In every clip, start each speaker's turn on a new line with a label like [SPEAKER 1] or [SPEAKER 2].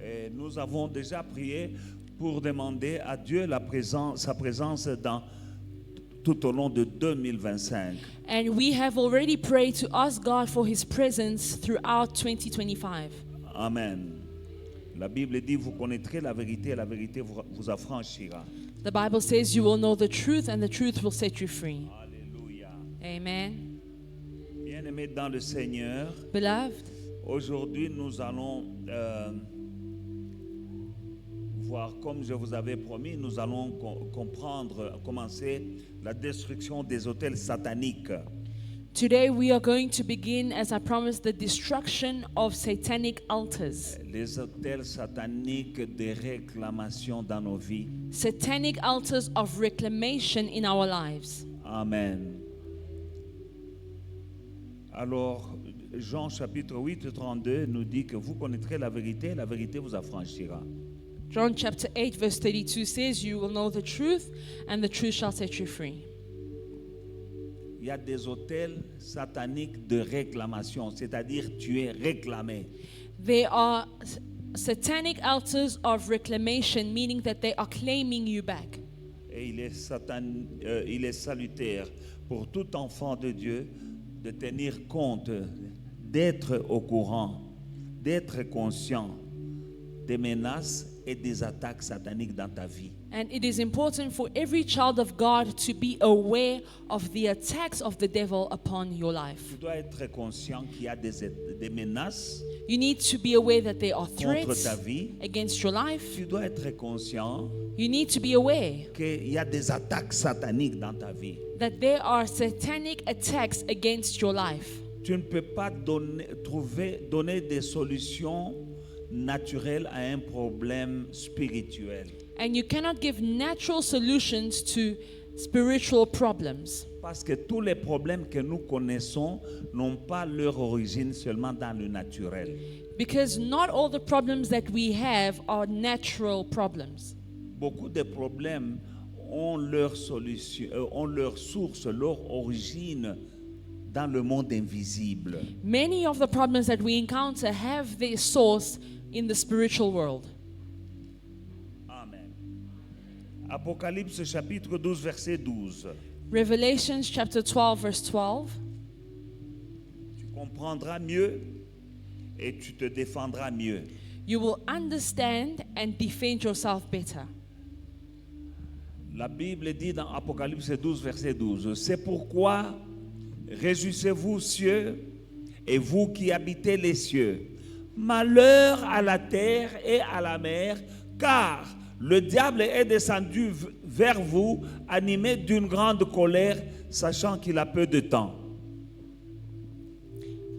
[SPEAKER 1] Et nous avons déjà prié pour demander à Dieu sa présence tout au long de 2025.
[SPEAKER 2] And we have already prayed to ask God for His presence throughout 2025.
[SPEAKER 1] Amen. La Bible dit, vous connaîtrez la vérité et la vérité vous affranchira.
[SPEAKER 2] The Bible says you will know the truth and the truth will set you free.
[SPEAKER 1] Alléluia.
[SPEAKER 2] Amen.
[SPEAKER 1] Bien-aimés dans le Seigneur,
[SPEAKER 2] Beloved,
[SPEAKER 1] aujourd'hui nous allons voir, comme je vous avais promis, nous allons commencer la destruction des autels sataniques.
[SPEAKER 2] today we are going to begin, as I promised, the destruction of satanic altars.
[SPEAKER 1] Les autels sataniques de réclamation dans nos vies.
[SPEAKER 2] Satanic altars of reclamation in our lives.
[SPEAKER 1] Amen. Alors, Jean chapitre 8, 32 nous dit que vous connaîtrez la vérité vous affranchira.
[SPEAKER 2] John chapter 8 verse 32 says, you will know the truth and the truth shall set you free.
[SPEAKER 1] Il y a des autels sataniques de réclamation, c'est-à-dire tu es réclamé.
[SPEAKER 2] There are satanic altars of reclamation, meaning that they are claiming you back.
[SPEAKER 1] Et il est salutaire pour tout enfant de Dieu de tenir compte, d'être au courant, d'être conscient des menaces et des attaques sataniques dans ta vie.
[SPEAKER 2] And it is important for every child of God to be aware of the attacks of the devil upon your life.
[SPEAKER 1] Tu dois être conscient qu'il y a des menaces
[SPEAKER 2] You need to be aware that there are
[SPEAKER 1] contre
[SPEAKER 2] threats
[SPEAKER 1] ta vie.
[SPEAKER 2] against your life.
[SPEAKER 1] Tu dois être conscient
[SPEAKER 2] You need to be aware
[SPEAKER 1] qu'il y a des attaques sataniques dans ta vie.
[SPEAKER 2] that there are satanic attacks against your life.
[SPEAKER 1] Tu ne peux pas donner des solutions naturelles à un problème spirituel.
[SPEAKER 2] And you cannot give natural solutions to spiritual problems.
[SPEAKER 1] Parce que tous les problèmes que nous connaissons n'ont pas leur origine seulement dans le naturel.
[SPEAKER 2] Because not all the problems that we have are natural problems.
[SPEAKER 1] Beaucoup de problèmes ont leur source, leur origine dans le monde invisible.
[SPEAKER 2] Many of the problems that we encounter have their source in the spiritual world.
[SPEAKER 1] Amen. Apocalypse chapitre 12 verset 12.
[SPEAKER 2] Revelations chapter 12 verse 12.
[SPEAKER 1] Tu comprendras mieux et tu te défendras mieux.
[SPEAKER 2] You will understand and defend yourself better.
[SPEAKER 1] La Bible dit dans Apocalypse 12 verset 12, c'est pourquoi réjouissez-vous cieux et vous qui habitez les cieux. Malheur à la terre et à la mer, car le diable est descendu vers vous, animé d'une grande colère, sachant qu'il a peu de temps.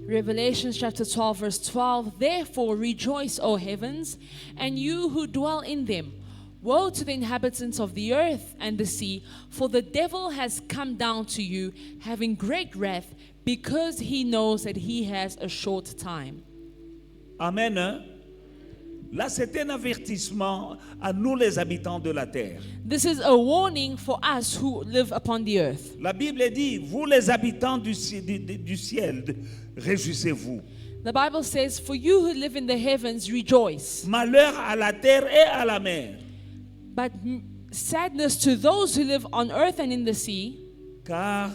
[SPEAKER 2] Revelation chapter 12 verse 12. Therefore rejoice, O heavens, and you who dwell in them. Woe to the inhabitants of the earth and the sea, for the devil has come down to you, having great wrath, because he knows that he has a short time.
[SPEAKER 1] Amen. Hein? Là, c'est un avertissement à nous les habitants de la terre.
[SPEAKER 2] This is a warning for us who live upon the earth.
[SPEAKER 1] La Bible dit, vous les habitants du ciel, réjouissez-vous.
[SPEAKER 2] The Bible says, for you who live in the heavens, rejoice.
[SPEAKER 1] Malheur à la terre et à la mer.
[SPEAKER 2] But sadness to those who live on earth and in the sea,
[SPEAKER 1] car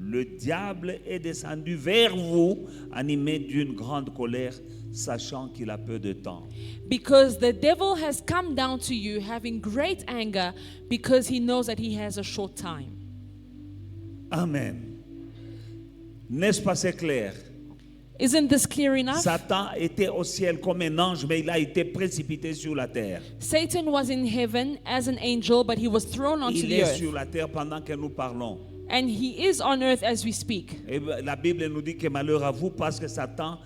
[SPEAKER 1] le diable est descendu vers vous, animé d'une grande colère, sachant qu'il a peu de temps.
[SPEAKER 2] because the devil has come down to you having great anger, because he knows that he has a short time.
[SPEAKER 1] Amen. N'est-ce pas c'est clair?
[SPEAKER 2] Isn't this clear enough?
[SPEAKER 1] Satan était au ciel comme un ange, mais il a été précipité sur la terre.
[SPEAKER 2] Satan was in heaven as an angel, but he was thrown onto
[SPEAKER 1] Il
[SPEAKER 2] the
[SPEAKER 1] est
[SPEAKER 2] earth.
[SPEAKER 1] sur la terre pendant que nous parlons.
[SPEAKER 2] And he is on earth as we speak.
[SPEAKER 1] Et la Bible nous dit que malheur à vous parce que Satan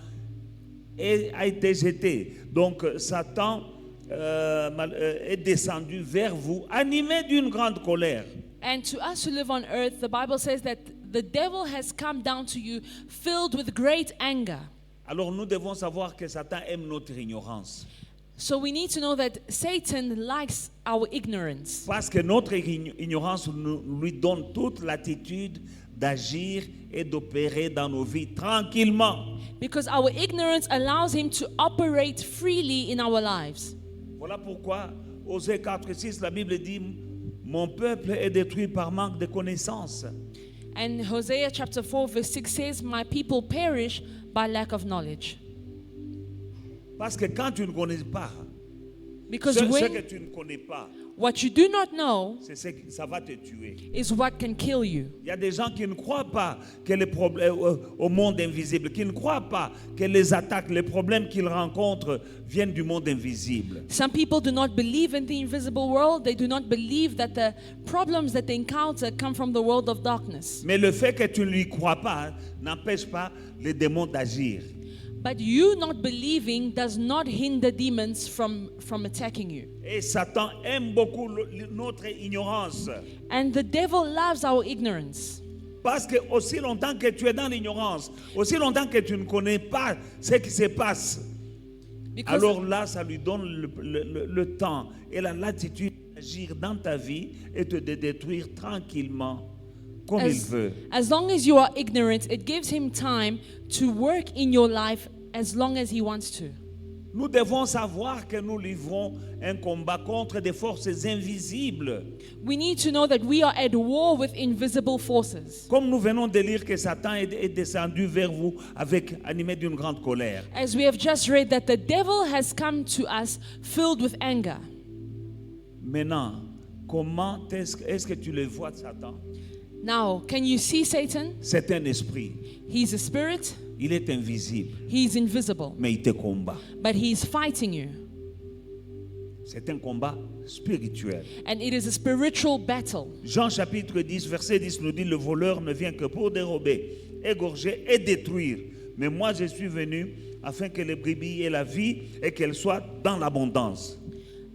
[SPEAKER 1] a été jeté. Donc Satan est descendu vers vous, animé d'une grande colère.
[SPEAKER 2] And to us who live on earth, the Bible says that the devil has come down to you filled with great anger.
[SPEAKER 1] Alors nous devons savoir que Satan aime notre ignorance.
[SPEAKER 2] So we need to know that Satan likes our ignorance.
[SPEAKER 1] Parce que notre ignorance lui donne toute l'attitude d'agir et d'opérer dans nos vies tranquillement.
[SPEAKER 2] Because our ignorance allows him to operate freely in our lives.
[SPEAKER 1] Voilà pourquoi, Osée 4:6, la Bible dit, mon peuple est détruit par manque de connaissance.
[SPEAKER 2] And Hosea chapter 4 verse 6 says, my people perish by lack of knowledge.
[SPEAKER 1] Parce que quand tu ne connais pas,
[SPEAKER 2] Because
[SPEAKER 1] ce que
[SPEAKER 2] when
[SPEAKER 1] tu ne connais pas,
[SPEAKER 2] what you do not know
[SPEAKER 1] c'est ce que ça va te tuer.
[SPEAKER 2] is what can kill you.
[SPEAKER 1] Il y a des gens qui ne croient pas que les problèmes au monde invisible, qui ne croient pas que les attaques, les problèmes qu'ils rencontrent viennent du monde invisible.
[SPEAKER 2] Some people do not believe in the invisible world. They do not believe that the problems that they encounter come from the world of darkness.
[SPEAKER 1] Mais le fait que tu ne lui crois pas n'empêche pas les démons d'agir.
[SPEAKER 2] But you not believing does not hinder demons from attacking you.
[SPEAKER 1] Et Satan aime beaucoup notre ignorance.
[SPEAKER 2] And the devil loves our ignorance.
[SPEAKER 1] Parce que aussi longtemps que tu es dans l'ignorance, aussi longtemps que tu ne connais pas ce qui se passe,
[SPEAKER 2] Because,
[SPEAKER 1] alors là, ça lui donne le temps et la latitude d'agir dans ta vie et de te détruire tranquillement comme il veut.
[SPEAKER 2] as long as you are ignorant, it gives him time to work in your life as long as he wants to.
[SPEAKER 1] Nous devons savoir que nous livrons un combat contre des forces invisibles.
[SPEAKER 2] We need to know that we are at war with invisible forces.
[SPEAKER 1] Comme nous venons de lire que Satan est descendu vers vous animé d'une grande colère.
[SPEAKER 2] As we have just read that the devil has come to us filled with anger.
[SPEAKER 1] Maintenant, comment est-ce que tu le vois, Satan?
[SPEAKER 2] Now, can you see Satan?
[SPEAKER 1] C'est un esprit.
[SPEAKER 2] He's a spirit.
[SPEAKER 1] Il est invisible,
[SPEAKER 2] He's invisible.
[SPEAKER 1] mais il te combat.
[SPEAKER 2] But he's fighting you.
[SPEAKER 1] C'est un combat spirituel.
[SPEAKER 2] And it is a spiritual battle.
[SPEAKER 1] Jean chapitre 10, verset 10 nous dit, le voleur ne vient que pour dérober, égorger et détruire. Mais moi, je suis venu afin que les brebis aient la vie et qu'elles soient dans l'abondance.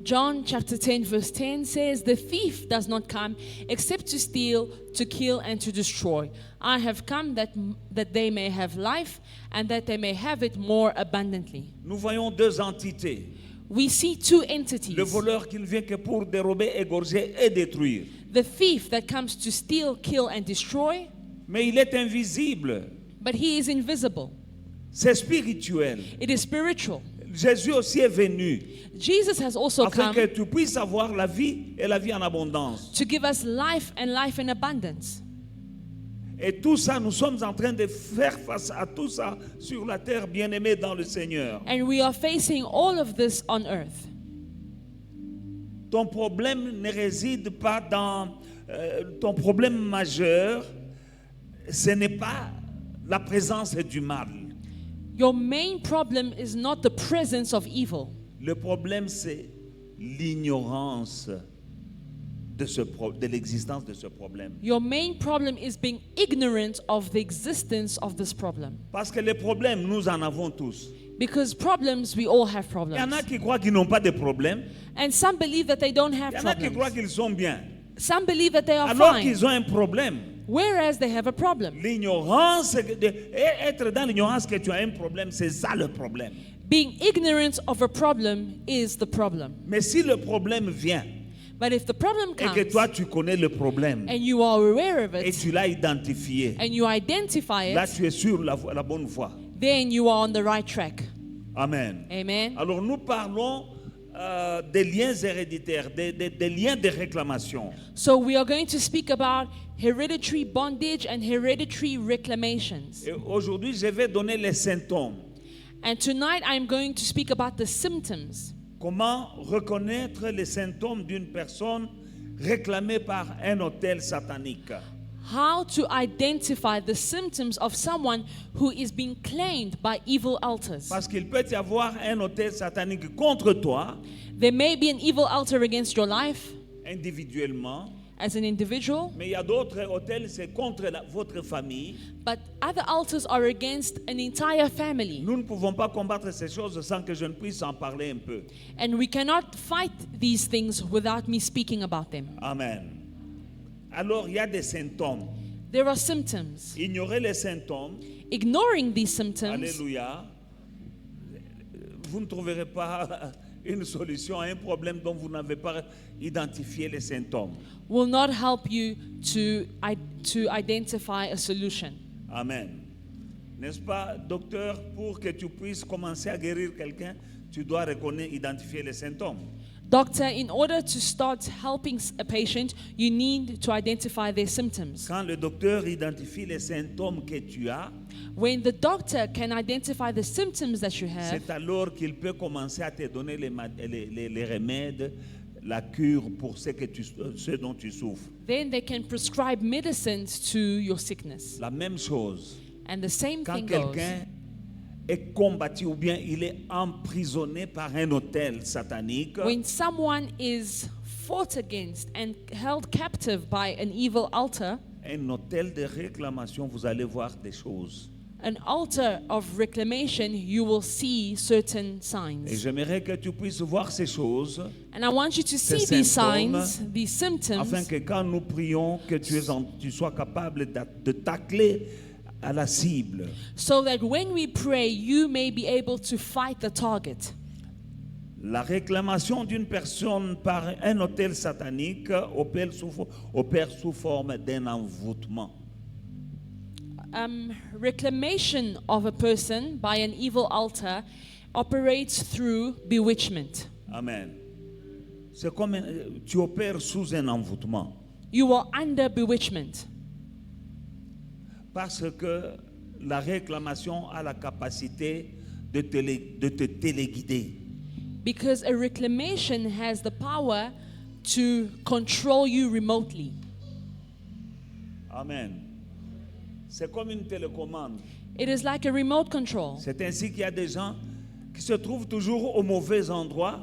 [SPEAKER 2] John chapter 10 verse 10 says, the thief does not come except to steal, to kill, and to destroy. I have come that they may have life and that they may have it more abundantly.
[SPEAKER 1] Nous voyons deux entités.
[SPEAKER 2] We see two entities.
[SPEAKER 1] Le voleur qui ne vient que pour dérober, égorger et détruire.
[SPEAKER 2] The thief that comes to steal, kill, and destroy,
[SPEAKER 1] Mais il est invisible.
[SPEAKER 2] but he is invisible.
[SPEAKER 1] C'est spirituel.
[SPEAKER 2] It is spiritual.
[SPEAKER 1] Jésus aussi est venu
[SPEAKER 2] Jesus has also
[SPEAKER 1] afin
[SPEAKER 2] come
[SPEAKER 1] que tu puisses avoir la vie et la vie en abondance.
[SPEAKER 2] to give us life and life in abundance.
[SPEAKER 1] Et tout ça, nous sommes en train de faire face à tout ça sur la terre, bien-aimés dans le Seigneur.
[SPEAKER 2] And we are facing all of this on earth.
[SPEAKER 1] Ton problème ne réside pas dans ton problème majeur, ce n'est pas la présence du mal.
[SPEAKER 2] Your main problem is not the presence of evil.
[SPEAKER 1] Le problème, c'est l'ignorance de l'existence de ce problème.
[SPEAKER 2] Your main problem is being ignorant of the existence of this problem.
[SPEAKER 1] Parce que les problèmes, nous en avons tous.
[SPEAKER 2] Because problems, we all have
[SPEAKER 1] Il y en a
[SPEAKER 2] problems.
[SPEAKER 1] qui croient qu'ils n'ont pas de problème.
[SPEAKER 2] And some believe that they don't
[SPEAKER 1] Il
[SPEAKER 2] have
[SPEAKER 1] y en a qui croient
[SPEAKER 2] problems.
[SPEAKER 1] qu'ils sont bien.
[SPEAKER 2] Some believe that they are
[SPEAKER 1] Alors
[SPEAKER 2] fine,
[SPEAKER 1] qu'ils ont un problème.
[SPEAKER 2] whereas they have a problem.
[SPEAKER 1] L'ignorance, être dans l'ignorance que tu as un problème, c'est ça le problème.
[SPEAKER 2] Being ignorant of a problem is the problem.
[SPEAKER 1] Mais si le problème vient
[SPEAKER 2] But if the problem
[SPEAKER 1] et que
[SPEAKER 2] comes
[SPEAKER 1] toi tu connais le problème
[SPEAKER 2] and you are aware of
[SPEAKER 1] et
[SPEAKER 2] it
[SPEAKER 1] tu l'as identifié,
[SPEAKER 2] and you identify
[SPEAKER 1] là
[SPEAKER 2] it,
[SPEAKER 1] tu es sur la bonne voie.
[SPEAKER 2] then you are on the right track.
[SPEAKER 1] Amen.
[SPEAKER 2] Amen.
[SPEAKER 1] Alors nous parlons des liens héréditaires, des liens de réclamation.
[SPEAKER 2] So we are going to speak about hereditary bondage and hereditary reclamations.
[SPEAKER 1] Et aujourd'hui, je vais donner les symptômes.
[SPEAKER 2] And tonight I'm going to speak about the symptoms.
[SPEAKER 1] Comment reconnaître les symptômes d'une personne réclamée par un autel satanique.
[SPEAKER 2] How to identify the symptoms of someone who is being claimed by evil altars.
[SPEAKER 1] Parce qu'il peut y avoir un autel satanique contre toi,
[SPEAKER 2] There may be an evil altar against your life
[SPEAKER 1] individuellement,
[SPEAKER 2] as an individual,
[SPEAKER 1] mais il y a d'autres autels, c'est contre votre famille.
[SPEAKER 2] but other altars are against an entire family.
[SPEAKER 1] Nous ne pouvons pas combattre ces choses sans que je ne puisse en parler un peu.
[SPEAKER 2] And we cannot fight these things without me speaking about them.
[SPEAKER 1] Amen. Alors, il y a des symptômes.
[SPEAKER 2] There are symptoms.
[SPEAKER 1] Ignorer les symptômes,
[SPEAKER 2] Ignoring these symptoms,
[SPEAKER 1] alléluia, vous ne trouverez pas une solution à un problème dont vous n'avez pas identifié les symptômes.
[SPEAKER 2] will not help you to identify a solution.
[SPEAKER 1] Amen. N'est-ce pas, docteur, pour que tu puisses commencer à guérir quelqu'un, tu dois reconnaître, identifier les symptômes.
[SPEAKER 2] Doctor, in order to start helping a patient, you need to identify their symptoms.
[SPEAKER 1] Quand le docteur identifie les symptômes que tu as,
[SPEAKER 2] When the doctor can identify the symptoms that you have,
[SPEAKER 1] c'est alors qu'il peut commencer à te donner les remèdes, la cure pour ce dont tu souffres.
[SPEAKER 2] then they can prescribe medicines to your sickness.
[SPEAKER 1] La même chose,
[SPEAKER 2] And the same
[SPEAKER 1] quand
[SPEAKER 2] thing goes
[SPEAKER 1] quelqu'un est combattu ou bien il est emprisonné par un hôtel satanique,
[SPEAKER 2] when someone is fought against and held captive by an evil altar,
[SPEAKER 1] un hôtel de réclamation, vous allez voir des choses.
[SPEAKER 2] an altar of reclamation, you will see certain
[SPEAKER 1] Et
[SPEAKER 2] signs.
[SPEAKER 1] j'aimerais que tu puisses voir ces choses,
[SPEAKER 2] And I want you to see
[SPEAKER 1] Ces
[SPEAKER 2] these
[SPEAKER 1] symptômes,
[SPEAKER 2] signs, these
[SPEAKER 1] afin
[SPEAKER 2] symptoms,
[SPEAKER 1] que quand nous prions, que tu sois capable de tacler à la cible.
[SPEAKER 2] so that when we pray, you may be able to fight the target.
[SPEAKER 1] La réclamation d'une personne par un hôtel satanique opère sous forme d'un envoûtement.
[SPEAKER 2] Reclamation of a person by an evil altar operates through bewitchment.
[SPEAKER 1] Amen. C'est comme tu opères sous un envoûtement.
[SPEAKER 2] You are under bewitchment
[SPEAKER 1] Parce que la réclamation a la capacité de te téléguider.
[SPEAKER 2] because a reclamation has the power to control you remotely.
[SPEAKER 1] Amen. C'est comme une télécommande.
[SPEAKER 2] It is like a remote control.
[SPEAKER 1] C'est ainsi qu'il y a des gens qui se trouvent toujours au mauvais endroit,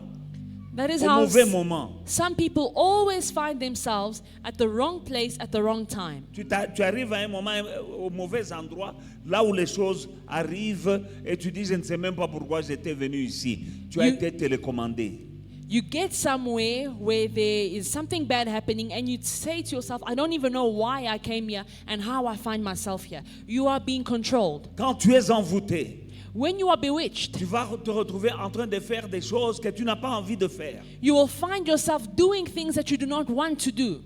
[SPEAKER 2] That is
[SPEAKER 1] au
[SPEAKER 2] how
[SPEAKER 1] mauvais moment.
[SPEAKER 2] some people always find themselves at the wrong place at the wrong time.
[SPEAKER 1] Tu arrives à un moment au mauvais endroit, là où les choses arrivent, et tu dis, je ne sais même pas pourquoi j'étais venu ici. Tu as
[SPEAKER 2] You-
[SPEAKER 1] été télécommandé.
[SPEAKER 2] You get somewhere where there is something bad happening and you say to yourself, I don't even know why I came here and how I find myself here. You are being controlled.
[SPEAKER 1] Quand tu es envoûté,
[SPEAKER 2] When you are bewitched,
[SPEAKER 1] tu vas te retrouver en train de faire des choses que tu n'as pas envie de faire.
[SPEAKER 2] you will find yourself doing things that you do not want to do,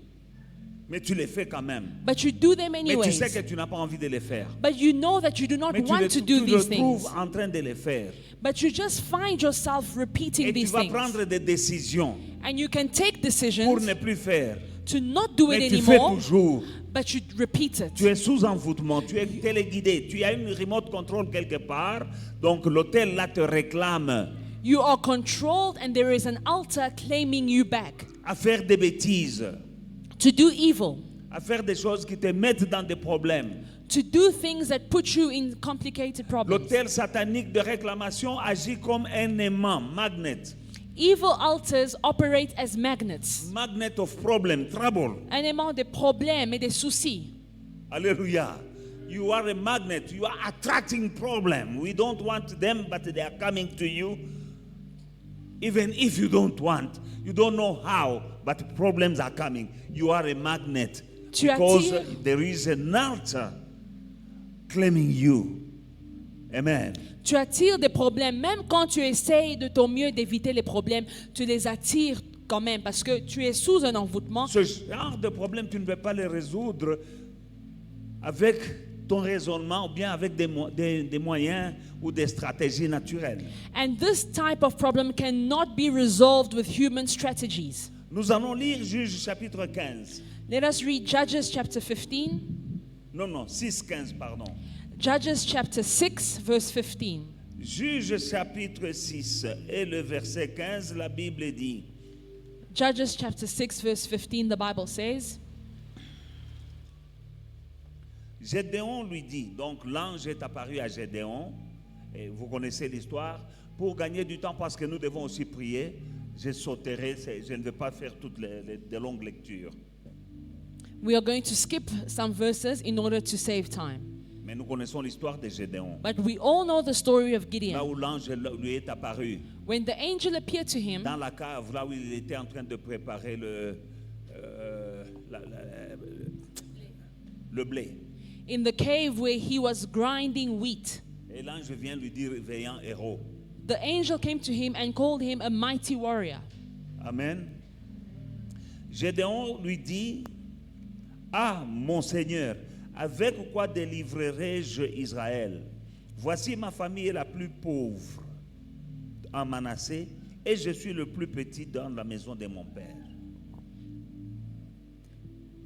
[SPEAKER 1] Mais tu les fais quand même.
[SPEAKER 2] but you do them
[SPEAKER 1] Mais tu
[SPEAKER 2] anyways.
[SPEAKER 1] sais que tu n'as pas envie de les faire.
[SPEAKER 2] But you know that you do not
[SPEAKER 1] Mais tu
[SPEAKER 2] want to do
[SPEAKER 1] te
[SPEAKER 2] these
[SPEAKER 1] retrouves
[SPEAKER 2] things.
[SPEAKER 1] en train de les faire.
[SPEAKER 2] But you just find yourself repeating
[SPEAKER 1] Et tu
[SPEAKER 2] these
[SPEAKER 1] vas
[SPEAKER 2] things.
[SPEAKER 1] prendre des décisions
[SPEAKER 2] And you can take
[SPEAKER 1] pour
[SPEAKER 2] decisions
[SPEAKER 1] ne plus faire.
[SPEAKER 2] to not do it
[SPEAKER 1] Mais tu fais
[SPEAKER 2] anymore,
[SPEAKER 1] toujours.
[SPEAKER 2] but you repeat it.
[SPEAKER 1] Tu es sous envoûtement, tu es téléguidé, tu as une remote control quelque part, donc l'hôtel là te réclame
[SPEAKER 2] You are controlled and there is an altar claiming you back
[SPEAKER 1] à faire des bêtises,
[SPEAKER 2] to do evil,
[SPEAKER 1] à faire des choses qui te mettent dans des problèmes.
[SPEAKER 2] to do things that put you in complicated problems.
[SPEAKER 1] L'hôtel satanique de réclamation agit comme un aimant, magnet,
[SPEAKER 2] Evil altars operate as magnets.
[SPEAKER 1] magnet of problem, trouble.
[SPEAKER 2] Un aimant des problèmes et des soucis.
[SPEAKER 1] Alléluia. You are a magnet, you are attracting problem. We don't want them, but they are coming to you. Even if you don't want, you don't know how, but problems are coming. You are a magnet
[SPEAKER 2] Tu
[SPEAKER 1] because
[SPEAKER 2] attires-
[SPEAKER 1] there is an altar claiming you. Amen.
[SPEAKER 2] Tu attires des problèmes, même quand tu essayes de ton mieux d'éviter les problèmes, tu les attires quand même parce que tu es sous un envoûtement.
[SPEAKER 1] Ce genre de problème, tu ne peux pas les résoudre avec ton raisonnement ou bien avec des moyens ou des stratégies naturelles.
[SPEAKER 2] And this type of problem cannot be resolved with human strategies.
[SPEAKER 1] Nous allons lire Juge chapitre 15.
[SPEAKER 2] Let us read Judges chapter 15.
[SPEAKER 1] Non, 6, 15, pardon.
[SPEAKER 2] Judges chapter 6, verse 15.
[SPEAKER 1] Juge chapitre 6 et le verset 15, la Bible dit,
[SPEAKER 2] Judges chapter 6, verse 15, the Bible says,
[SPEAKER 1] Gédéon lui dit, donc l'ange est apparu à Gédéon, et vous connaissez l'histoire, pour gagner du temps parce que nous devons aussi prier, je sauterai, je ne vais pas faire toutes les longues lectures.
[SPEAKER 2] we are going to skip some verses in order to save time.
[SPEAKER 1] Mais nous connaissons l'histoire de Gédéon,
[SPEAKER 2] But we all know the story of
[SPEAKER 1] là
[SPEAKER 2] Gideon.
[SPEAKER 1] où l'ange lui est apparu,
[SPEAKER 2] When the angel appeared to him
[SPEAKER 1] dans la cave, là où il était en train de préparer le blé.
[SPEAKER 2] in the cave where he was grinding wheat,
[SPEAKER 1] Et l'ange vient lui dire, veillant héros.
[SPEAKER 2] the angel came to him and called him a mighty warrior.
[SPEAKER 1] Amen. Gédéon lui dit, ah, mon Seigneur, avec quoi délivrerai-je Israël? Voici ma famille est la plus pauvre en Manassé et je suis le plus petit dans la maison de mon père.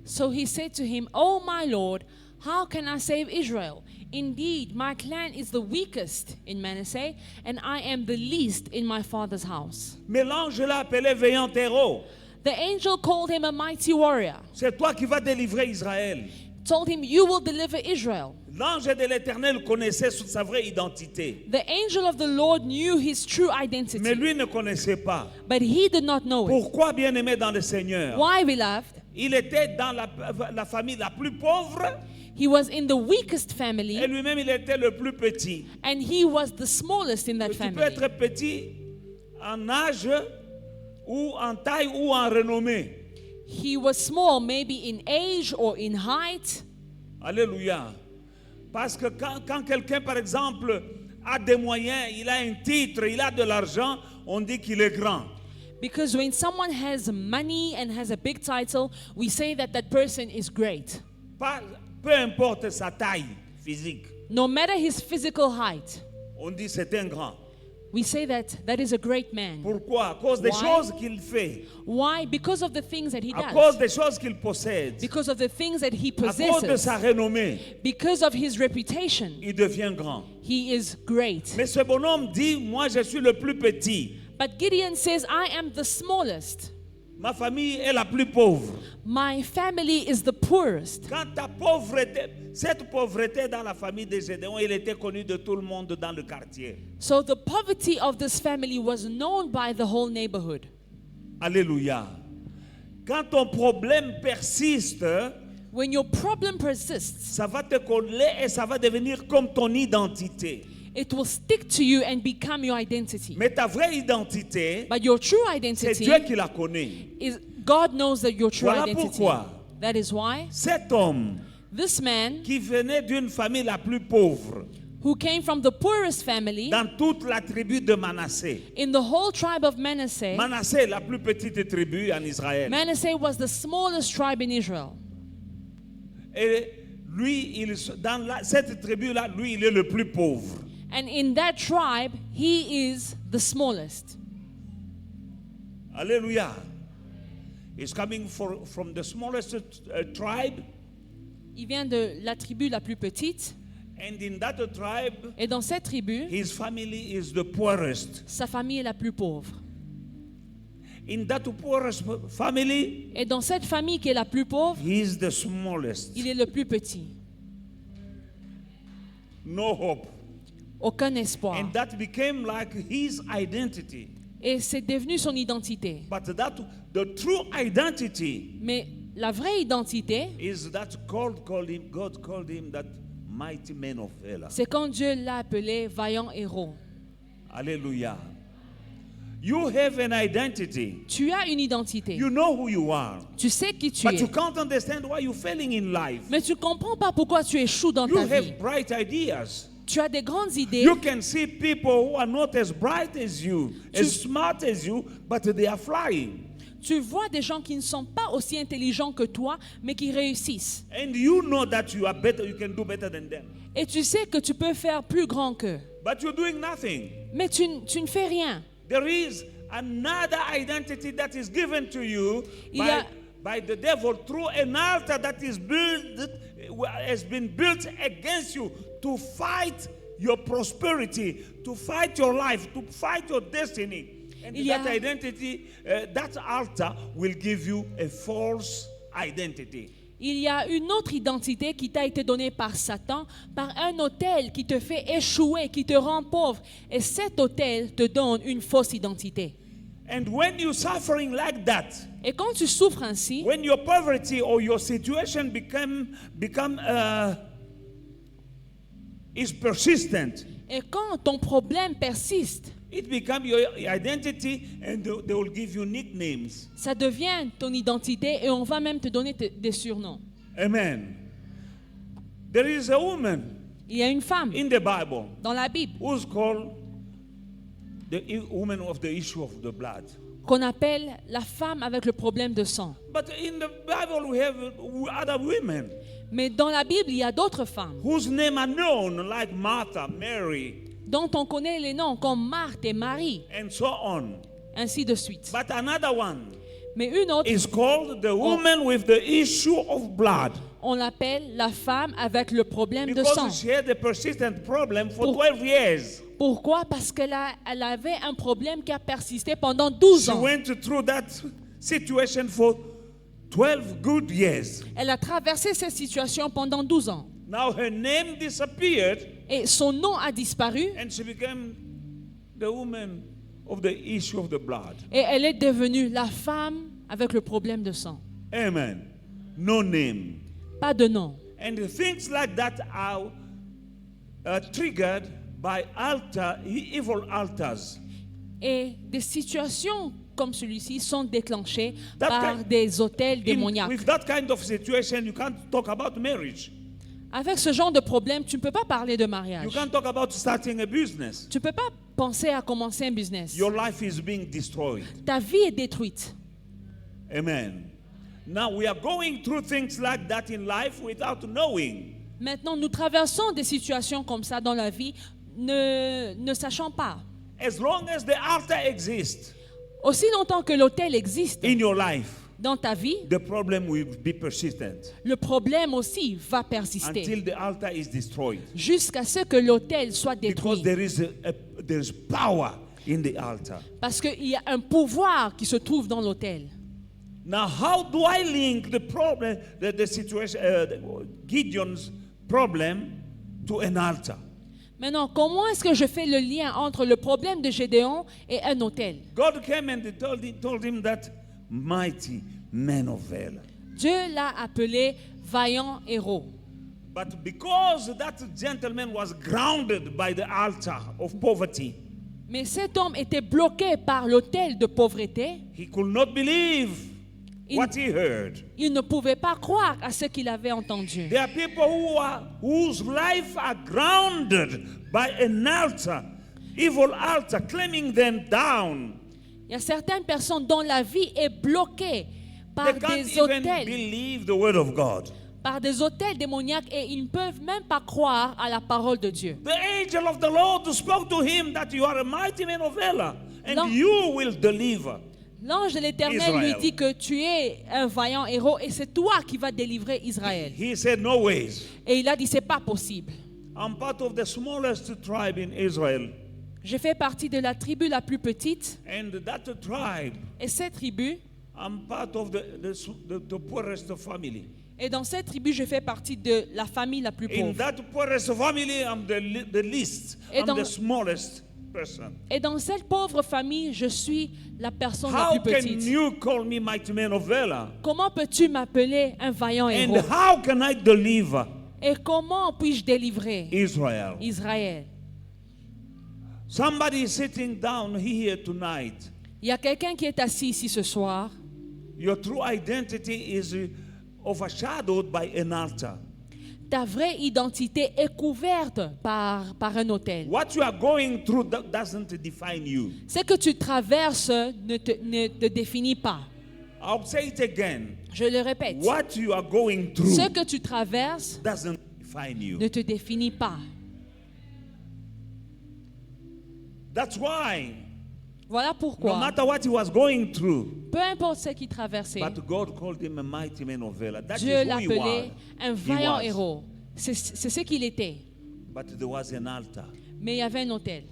[SPEAKER 2] So he said to him, "O my Lord, how can I save Israel? Indeed, my clan is the weakest in Manasseh, and I am the least in my father's house."
[SPEAKER 1] Mais l'ange l'a appelé vaillant héros.
[SPEAKER 2] The angel called him a mighty warrior,
[SPEAKER 1] C'est toi qui vas délivrer Israël.
[SPEAKER 2] told him, "You will deliver Israel."
[SPEAKER 1] L'ange de l'Éternel connaissait sa vraie identité.
[SPEAKER 2] The angel of the Lord knew his true identity,
[SPEAKER 1] Mais lui ne connaissait pas.
[SPEAKER 2] but he did not know it.
[SPEAKER 1] Pourquoi, bien-aimé dans le Seigneur?
[SPEAKER 2] Why, beloved?
[SPEAKER 1] Il était dans la famille la plus pauvre
[SPEAKER 2] He was in the weakest
[SPEAKER 1] et
[SPEAKER 2] family,
[SPEAKER 1] lui-même il était le plus petit.
[SPEAKER 2] and he was the smallest in that
[SPEAKER 1] Tu peux
[SPEAKER 2] family.
[SPEAKER 1] être petit en âge ou en taille ou en renommée.
[SPEAKER 2] He was small, maybe in age or in height.
[SPEAKER 1] Alléluia. Parce que quand quelqu'un, par exemple, a des moyens, il a un titre, il a de l'argent, on dit qu'il est grand.
[SPEAKER 2] Because when someone has money and has a big title, we say that that person is great.
[SPEAKER 1] Peu importe sa taille physique,
[SPEAKER 2] No matter his physical height,
[SPEAKER 1] on dit c'est un grand.
[SPEAKER 2] we say that that is a great man.
[SPEAKER 1] Pourquoi? À cause des
[SPEAKER 2] Why?
[SPEAKER 1] choses qu'il fait,
[SPEAKER 2] Why? Because of the things that he
[SPEAKER 1] à cause
[SPEAKER 2] does.
[SPEAKER 1] des choses qu'il possède,
[SPEAKER 2] Because of the things that he
[SPEAKER 1] à cause de
[SPEAKER 2] possesses.
[SPEAKER 1] sa renommée,
[SPEAKER 2] Because of his reputation,
[SPEAKER 1] il devient grand.
[SPEAKER 2] he is great.
[SPEAKER 1] Mais ce bonhomme dit, moi je suis le plus petit.
[SPEAKER 2] But Gideon says, "I am the smallest.
[SPEAKER 1] Ma famille est la plus pauvre.
[SPEAKER 2] My family is the poorest."
[SPEAKER 1] Quand ta pauvreté, cette pauvreté dans la famille de Gédéon, il était connu de tout le monde dans le quartier.
[SPEAKER 2] So the poverty of this family was known by the whole neighborhood.
[SPEAKER 1] Alléluia. Quand ton problème persiste,
[SPEAKER 2] When your problem persists,
[SPEAKER 1] ça va te coller et ça va devenir comme ton identité.
[SPEAKER 2] it will stick to you and become your identity.
[SPEAKER 1] Mais ta vraie identité,
[SPEAKER 2] But your true
[SPEAKER 1] c'est
[SPEAKER 2] identity
[SPEAKER 1] Dieu qui la connaît.
[SPEAKER 2] is God knows that your true
[SPEAKER 1] Voilà
[SPEAKER 2] identity.
[SPEAKER 1] pourquoi
[SPEAKER 2] That is why
[SPEAKER 1] cet homme
[SPEAKER 2] this man
[SPEAKER 1] qui venait d'une famille la plus pauvre
[SPEAKER 2] who came from the poorest family
[SPEAKER 1] dans toute la tribu de Manassé.
[SPEAKER 2] in the whole tribe of Manasseh.
[SPEAKER 1] Manassé est la plus petite tribu en Israël.
[SPEAKER 2] Manasseh was the smallest tribe in Israel.
[SPEAKER 1] Et lui, cette tribu-là, lui, il est le plus pauvre.
[SPEAKER 2] And in that tribe, he is the smallest.
[SPEAKER 1] Alléluia. He's coming from the smallest tribe.
[SPEAKER 2] Il vient de la tribu la plus petite.
[SPEAKER 1] And in that tribe,
[SPEAKER 2] Et dans cette tribu,
[SPEAKER 1] his family is the poorest.
[SPEAKER 2] sa famille est la plus pauvre.
[SPEAKER 1] In that poorest family,
[SPEAKER 2] Et dans cette famille qui est la plus pauvre,
[SPEAKER 1] he is the smallest.
[SPEAKER 2] il est le plus petit.
[SPEAKER 1] No hope.
[SPEAKER 2] Aucun espoir.
[SPEAKER 1] And that became like his identity.
[SPEAKER 2] Et c'est devenu son identité.
[SPEAKER 1] But the true identity
[SPEAKER 2] Mais la vraie identité,
[SPEAKER 1] is that God called him that mighty man of valor.
[SPEAKER 2] c'est quand Dieu l'a appelé vaillant héros.
[SPEAKER 1] Hallelujah. You have an identity.
[SPEAKER 2] Tu as une identité.
[SPEAKER 1] You know who you are.
[SPEAKER 2] Tu sais qui tu
[SPEAKER 1] But
[SPEAKER 2] es.
[SPEAKER 1] you can't understand why you're failing in life.
[SPEAKER 2] Mais tu ne comprends pas pourquoi tu échoues dans
[SPEAKER 1] You
[SPEAKER 2] ta vie.
[SPEAKER 1] have bright ideas.
[SPEAKER 2] Tu as des grandes idées.
[SPEAKER 1] You can see people who are not as bright as you, as smart as you, but they are flying.
[SPEAKER 2] Tu vois des gens qui ne sont pas aussi intelligents que toi, mais qui réussissent.
[SPEAKER 1] And you know that you are better, you can do better than them.
[SPEAKER 2] Et tu sais que tu peux faire plus grand qu'eux.
[SPEAKER 1] But you're doing nothing.
[SPEAKER 2] Mais tu ne fais rien.
[SPEAKER 1] There is another identity that is given to you
[SPEAKER 2] Il y a-
[SPEAKER 1] by the devil through an altar that has been built against you to fight your prosperity, to fight your life, to fight your destiny. And
[SPEAKER 2] Il y a-
[SPEAKER 1] that identity, that altar will give you a false identity.
[SPEAKER 2] Il y a une autre identité qui t'a été donnée par Satan, par un autel qui te fait échouer, qui te rend pauvre. Et cet autel te donne une fausse identité.
[SPEAKER 1] And when you're suffering like that,
[SPEAKER 2] Et quand tu souffres ainsi,
[SPEAKER 1] when your poverty or your situation is persistent,
[SPEAKER 2] et quand ton problème persiste,
[SPEAKER 1] it becomes your identity, and they will give you nicknames.
[SPEAKER 2] ça devient ton identité et on va même te donner des surnoms.
[SPEAKER 1] Amen. There is a woman
[SPEAKER 2] Il y a une femme
[SPEAKER 1] in the Bible
[SPEAKER 2] dans la Bible
[SPEAKER 1] who's called woman of the issue of the blood.
[SPEAKER 2] qu'on appelle la femme avec le problème de sang.
[SPEAKER 1] But in the Bible we have other women
[SPEAKER 2] Mais dans la Bible, il y a d'autres femmes
[SPEAKER 1] whose names are known, like Martha, Mary,
[SPEAKER 2] dont on connaît les noms comme Marthe et Marie,
[SPEAKER 1] and so on.
[SPEAKER 2] ainsi de suite.
[SPEAKER 1] But another one
[SPEAKER 2] Mais une autre,
[SPEAKER 1] is called the woman with the issue of blood.
[SPEAKER 2] on l'appelle la femme avec le problème de sang.
[SPEAKER 1] Because she had a persistent problem for
[SPEAKER 2] Pour-
[SPEAKER 1] 12 years.
[SPEAKER 2] Pourquoi? Parce qu'elle elle avait un problème qui a persisté pendant 12
[SPEAKER 1] She
[SPEAKER 2] ans.
[SPEAKER 1] went through that situation for 12 good years.
[SPEAKER 2] Elle a traversé cette situation pendant 12 ans.
[SPEAKER 1] Now her name disappeared
[SPEAKER 2] Et son nom a disparu
[SPEAKER 1] and she became the woman of the issue of the blood.
[SPEAKER 2] et elle est devenue la femme avec le problème de sang.
[SPEAKER 1] Amen. No name.
[SPEAKER 2] Pas de nom.
[SPEAKER 1] And things like that are triggered by evil altars.
[SPEAKER 2] Et des situations comme celui-ci sont déclenchées
[SPEAKER 1] That
[SPEAKER 2] par
[SPEAKER 1] kind-
[SPEAKER 2] des hôtels démoniaques.
[SPEAKER 1] With that kind of situation, you can't talk about marriage.
[SPEAKER 2] Avec ce genre de problème, tu ne peux pas parler de
[SPEAKER 1] You
[SPEAKER 2] mariage.
[SPEAKER 1] can't talk about starting a business.
[SPEAKER 2] Tu ne peux pas penser à commencer un business.
[SPEAKER 1] Your life is being destroyed.
[SPEAKER 2] Ta vie est détruite.
[SPEAKER 1] Amen. Now we are going through things like that in life without knowing.
[SPEAKER 2] Maintenant, nous traversons des situations comme ça dans la vie, ne sachant pas.
[SPEAKER 1] As long as the altar exists
[SPEAKER 2] Aussi longtemps que l'autel existe
[SPEAKER 1] in your life,
[SPEAKER 2] dans ta vie,
[SPEAKER 1] the problem will be persistent
[SPEAKER 2] le problème aussi va persister
[SPEAKER 1] until the altar is destroyed.
[SPEAKER 2] jusqu'à ce que l'autel soit
[SPEAKER 1] Because
[SPEAKER 2] détruit.
[SPEAKER 1] there is power in the altar.
[SPEAKER 2] Parce qu'il y a un pouvoir qui se trouve dans l'autel.
[SPEAKER 1] Now, how do I link the problem, the situation, Gideon's problem, to an altar?
[SPEAKER 2] Maintenant, comment est-ce que je fais le lien entre le problème de Gédéon et un autel?
[SPEAKER 1] God came and told him that mighty man of valor.
[SPEAKER 2] Dieu l'a appelé vaillant héros.
[SPEAKER 1] But because that gentleman was grounded by the altar of poverty,
[SPEAKER 2] Mais cet homme était bloqué par l'autel de pauvreté.
[SPEAKER 1] he could not believe what he heard.
[SPEAKER 2] Il ne pouvait pas croire à ce qu'il avait entendu.
[SPEAKER 1] There are people whose life are grounded by an altar, evil altar, claiming them down.
[SPEAKER 2] Il y a certaines personnes dont la vie est bloquée par
[SPEAKER 1] They can't
[SPEAKER 2] des
[SPEAKER 1] even
[SPEAKER 2] autels,
[SPEAKER 1] believe the word of God.
[SPEAKER 2] par des autels démoniaques et ils ne peuvent même pas croire à la parole de Dieu.
[SPEAKER 1] The angel of the Lord spoke to him that you are a mighty man of valor and
[SPEAKER 2] Non.
[SPEAKER 1] you will deliver.
[SPEAKER 2] L'ange de l'Éternel
[SPEAKER 1] Israël.
[SPEAKER 2] lui dit que tu es un vaillant héros et c'est toi qui vas délivrer Israël.
[SPEAKER 1] He said, no ways.
[SPEAKER 2] Et il a dit, c'est pas possible.
[SPEAKER 1] I'm part of the smallest tribe in Israel.
[SPEAKER 2] Je fais partie de la tribu la plus petite
[SPEAKER 1] And that tribe,
[SPEAKER 2] et cette tribu,
[SPEAKER 1] I'm part of the poorest family.
[SPEAKER 2] et dans cette tribu, je fais partie de la famille la plus
[SPEAKER 1] In
[SPEAKER 2] pauvre.
[SPEAKER 1] that poorest family, I'm the least.
[SPEAKER 2] Et
[SPEAKER 1] I'm
[SPEAKER 2] dans-
[SPEAKER 1] the smallest person.
[SPEAKER 2] Et dans cette pauvre famille, je suis la personne la
[SPEAKER 1] How
[SPEAKER 2] plus
[SPEAKER 1] can
[SPEAKER 2] petite.
[SPEAKER 1] you call me mighty man of valor?
[SPEAKER 2] Comment peux-tu m'appeler un vaillant
[SPEAKER 1] And
[SPEAKER 2] héros?
[SPEAKER 1] how can I deliver
[SPEAKER 2] Et comment puis-je délivrer
[SPEAKER 1] Israel?
[SPEAKER 2] Israël?
[SPEAKER 1] Somebody is sitting down here tonight.
[SPEAKER 2] Il y a quelqu'un qui est assis ici ce soir.
[SPEAKER 1] Your true identity is overshadowed by an altar.
[SPEAKER 2] Ta vraie identité est couverte par un autel.
[SPEAKER 1] What you are going through doesn't define you.
[SPEAKER 2] Ce que tu traverses ne te définit pas.
[SPEAKER 1] I'll say it again.
[SPEAKER 2] Je le répète.
[SPEAKER 1] What you are going through
[SPEAKER 2] Ce que tu traverses
[SPEAKER 1] doesn't define you.
[SPEAKER 2] ne te définit pas.
[SPEAKER 1] That's why,
[SPEAKER 2] Voilà
[SPEAKER 1] no
[SPEAKER 2] pourquoi,
[SPEAKER 1] matter what he was going through,
[SPEAKER 2] peu importe ce qu'il traversait,
[SPEAKER 1] but God called him a mighty man of valor. That
[SPEAKER 2] Dieu
[SPEAKER 1] is who he
[SPEAKER 2] l'appelait
[SPEAKER 1] was.
[SPEAKER 2] un
[SPEAKER 1] He
[SPEAKER 2] vaillant
[SPEAKER 1] was.
[SPEAKER 2] héros. C'est ce qu'il était.
[SPEAKER 1] But there was an altar.
[SPEAKER 2] Mais il y avait un autel.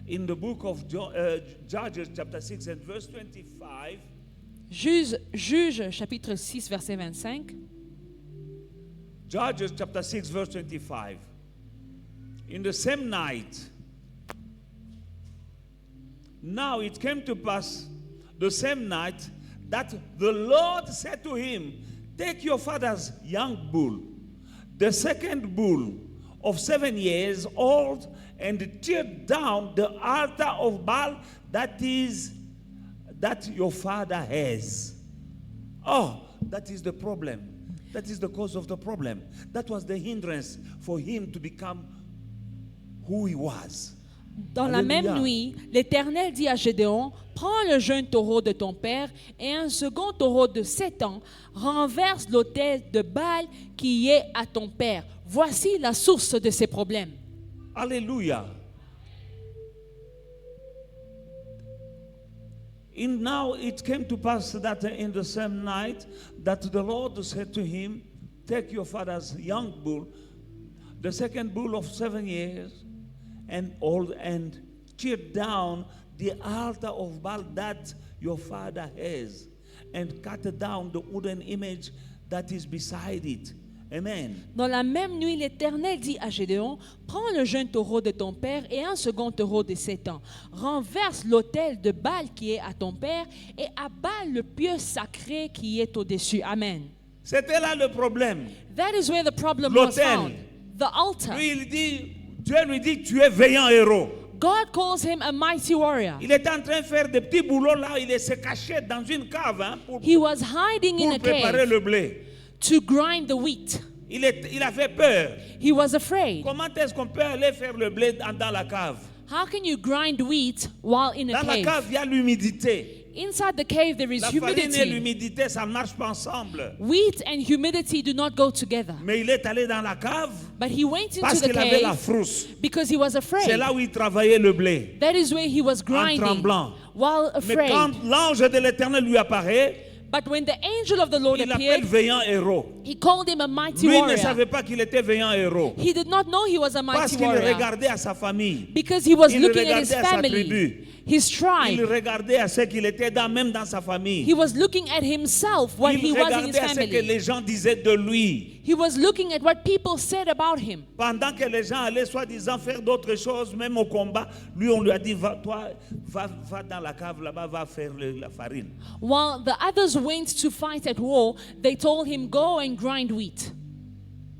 [SPEAKER 1] In the book of Judges, chapter 6 and verse 25,
[SPEAKER 2] Juge chapitre 6, verset 25.
[SPEAKER 1] Judges chapter 6, verse 25. In the same night, now it came to pass the same night that the Lord said to him, take your father's young bull, the second bull of 7 years old, and tear down the altar of Baal that your father has. Oh, that is the problem. That is the cause of the problem. That was the hindrance for him to become who he was.
[SPEAKER 2] Dans la
[SPEAKER 1] Alléluia.
[SPEAKER 2] même nuit, l'Éternel dit à Gédéon, prends le jeune taureau de ton père et un second taureau de 7 ans, renverse l'autel de Baal qui est à ton père. Voici la source de ces problèmes.
[SPEAKER 1] Alléluia. And now it came to pass that in the same night that the Lord said to him, take your father's young bull, the second bull of 7 years, and old, and tear down the altar of Baal that your father has, and cut down the wooden image that is beside it. Amen.
[SPEAKER 2] Dans la même nuit, l'Éternel dit à Gédéon, prends le jeune taureau de ton père et un second taureau de 7 ans. Renverse l'autel de Baal qui est à ton père et abat le pieu sacré qui est au-dessus. Amen.
[SPEAKER 1] C'était là le problème.
[SPEAKER 2] That is where the problem was
[SPEAKER 1] L'autel.
[SPEAKER 2] found. The altar.
[SPEAKER 1] Lui, il dit, Dieu lui dit, tu es vaillant héros.
[SPEAKER 2] God calls him a mighty warrior.
[SPEAKER 1] Il était en train de faire des petits boulots là, il se cachait dans une cave hein, pour
[SPEAKER 2] He was hiding in a
[SPEAKER 1] préparer
[SPEAKER 2] cave
[SPEAKER 1] le blé.
[SPEAKER 2] to grind the wheat.
[SPEAKER 1] Il avait peur.
[SPEAKER 2] He was afraid.
[SPEAKER 1] Comment est-ce qu'on peut aller faire le blé dans la cave?
[SPEAKER 2] How can you grind wheat while in a
[SPEAKER 1] Dans la
[SPEAKER 2] cave?
[SPEAKER 1] cave, il y a l'humidité.
[SPEAKER 2] Inside the cave there is
[SPEAKER 1] La farine et
[SPEAKER 2] humidity.
[SPEAKER 1] l'humidité, ça ne marche pas ensemble.
[SPEAKER 2] Wheat and humidity do not go together.
[SPEAKER 1] Mais il est allé dans la cave
[SPEAKER 2] But he went into
[SPEAKER 1] parce
[SPEAKER 2] the
[SPEAKER 1] qu'il avait la
[SPEAKER 2] cave
[SPEAKER 1] frousse.
[SPEAKER 2] because he was
[SPEAKER 1] C'est
[SPEAKER 2] afraid.
[SPEAKER 1] là où il travaillait le blé.
[SPEAKER 2] That is where he was grinding
[SPEAKER 1] tremblant.
[SPEAKER 2] while
[SPEAKER 1] Mais quand
[SPEAKER 2] afraid.
[SPEAKER 1] l'ange de l'Éternel lui apparaît,
[SPEAKER 2] But when the angel of the Lord
[SPEAKER 1] il l'appelle
[SPEAKER 2] appeared,
[SPEAKER 1] vaillant héros.
[SPEAKER 2] he called him a mighty
[SPEAKER 1] Lui ne
[SPEAKER 2] warrior.
[SPEAKER 1] savait pas qu'il était vaillant héros.
[SPEAKER 2] He did not know he was a
[SPEAKER 1] Parce
[SPEAKER 2] mighty
[SPEAKER 1] qu'il
[SPEAKER 2] warrior
[SPEAKER 1] regardait à sa famille.
[SPEAKER 2] because he was
[SPEAKER 1] Il
[SPEAKER 2] looking at his
[SPEAKER 1] regardait à sa
[SPEAKER 2] family,
[SPEAKER 1] tribu.
[SPEAKER 2] his
[SPEAKER 1] Il
[SPEAKER 2] tribe.
[SPEAKER 1] regardait à ce qu'il était même dans sa famille.
[SPEAKER 2] He was looking at himself, what
[SPEAKER 1] Il
[SPEAKER 2] he was in his
[SPEAKER 1] regardait à ce que
[SPEAKER 2] family.
[SPEAKER 1] les gens disaient de lui.
[SPEAKER 2] He was looking at what people said about him.
[SPEAKER 1] Pendant que les gens allaient soi-disant faire d'autres choses, même au combat, lui on lui a dit, va dans la cave là-bas, va faire la farine.
[SPEAKER 2] While the others went to fight at war, they told him, go and grind wheat.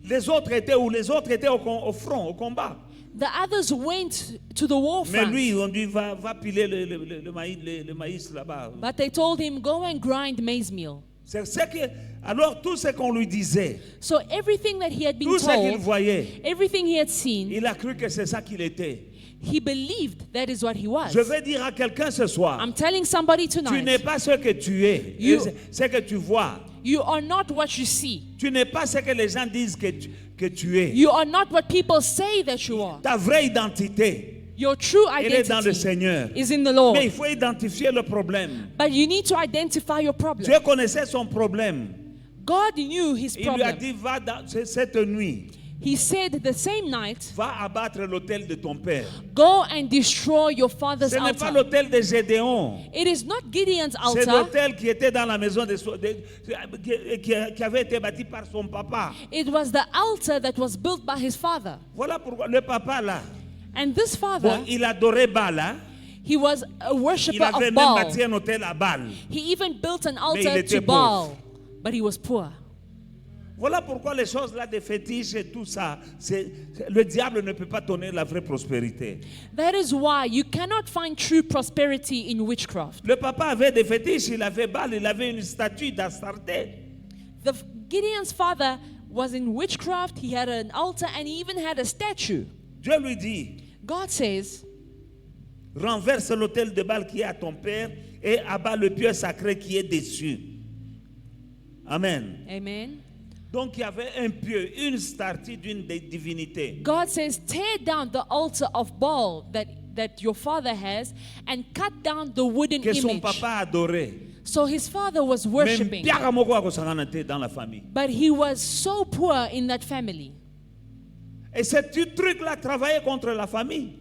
[SPEAKER 1] Les autres étaient où? Les autres étaient au front, au combat.
[SPEAKER 2] The others went to the war
[SPEAKER 1] Mais
[SPEAKER 2] front.
[SPEAKER 1] lui, on dit, va piler le maïs là-bas.
[SPEAKER 2] But they told him, go and grind maize meal.
[SPEAKER 1] C'est ce que, alors tout ce qu'on lui disait,
[SPEAKER 2] So everything that he had been
[SPEAKER 1] tout ce qu'il
[SPEAKER 2] told,
[SPEAKER 1] voyait,
[SPEAKER 2] everything he had seen,
[SPEAKER 1] il a cru que c'est ça qu'il était.
[SPEAKER 2] he believed that is what he was.
[SPEAKER 1] Je vais dire à quelqu'un ce soir,
[SPEAKER 2] I'm telling somebody
[SPEAKER 1] tu n'es
[SPEAKER 2] tonight,
[SPEAKER 1] pas ce que tu es,
[SPEAKER 2] You-
[SPEAKER 1] ce que tu vois.
[SPEAKER 2] you are not what you see.
[SPEAKER 1] Tu n'es pas ce que les gens disent que tu es.
[SPEAKER 2] You are not what people say that you are.
[SPEAKER 1] Ta vraie identité,
[SPEAKER 2] Your true
[SPEAKER 1] elle est dans le
[SPEAKER 2] identity
[SPEAKER 1] Seigneur.
[SPEAKER 2] is in the Lord.
[SPEAKER 1] Mais il faut identifier le problème.
[SPEAKER 2] But you need to identify your problem.
[SPEAKER 1] Dieu connaissait son problème.
[SPEAKER 2] God knew his
[SPEAKER 1] Il lui a
[SPEAKER 2] problem.
[SPEAKER 1] dit, va dans cette nuit,
[SPEAKER 2] He said the same night,
[SPEAKER 1] va abattre l'autel de ton père.
[SPEAKER 2] go and destroy your father's
[SPEAKER 1] Ce n'est pas
[SPEAKER 2] altar.
[SPEAKER 1] l'autel de Gédéon.
[SPEAKER 2] It is not Gideon's
[SPEAKER 1] C'est
[SPEAKER 2] altar.
[SPEAKER 1] l'autel qui était dans la maison qui avait été bâti par son papa.
[SPEAKER 2] It was the altar that was built by his father.
[SPEAKER 1] Voilà pourquoi le papa là,
[SPEAKER 2] And this
[SPEAKER 1] bon,
[SPEAKER 2] father,
[SPEAKER 1] il adorait Baal. Hein?
[SPEAKER 2] he was a
[SPEAKER 1] Il
[SPEAKER 2] worshipper
[SPEAKER 1] avait
[SPEAKER 2] of
[SPEAKER 1] même
[SPEAKER 2] Baal.
[SPEAKER 1] bâti un autel à Baal.
[SPEAKER 2] He even built an
[SPEAKER 1] il
[SPEAKER 2] altar
[SPEAKER 1] était
[SPEAKER 2] to
[SPEAKER 1] pauvre.
[SPEAKER 2] Baal, but he was poor.
[SPEAKER 1] Voilà pourquoi les choses là des fétiches et tout ça, le diable ne peut pas donner la vraie prospérité.
[SPEAKER 2] That is why you cannot find true prosperity in witchcraft.
[SPEAKER 1] Le papa avait des fétiches, il avait Baal, il avait une statue d'Astarté.
[SPEAKER 2] Gideon's father was in witchcraft, he had an altar, and he even had a statue.
[SPEAKER 1] Dieu lui dit,
[SPEAKER 2] God says,
[SPEAKER 1] renverse l'autel de Baal qui est à ton père et abat le pieu sacré qui est dessus. Amen.
[SPEAKER 2] Amen.
[SPEAKER 1] Donc il y avait un pieu, une statue d'une des divinités.
[SPEAKER 2] God says, tear down the altar of Baal that your father has and cut down the wooden
[SPEAKER 1] Que son
[SPEAKER 2] image.
[SPEAKER 1] papa adorait.
[SPEAKER 2] So his father was
[SPEAKER 1] Même
[SPEAKER 2] worshipping,
[SPEAKER 1] Pierre Moko a dans la famille.
[SPEAKER 2] but he was so poor in that family.
[SPEAKER 1] Et ce truc-là travaillait contre la famille.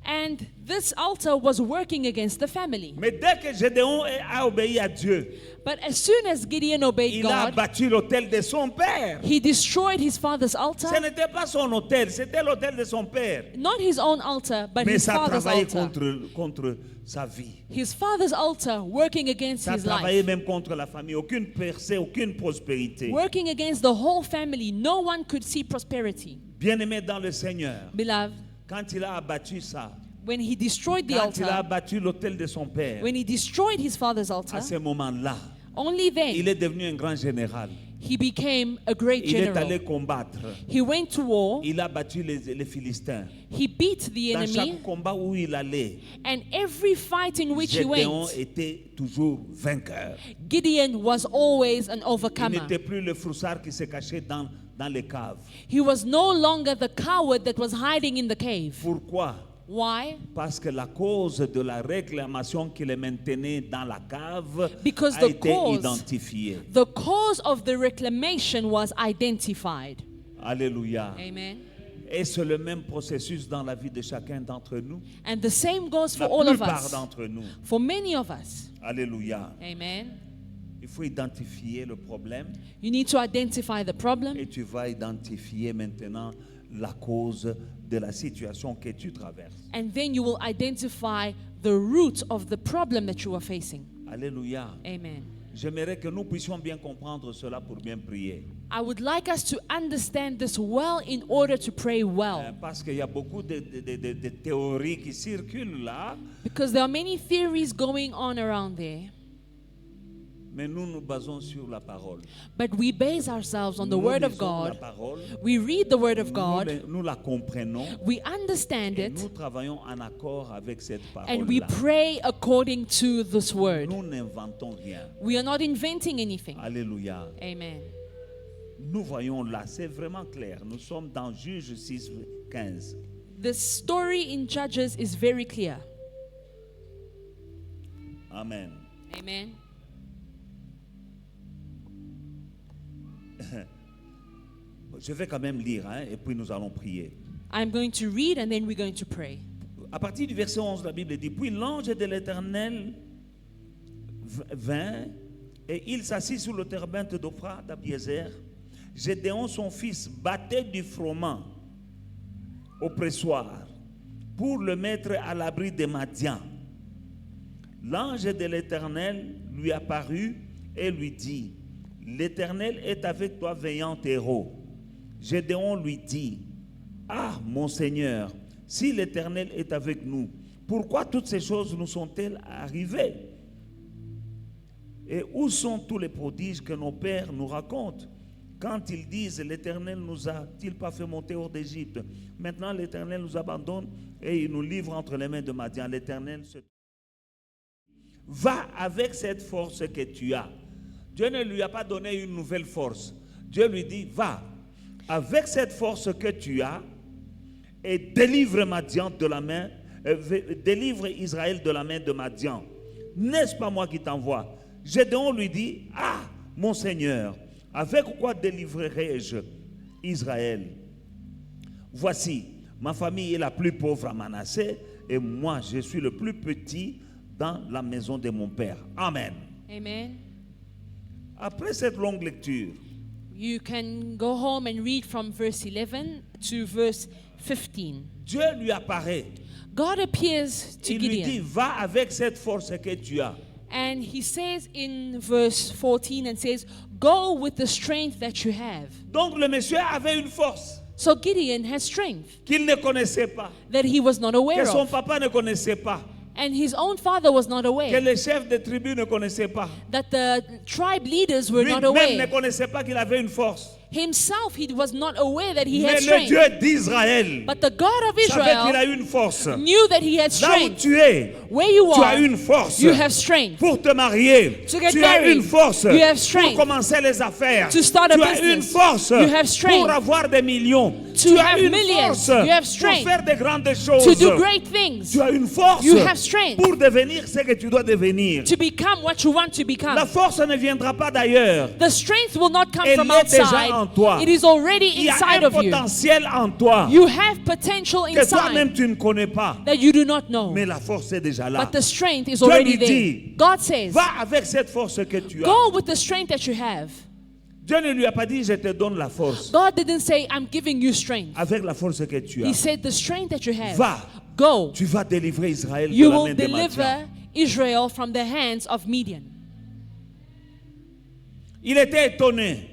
[SPEAKER 2] And this altar was working against the family.
[SPEAKER 1] Mais dès que Gédéon a obéi à Dieu,
[SPEAKER 2] But as soon as Gideon obeyed
[SPEAKER 1] il a
[SPEAKER 2] God,
[SPEAKER 1] abattu l'autel de son père.
[SPEAKER 2] he destroyed his father's
[SPEAKER 1] Ce
[SPEAKER 2] altar.
[SPEAKER 1] n'était pas son autel, c'était l'autel de son père.
[SPEAKER 2] Not his own altar, but
[SPEAKER 1] Mais
[SPEAKER 2] his
[SPEAKER 1] ça
[SPEAKER 2] father's
[SPEAKER 1] travaillait
[SPEAKER 2] altar.
[SPEAKER 1] contre sa vie.
[SPEAKER 2] His father's altar working against
[SPEAKER 1] Ça
[SPEAKER 2] his
[SPEAKER 1] travaillait
[SPEAKER 2] life.
[SPEAKER 1] même contre la famille. Aucune percée, aucune prospérité.
[SPEAKER 2] Working against the whole family. No one could see prosperity.
[SPEAKER 1] Bien-aimé dans le Seigneur,
[SPEAKER 2] Beloved,
[SPEAKER 1] quand il a abattu ça,
[SPEAKER 2] when he destroyed the
[SPEAKER 1] quand il a
[SPEAKER 2] altar,
[SPEAKER 1] abattu l'autel de son père,
[SPEAKER 2] when he destroyed his father's altar,
[SPEAKER 1] à ce moment-là,
[SPEAKER 2] only
[SPEAKER 1] il
[SPEAKER 2] then
[SPEAKER 1] est devenu un grand général.
[SPEAKER 2] he became a great
[SPEAKER 1] Il est allé
[SPEAKER 2] general.
[SPEAKER 1] combattre.
[SPEAKER 2] He went to war.
[SPEAKER 1] Il a battu les Philistins.
[SPEAKER 2] He beat the
[SPEAKER 1] Dans
[SPEAKER 2] enemy.
[SPEAKER 1] chaque combat où il allait,
[SPEAKER 2] And every fight in which he
[SPEAKER 1] Gédéon
[SPEAKER 2] went,
[SPEAKER 1] était toujours vainqueur.
[SPEAKER 2] Gideon was always an
[SPEAKER 1] Il
[SPEAKER 2] overcomer.
[SPEAKER 1] n'était plus le froussard qui se cachait dans les caves.
[SPEAKER 2] He was no longer the coward that was hiding in the cave.
[SPEAKER 1] Pourquoi?
[SPEAKER 2] Why?
[SPEAKER 1] Parce que la cause de la réclamation qui le maintenait dans la cave
[SPEAKER 2] Because
[SPEAKER 1] a
[SPEAKER 2] the
[SPEAKER 1] été
[SPEAKER 2] cause-
[SPEAKER 1] identifiée.
[SPEAKER 2] The cause of the reclamation was identified.
[SPEAKER 1] Alléluia.
[SPEAKER 2] Amen.
[SPEAKER 1] Et c'est le même processus dans la vie de chacun d'entre nous.
[SPEAKER 2] And the same goes
[SPEAKER 1] La
[SPEAKER 2] for all of
[SPEAKER 1] plupart
[SPEAKER 2] us.
[SPEAKER 1] d'entre nous.
[SPEAKER 2] For many of us.
[SPEAKER 1] Alléluia.
[SPEAKER 2] Amen.
[SPEAKER 1] Il faut identifier le problème
[SPEAKER 2] You need to identify the problem,
[SPEAKER 1] et tu vas identifier maintenant la cause de la situation que tu traverses.
[SPEAKER 2] and then you will identify the root of the problem that you are facing.
[SPEAKER 1] Alléluia.
[SPEAKER 2] Amen.
[SPEAKER 1] J'aimerais que nous puissions bien comprendre cela pour bien prier.
[SPEAKER 2] I would like us to understand this well in order to pray well.
[SPEAKER 1] Parce qu'il y a beaucoup de théories qui circulent là,
[SPEAKER 2] Because there are many theories going on around there.
[SPEAKER 1] mais nous nous basons sur la parole.
[SPEAKER 2] But we base ourselves on the
[SPEAKER 1] Nous
[SPEAKER 2] Word of
[SPEAKER 1] lisons la
[SPEAKER 2] God.
[SPEAKER 1] parole,
[SPEAKER 2] We read the Word of
[SPEAKER 1] nous,
[SPEAKER 2] God.
[SPEAKER 1] nous la comprenons
[SPEAKER 2] We understand
[SPEAKER 1] et
[SPEAKER 2] it.
[SPEAKER 1] nous travaillons en accord avec cette
[SPEAKER 2] And we
[SPEAKER 1] parole-là.
[SPEAKER 2] pray according to this Word.
[SPEAKER 1] Nous n'inventons rien.
[SPEAKER 2] We are not inventing anything.
[SPEAKER 1] Alléluia.
[SPEAKER 2] Amen.
[SPEAKER 1] Nous voyons là, c'est vraiment clair. Nous sommes dans Juge 6, 15.
[SPEAKER 2] The story in Judges is very clear.
[SPEAKER 1] Amen.
[SPEAKER 2] Amen.
[SPEAKER 1] Je vais quand même lire, hein, et puis nous allons prier.
[SPEAKER 2] I'm going to read and then we're going to pray.
[SPEAKER 1] À partir du verset 11, la Bible dit, puis l'ange de l'Éternel vint et il s'assit sur le terebinth d'Ophra d'Abiézer. Gédéon, son fils, battait du froment au pressoir pour le mettre à l'abri des Madians. L'ange de l'Éternel lui apparut et lui dit, l'Éternel est avec toi, vaillant héros. Gédéon lui dit, ah, mon Seigneur, si l'Éternel est avec nous, pourquoi toutes ces choses nous sont-elles arrivées? Et où sont tous les prodiges que nos pères nous racontent? Quand ils disent, l'Éternel nous a-t-il pas fait monter hors d'Égypte? Maintenant, l'Éternel nous abandonne et il nous livre entre les mains de Madian. L'Éternel se... Va avec cette force que tu as. Dieu ne lui a pas donné une nouvelle force. Dieu lui dit, va avec cette force que tu as et délivre Madian de la main, délivre Israël de la main de Madian. N'est-ce pas moi qui t'envoie? Gédéon lui dit, ah, mon Seigneur, avec quoi délivrerai-je Israël? Voici, ma famille est la plus pauvre à Manassé et moi, je suis le plus petit dans la maison de mon père. Amen.
[SPEAKER 2] Amen.
[SPEAKER 1] Après cette longue lecture,
[SPEAKER 2] You can go home and read from verse 11 to verse 15.
[SPEAKER 1] Dieu lui apparaît.
[SPEAKER 2] God appears to
[SPEAKER 1] Il lui dit,
[SPEAKER 2] Gideon.
[SPEAKER 1] va avec cette force que tu as.
[SPEAKER 2] And he says in verse 14 and says, go with the strength that you have.
[SPEAKER 1] Donc le monsieur avait une force
[SPEAKER 2] So Gideon has strength
[SPEAKER 1] qu'il ne connaissait pas,
[SPEAKER 2] that he was not aware
[SPEAKER 1] que son
[SPEAKER 2] of.
[SPEAKER 1] papa ne connaissait pas,
[SPEAKER 2] And his own father was not
[SPEAKER 1] que
[SPEAKER 2] aware.
[SPEAKER 1] les chefs de tribu ne connaissaient pas.
[SPEAKER 2] That the tribe leaders were not
[SPEAKER 1] Lui-même ne
[SPEAKER 2] aware.
[SPEAKER 1] connaissait pas qu'il avait une force.
[SPEAKER 2] Himself, he was not aware that he had
[SPEAKER 1] Mais le
[SPEAKER 2] strength.
[SPEAKER 1] Dieu d'Israël
[SPEAKER 2] But the God of
[SPEAKER 1] savait qu'il
[SPEAKER 2] Israel
[SPEAKER 1] a une force.
[SPEAKER 2] knew that he had
[SPEAKER 1] Là où
[SPEAKER 2] strength.
[SPEAKER 1] tu es,
[SPEAKER 2] Where you
[SPEAKER 1] tu as
[SPEAKER 2] are,
[SPEAKER 1] une force.
[SPEAKER 2] you have strength.
[SPEAKER 1] Pour te marier,
[SPEAKER 2] To get
[SPEAKER 1] tu as
[SPEAKER 2] married,
[SPEAKER 1] une force.
[SPEAKER 2] you have strength.
[SPEAKER 1] Pour commencer les affaires,
[SPEAKER 2] To start a
[SPEAKER 1] tu as
[SPEAKER 2] business,
[SPEAKER 1] une force.
[SPEAKER 2] you have strength.
[SPEAKER 1] Pour avoir des millions,
[SPEAKER 2] To
[SPEAKER 1] tu as
[SPEAKER 2] have
[SPEAKER 1] une
[SPEAKER 2] millions,
[SPEAKER 1] force.
[SPEAKER 2] you have
[SPEAKER 1] Pour
[SPEAKER 2] strength.
[SPEAKER 1] faire de grandes choses,
[SPEAKER 2] To do great things.
[SPEAKER 1] tu as une force.
[SPEAKER 2] You have strength.
[SPEAKER 1] Pour devenir ce que tu dois devenir.
[SPEAKER 2] To become what you want to
[SPEAKER 1] La
[SPEAKER 2] become.
[SPEAKER 1] force ne viendra pas d'ailleurs.
[SPEAKER 2] The strength will not come
[SPEAKER 1] Elle
[SPEAKER 2] from
[SPEAKER 1] est déjà
[SPEAKER 2] outside.
[SPEAKER 1] en toi.
[SPEAKER 2] It is already
[SPEAKER 1] Il y a
[SPEAKER 2] inside
[SPEAKER 1] un
[SPEAKER 2] of you.
[SPEAKER 1] potentiel en toi
[SPEAKER 2] You have potential
[SPEAKER 1] que toi-même
[SPEAKER 2] inside
[SPEAKER 1] tu ne connais pas.
[SPEAKER 2] that you do not know.
[SPEAKER 1] Mais la force est déjà là.
[SPEAKER 2] But the strength is
[SPEAKER 1] Dieu
[SPEAKER 2] already
[SPEAKER 1] lui
[SPEAKER 2] there.
[SPEAKER 1] dit,
[SPEAKER 2] God says,
[SPEAKER 1] va avec cette force que tu as.
[SPEAKER 2] go with the strength that you have.
[SPEAKER 1] Dieu ne lui a pas dit, je te donne la force.
[SPEAKER 2] God didn't say, I'm giving you strength.
[SPEAKER 1] Avec la force que tu
[SPEAKER 2] He
[SPEAKER 1] as,
[SPEAKER 2] said, the strength that you have,
[SPEAKER 1] va,
[SPEAKER 2] go.
[SPEAKER 1] tu vas délivrer Israël de
[SPEAKER 2] You
[SPEAKER 1] la
[SPEAKER 2] will
[SPEAKER 1] main de Madian.
[SPEAKER 2] deliver Israel from the hands of Midian.
[SPEAKER 1] Il était étonné.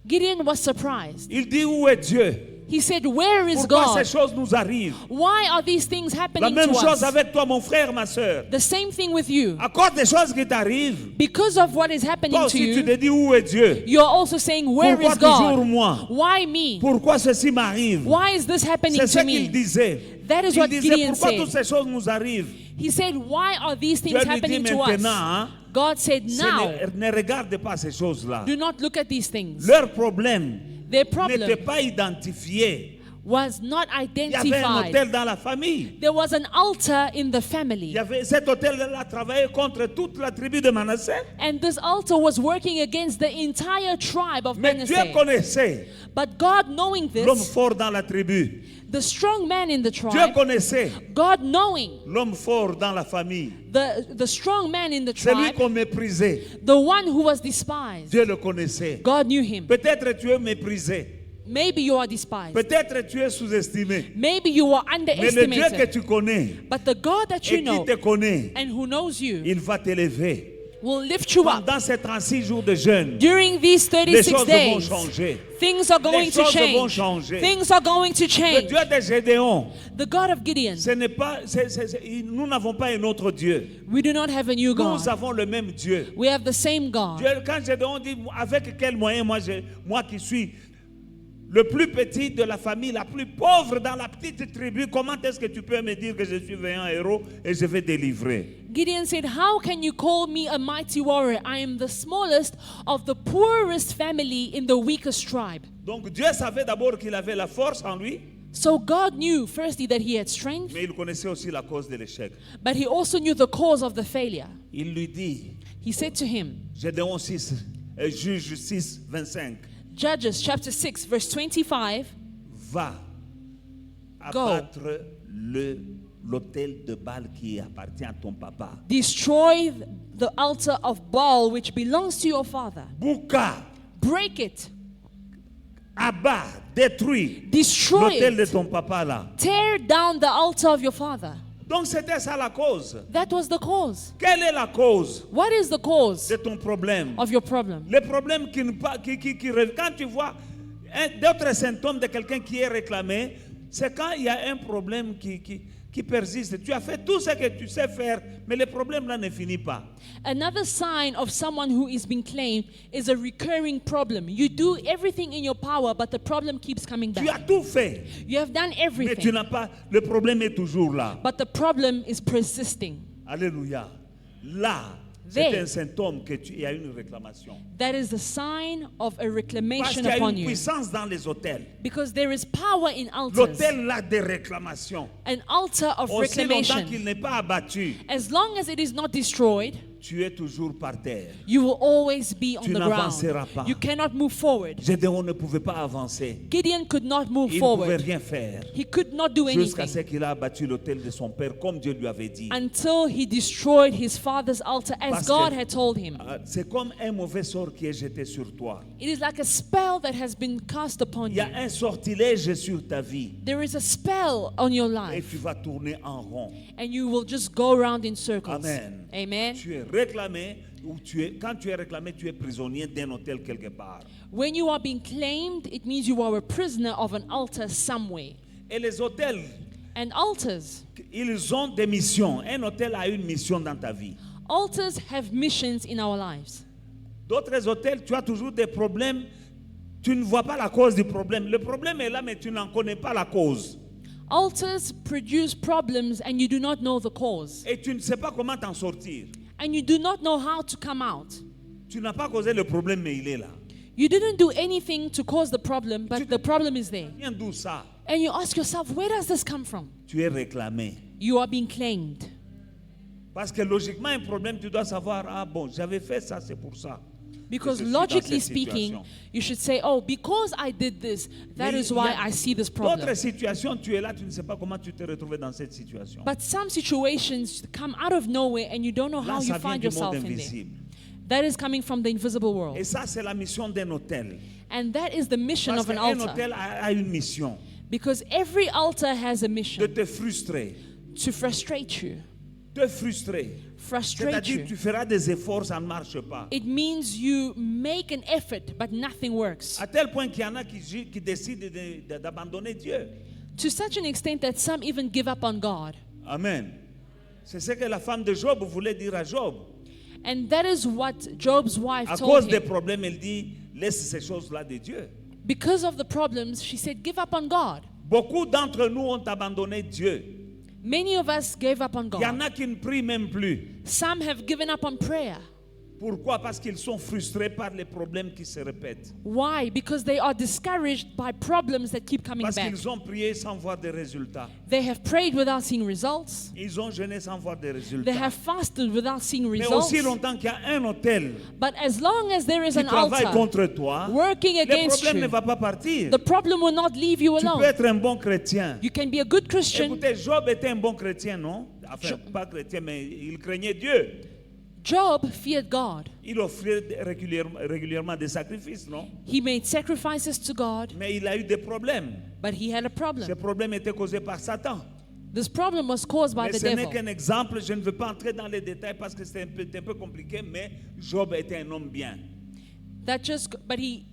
[SPEAKER 2] Gideon was surprised.
[SPEAKER 1] Il dit, où est Dieu?
[SPEAKER 2] He said, where is
[SPEAKER 1] Pourquoi
[SPEAKER 2] God?
[SPEAKER 1] ces choses nous arrivent?
[SPEAKER 2] Why are these things
[SPEAKER 1] La
[SPEAKER 2] happening
[SPEAKER 1] même
[SPEAKER 2] to
[SPEAKER 1] chose
[SPEAKER 2] us?
[SPEAKER 1] avec toi, mon frère, ma soeur.
[SPEAKER 2] The same thing with you.
[SPEAKER 1] À cause des choses qui t'arrivent,
[SPEAKER 2] Because of what is happening
[SPEAKER 1] toi
[SPEAKER 2] to
[SPEAKER 1] aussi tu
[SPEAKER 2] you,
[SPEAKER 1] te dis où est Dieu?
[SPEAKER 2] you're also saying, where
[SPEAKER 1] Pourquoi
[SPEAKER 2] is
[SPEAKER 1] toujours
[SPEAKER 2] God?
[SPEAKER 1] moi?
[SPEAKER 2] Why me?
[SPEAKER 1] Pourquoi ceci m'arrive?
[SPEAKER 2] Why is this happening
[SPEAKER 1] C'est ce
[SPEAKER 2] to
[SPEAKER 1] qu'il
[SPEAKER 2] me?
[SPEAKER 1] disait.
[SPEAKER 2] That is
[SPEAKER 1] Il
[SPEAKER 2] what
[SPEAKER 1] disait
[SPEAKER 2] Gideon
[SPEAKER 1] pourquoi
[SPEAKER 2] said.
[SPEAKER 1] toutes ces choses nous arrivent.
[SPEAKER 2] He said, why are these
[SPEAKER 1] Dieu
[SPEAKER 2] things
[SPEAKER 1] lui dit
[SPEAKER 2] happening to us?
[SPEAKER 1] maintenant, hein,
[SPEAKER 2] God said, now,
[SPEAKER 1] ne regarde pas ces choses-là.
[SPEAKER 2] do not look at these things.
[SPEAKER 1] Leur problème
[SPEAKER 2] Their
[SPEAKER 1] n'était
[SPEAKER 2] problem
[SPEAKER 1] pas identifié.
[SPEAKER 2] was not
[SPEAKER 1] Il y avait un
[SPEAKER 2] identified.
[SPEAKER 1] hôtel dans la famille.
[SPEAKER 2] There was an altar in the
[SPEAKER 1] Il
[SPEAKER 2] family.
[SPEAKER 1] y avait, cet hôtel-là travaillait contre toute la tribu de Manassé.
[SPEAKER 2] And this altar was working against the entire tribe of
[SPEAKER 1] Mais Dieu
[SPEAKER 2] Manasseh.
[SPEAKER 1] connaissait
[SPEAKER 2] But God knowing
[SPEAKER 1] l'homme
[SPEAKER 2] this,
[SPEAKER 1] fort dans la tribu.
[SPEAKER 2] the strong man in the
[SPEAKER 1] Dieu
[SPEAKER 2] tribe,
[SPEAKER 1] connaissait
[SPEAKER 2] God knowing
[SPEAKER 1] l'homme fort dans la famille.
[SPEAKER 2] the strong man in the
[SPEAKER 1] Celui
[SPEAKER 2] tribe,
[SPEAKER 1] qu'on méprisait.
[SPEAKER 2] the one who was despised,
[SPEAKER 1] Dieu le connaissait.
[SPEAKER 2] God knew him.
[SPEAKER 1] Peut-être tu es méprisé.
[SPEAKER 2] Maybe you are despised.
[SPEAKER 1] Peut-être tu es sous-estimé.
[SPEAKER 2] Maybe you are
[SPEAKER 1] Mais le Dieu que
[SPEAKER 2] underestimated.
[SPEAKER 1] tu connais
[SPEAKER 2] But the God that
[SPEAKER 1] et
[SPEAKER 2] you
[SPEAKER 1] qui
[SPEAKER 2] know
[SPEAKER 1] te connaît,
[SPEAKER 2] and who knows you
[SPEAKER 1] il va t'élever.
[SPEAKER 2] will lift you up.
[SPEAKER 1] Pendant ces 36 jours de jeûne,
[SPEAKER 2] During these
[SPEAKER 1] les
[SPEAKER 2] 36
[SPEAKER 1] choses vont
[SPEAKER 2] days,
[SPEAKER 1] changer.
[SPEAKER 2] things are going
[SPEAKER 1] Les
[SPEAKER 2] to
[SPEAKER 1] choses vont
[SPEAKER 2] change.
[SPEAKER 1] changer.
[SPEAKER 2] Things are going to
[SPEAKER 1] Le
[SPEAKER 2] change.
[SPEAKER 1] Dieu de Gédéon,
[SPEAKER 2] The God of Gideon,
[SPEAKER 1] ce n'est pas, nous n'avons pas un autre Dieu.
[SPEAKER 2] we do not have a new
[SPEAKER 1] Nous
[SPEAKER 2] God.
[SPEAKER 1] avons le même Dieu.
[SPEAKER 2] We have the same God.
[SPEAKER 1] Dieu, quand Gédéon dit avec quel moyen moi qui suis le plus petit de la famille, la plus pauvre dans la petite tribu, comment est-ce que tu peux me dire que je suis vaillant héros et je vais délivrer?
[SPEAKER 2] Gideon said, how can you call me a mighty warrior? I am the smallest of the poorest family in the weakest tribe.
[SPEAKER 1] Donc Dieu savait d'abord qu'il avait la force en lui,
[SPEAKER 2] So God knew firstly that he had strength,
[SPEAKER 1] mais il connaissait aussi la cause de l'échec.
[SPEAKER 2] but he also knew the cause of the failure.
[SPEAKER 1] Il lui dit,
[SPEAKER 2] He said to him,
[SPEAKER 1] Gédéon 6, Juge 6, 25,
[SPEAKER 2] Judges chapter 6 verse 25,
[SPEAKER 1] va abattre l'autel de Baal qui appartient à ton papa.
[SPEAKER 2] destroy the altar of Baal which belongs to your father.
[SPEAKER 1] Bouka,
[SPEAKER 2] Break it,
[SPEAKER 1] abat, détruis
[SPEAKER 2] destroy
[SPEAKER 1] l'autel de
[SPEAKER 2] it,
[SPEAKER 1] ton papa là.
[SPEAKER 2] tear down the altar of your father.
[SPEAKER 1] Donc c'était ça la cause.
[SPEAKER 2] That was the cause.
[SPEAKER 1] Quelle est la cause
[SPEAKER 2] What is the cause
[SPEAKER 1] de ton problème?
[SPEAKER 2] of your problem?
[SPEAKER 1] Le problème quand tu vois d'autres symptômes de quelqu'un qui est réclamé, c'est quand il y a un problème qui persiste. Tu as fait tout ce que tu sais faire, mais le problème là ne finit pas.
[SPEAKER 2] Another sign of someone who is being claimed is a recurring problem. You do everything in your power, but the problem keeps coming
[SPEAKER 1] Tu as
[SPEAKER 2] back.
[SPEAKER 1] tout fait,
[SPEAKER 2] You have done
[SPEAKER 1] mais tu
[SPEAKER 2] everything,
[SPEAKER 1] n'as pas. Le problème est toujours là.
[SPEAKER 2] but the problem is persisting.
[SPEAKER 1] Alléluia. Là, c'est
[SPEAKER 2] There.
[SPEAKER 1] un symptôme qu'il y a une réclamation.
[SPEAKER 2] That is the sign of a
[SPEAKER 1] Parce
[SPEAKER 2] reclamation
[SPEAKER 1] qu'il y a
[SPEAKER 2] upon
[SPEAKER 1] une
[SPEAKER 2] you.
[SPEAKER 1] puissance dans les hôtels.
[SPEAKER 2] Because there is power in altars.
[SPEAKER 1] L'hôtel là de réclamation.
[SPEAKER 2] An altar of
[SPEAKER 1] Aussi longtemps
[SPEAKER 2] reclamation.
[SPEAKER 1] qu'il n'est pas abattu,
[SPEAKER 2] As long as it is not destroyed,
[SPEAKER 1] tu es toujours par terre.
[SPEAKER 2] you will always be on
[SPEAKER 1] Tu
[SPEAKER 2] the
[SPEAKER 1] n'avanceras
[SPEAKER 2] ground.
[SPEAKER 1] pas.
[SPEAKER 2] You cannot move forward.
[SPEAKER 1] Gédéon ne pouvait pas avancer.
[SPEAKER 2] Gideon could not move
[SPEAKER 1] Il ne pouvait
[SPEAKER 2] forward.
[SPEAKER 1] rien faire.
[SPEAKER 2] He could not do
[SPEAKER 1] Jusqu'à ce
[SPEAKER 2] anything
[SPEAKER 1] qu'il a abattu l'autel de son père, comme Dieu lui avait dit.
[SPEAKER 2] until he destroyed his father's altar as
[SPEAKER 1] Parce
[SPEAKER 2] God
[SPEAKER 1] que-
[SPEAKER 2] had told him.
[SPEAKER 1] C'est comme un mauvais sort qui est jeté sur toi.
[SPEAKER 2] It is like a spell that has been cast upon
[SPEAKER 1] Il y
[SPEAKER 2] you.
[SPEAKER 1] a un sortilège sur ta vie.
[SPEAKER 2] There is a spell on your
[SPEAKER 1] Et
[SPEAKER 2] life,
[SPEAKER 1] tu vas tourner en rond.
[SPEAKER 2] and you will just go around in circles.
[SPEAKER 1] Amen.
[SPEAKER 2] Amen.
[SPEAKER 1] Tu es réclamé, ou quand tu es réclamé, tu es prisonnier d'un hôtel quelque part.
[SPEAKER 2] When you are being claimed, it means you are a prisoner of an altar somewhere.
[SPEAKER 1] Et les hôtels,
[SPEAKER 2] And altars,
[SPEAKER 1] ils ont des missions. Un hôtel a une mission dans ta vie.
[SPEAKER 2] altars have missions in our lives.
[SPEAKER 1] D'autres hôtels, tu as toujours des problèmes. Tu ne vois pas la cause du problème. Le problème est là, mais tu n'en connais pas la cause.
[SPEAKER 2] Altars produce problems and you do not know the cause.
[SPEAKER 1] Et tu ne sais pas comment t'en sortir.
[SPEAKER 2] And you do not know how to come out.
[SPEAKER 1] Tu n'as pas causé le problème, mais il est là.
[SPEAKER 2] You didn't do anything to cause the problem, but the problem is there.
[SPEAKER 1] Viens d'où ça?
[SPEAKER 2] And you ask yourself, where does this come from?
[SPEAKER 1] Tu es réclamé.
[SPEAKER 2] You are being claimed.
[SPEAKER 1] Parce que logiquement, un problème, tu dois savoir, ah bon, j'avais fait ça, c'est pour ça.
[SPEAKER 2] Because
[SPEAKER 1] Je suis dans
[SPEAKER 2] logically
[SPEAKER 1] cette
[SPEAKER 2] speaking,
[SPEAKER 1] situation.
[SPEAKER 2] you should say, oh, because I did this, that
[SPEAKER 1] Mais
[SPEAKER 2] is
[SPEAKER 1] il y
[SPEAKER 2] why
[SPEAKER 1] a
[SPEAKER 2] I see this problem.
[SPEAKER 1] D'autres situations, tu es là, tu ne sais pas comment tu t'es retrouvé dans cette situation.
[SPEAKER 2] But some situations come out of nowhere and you don't know
[SPEAKER 1] Là,
[SPEAKER 2] how you
[SPEAKER 1] ça vient
[SPEAKER 2] find
[SPEAKER 1] du monde
[SPEAKER 2] yourself in there.
[SPEAKER 1] invisible.
[SPEAKER 2] That is coming from the invisible world.
[SPEAKER 1] Et ça, c'est la mission d'un hôtel.
[SPEAKER 2] And that is the mission
[SPEAKER 1] Parce
[SPEAKER 2] of an
[SPEAKER 1] qu'un
[SPEAKER 2] altar.
[SPEAKER 1] hôtel a une mission
[SPEAKER 2] Because every altar has a
[SPEAKER 1] de
[SPEAKER 2] mission
[SPEAKER 1] te frustrer,
[SPEAKER 2] to frustrate you,
[SPEAKER 1] te frustrer.
[SPEAKER 2] frustrate
[SPEAKER 1] C'est-à-dire
[SPEAKER 2] you.
[SPEAKER 1] tu feras des efforts, ça ne marche pas.
[SPEAKER 2] It means you make an effort, but nothing works.
[SPEAKER 1] À tel point qu'il y en a qui décident d'abandonner Dieu.
[SPEAKER 2] To such an extent that some even give up on God.
[SPEAKER 1] Amen. C'est ce que la femme de Job voulait dire à Job.
[SPEAKER 2] And that is what Job's wife
[SPEAKER 1] À
[SPEAKER 2] told
[SPEAKER 1] cause des
[SPEAKER 2] him.
[SPEAKER 1] problèmes, elle dit, laisse ces choses-là de Dieu.
[SPEAKER 2] Because of the problems, she said, give up on God.
[SPEAKER 1] Beaucoup d'entre nous ont abandonné Dieu.
[SPEAKER 2] Many of us gave up on
[SPEAKER 1] Il y en
[SPEAKER 2] God.
[SPEAKER 1] a qui ne prient même plus.
[SPEAKER 2] Some have given up on prayer.
[SPEAKER 1] Pourquoi? Parce qu'ils sont frustrés par les problèmes qui se répètent.
[SPEAKER 2] Why? Because they are discouraged by problems that keep coming
[SPEAKER 1] Parce
[SPEAKER 2] back.
[SPEAKER 1] qu'ils ont prié sans voir de résultats.
[SPEAKER 2] They have prayed without seeing results.
[SPEAKER 1] Ils ont jeûné sans voir de
[SPEAKER 2] They
[SPEAKER 1] résultats.
[SPEAKER 2] have fasted without seeing
[SPEAKER 1] Mais
[SPEAKER 2] results.
[SPEAKER 1] aussi longtemps qu'il y a un hôtel
[SPEAKER 2] But as long as there is
[SPEAKER 1] qui
[SPEAKER 2] an
[SPEAKER 1] travaille
[SPEAKER 2] altar
[SPEAKER 1] contre toi,
[SPEAKER 2] working
[SPEAKER 1] le
[SPEAKER 2] against
[SPEAKER 1] problème ne
[SPEAKER 2] you,
[SPEAKER 1] va pas partir.
[SPEAKER 2] the problem will not leave you
[SPEAKER 1] Tu peux
[SPEAKER 2] alone.
[SPEAKER 1] être un bon chrétien.
[SPEAKER 2] You can be a good Christian.
[SPEAKER 1] Écoutez, Job était un bon chrétien, non? Enfin, pas chrétien, mais il craignait Dieu.
[SPEAKER 2] Job feared God.
[SPEAKER 1] Il offrait régulièrement des sacrifices, non?
[SPEAKER 2] He made sacrifices to God,
[SPEAKER 1] Mais il a eu des problèmes.
[SPEAKER 2] but he had a
[SPEAKER 1] Ces
[SPEAKER 2] problem.
[SPEAKER 1] problèmes étaient causés par Satan.
[SPEAKER 2] This problem was caused by
[SPEAKER 1] Mais
[SPEAKER 2] the
[SPEAKER 1] ce n'est
[SPEAKER 2] devil.
[SPEAKER 1] qu'un exemple. Je ne veux pas entrer dans les détails parce que c'est un peu compliqué, mais Job était un homme bien.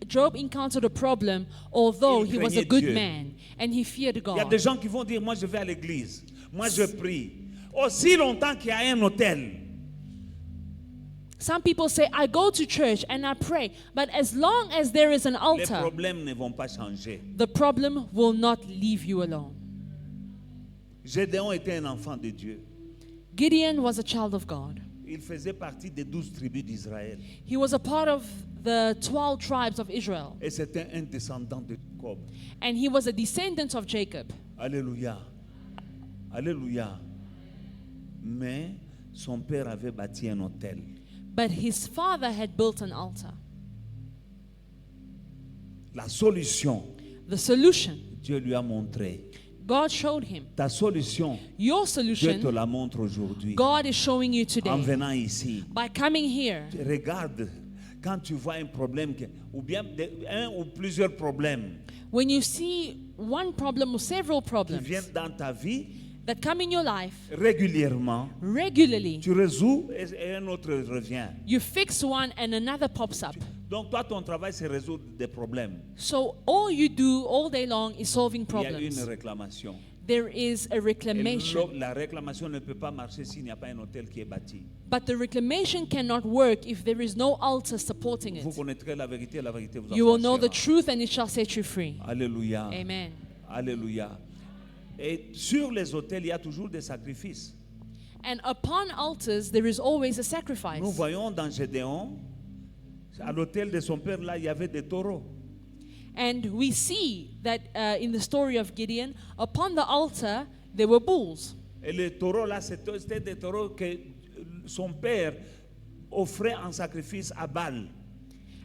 [SPEAKER 2] Job encountered a problem, although
[SPEAKER 1] Il
[SPEAKER 2] he was a
[SPEAKER 1] craignait
[SPEAKER 2] good
[SPEAKER 1] Dieu.
[SPEAKER 2] man and he feared
[SPEAKER 1] Il y a des
[SPEAKER 2] God.
[SPEAKER 1] gens qui vont dire, moi je vais à l'église, moi je prie. Aussi longtemps qu'il y a un hôtel,
[SPEAKER 2] Some people say, I go to church and I pray, but as long as there is an
[SPEAKER 1] les
[SPEAKER 2] altar,
[SPEAKER 1] problèmes ne vont pas changer.
[SPEAKER 2] the problem will not leave you alone.
[SPEAKER 1] Gédéon était un enfant de Dieu.
[SPEAKER 2] Gideon was a child of God.
[SPEAKER 1] Il faisait partie des 12 tribus d'Israël.
[SPEAKER 2] He was a part of the 12 tribes of Israel,
[SPEAKER 1] Et c'était un descendant de Jacob.
[SPEAKER 2] and he was a descendant of Jacob.
[SPEAKER 1] Alléluia. Alléluia. Mais son père avait bâti un hôtel.
[SPEAKER 2] But his father had built an altar.
[SPEAKER 1] La solution,
[SPEAKER 2] The solution,
[SPEAKER 1] Dieu lui a montré.
[SPEAKER 2] God showed him.
[SPEAKER 1] Ta solution,
[SPEAKER 2] Your
[SPEAKER 1] Dieu te
[SPEAKER 2] solution,
[SPEAKER 1] la montre aujourd'hui.
[SPEAKER 2] God is showing you
[SPEAKER 1] En
[SPEAKER 2] today.
[SPEAKER 1] venant ici,
[SPEAKER 2] By coming here,
[SPEAKER 1] regarde, quand tu vois un problème, ou bien un ou plusieurs problèmes
[SPEAKER 2] when you see one problem or several
[SPEAKER 1] qui
[SPEAKER 2] problems
[SPEAKER 1] viennent dans ta vie,
[SPEAKER 2] that come in your life
[SPEAKER 1] régulièrement,
[SPEAKER 2] regularly,
[SPEAKER 1] tu résous et un autre revient.
[SPEAKER 2] you fix one and another pops up.
[SPEAKER 1] Donc toi, ton travail, c'est résoudre des problèmes.
[SPEAKER 2] So all you do all day long is solving
[SPEAKER 1] Il y a une
[SPEAKER 2] problems.
[SPEAKER 1] réclamation.
[SPEAKER 2] There is a
[SPEAKER 1] Et
[SPEAKER 2] reclamation.
[SPEAKER 1] la réclamation ne peut pas marcher s'il n'y a pas un hôtel qui est bâti.
[SPEAKER 2] But the reclamation cannot work if there is no altar supporting
[SPEAKER 1] Vous
[SPEAKER 2] it.
[SPEAKER 1] connaîtrez la vérité vous
[SPEAKER 2] You will know the
[SPEAKER 1] affranchira.
[SPEAKER 2] truth and it shall set you free.
[SPEAKER 1] Alléluia.
[SPEAKER 2] Amen.
[SPEAKER 1] Alléluia. Et sur les hôtels, il y a toujours des sacrifices.
[SPEAKER 2] And upon altars, there is always a
[SPEAKER 1] Nous
[SPEAKER 2] sacrifice.
[SPEAKER 1] voyons dans Gédéon, à l'hôtel de son père, là, il y avait des taureaux.
[SPEAKER 2] And we see that in the story of Gideon, upon the altar, there were bulls.
[SPEAKER 1] Et les taureaux, là, c'était des taureaux que son père offrait en sacrifice à Baal.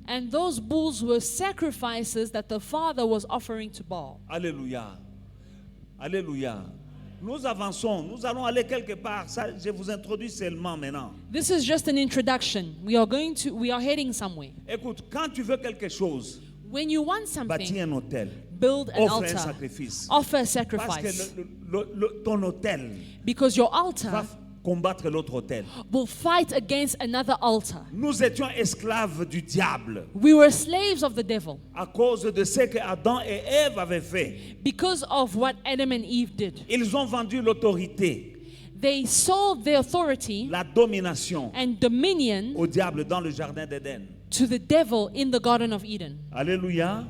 [SPEAKER 2] And those bulls were sacrifices that the father was offering to Baal.
[SPEAKER 1] Alléluia. Alléluia. Nous avançons, nous allons aller quelque part. Ça, je vous introduis seulement maintenant.
[SPEAKER 2] This is just an introduction. We are heading somewhere.
[SPEAKER 1] Écoute, quand tu veux quelque chose,
[SPEAKER 2] When you want
[SPEAKER 1] bâtis
[SPEAKER 2] something,
[SPEAKER 1] un hôtel,
[SPEAKER 2] build an
[SPEAKER 1] offre un
[SPEAKER 2] altar.
[SPEAKER 1] sacrifice.
[SPEAKER 2] Offer a
[SPEAKER 1] Parce
[SPEAKER 2] sacrifice.
[SPEAKER 1] que ton hôtel
[SPEAKER 2] Because your
[SPEAKER 1] va
[SPEAKER 2] altar
[SPEAKER 1] combattre l'autre hôtel.
[SPEAKER 2] will fight against another altar.
[SPEAKER 1] Nous étions esclaves du diable
[SPEAKER 2] We were slaves of the devil
[SPEAKER 1] à cause de ce que Adam et Ève avaient fait.
[SPEAKER 2] because of what Adam and Eve did.
[SPEAKER 1] Ils ont vendu l'autorité,
[SPEAKER 2] They sold their authority
[SPEAKER 1] la domination
[SPEAKER 2] and dominion
[SPEAKER 1] au diable dans le jardin d'Éden.
[SPEAKER 2] to the devil in the Garden of Eden.
[SPEAKER 1] Alléluia.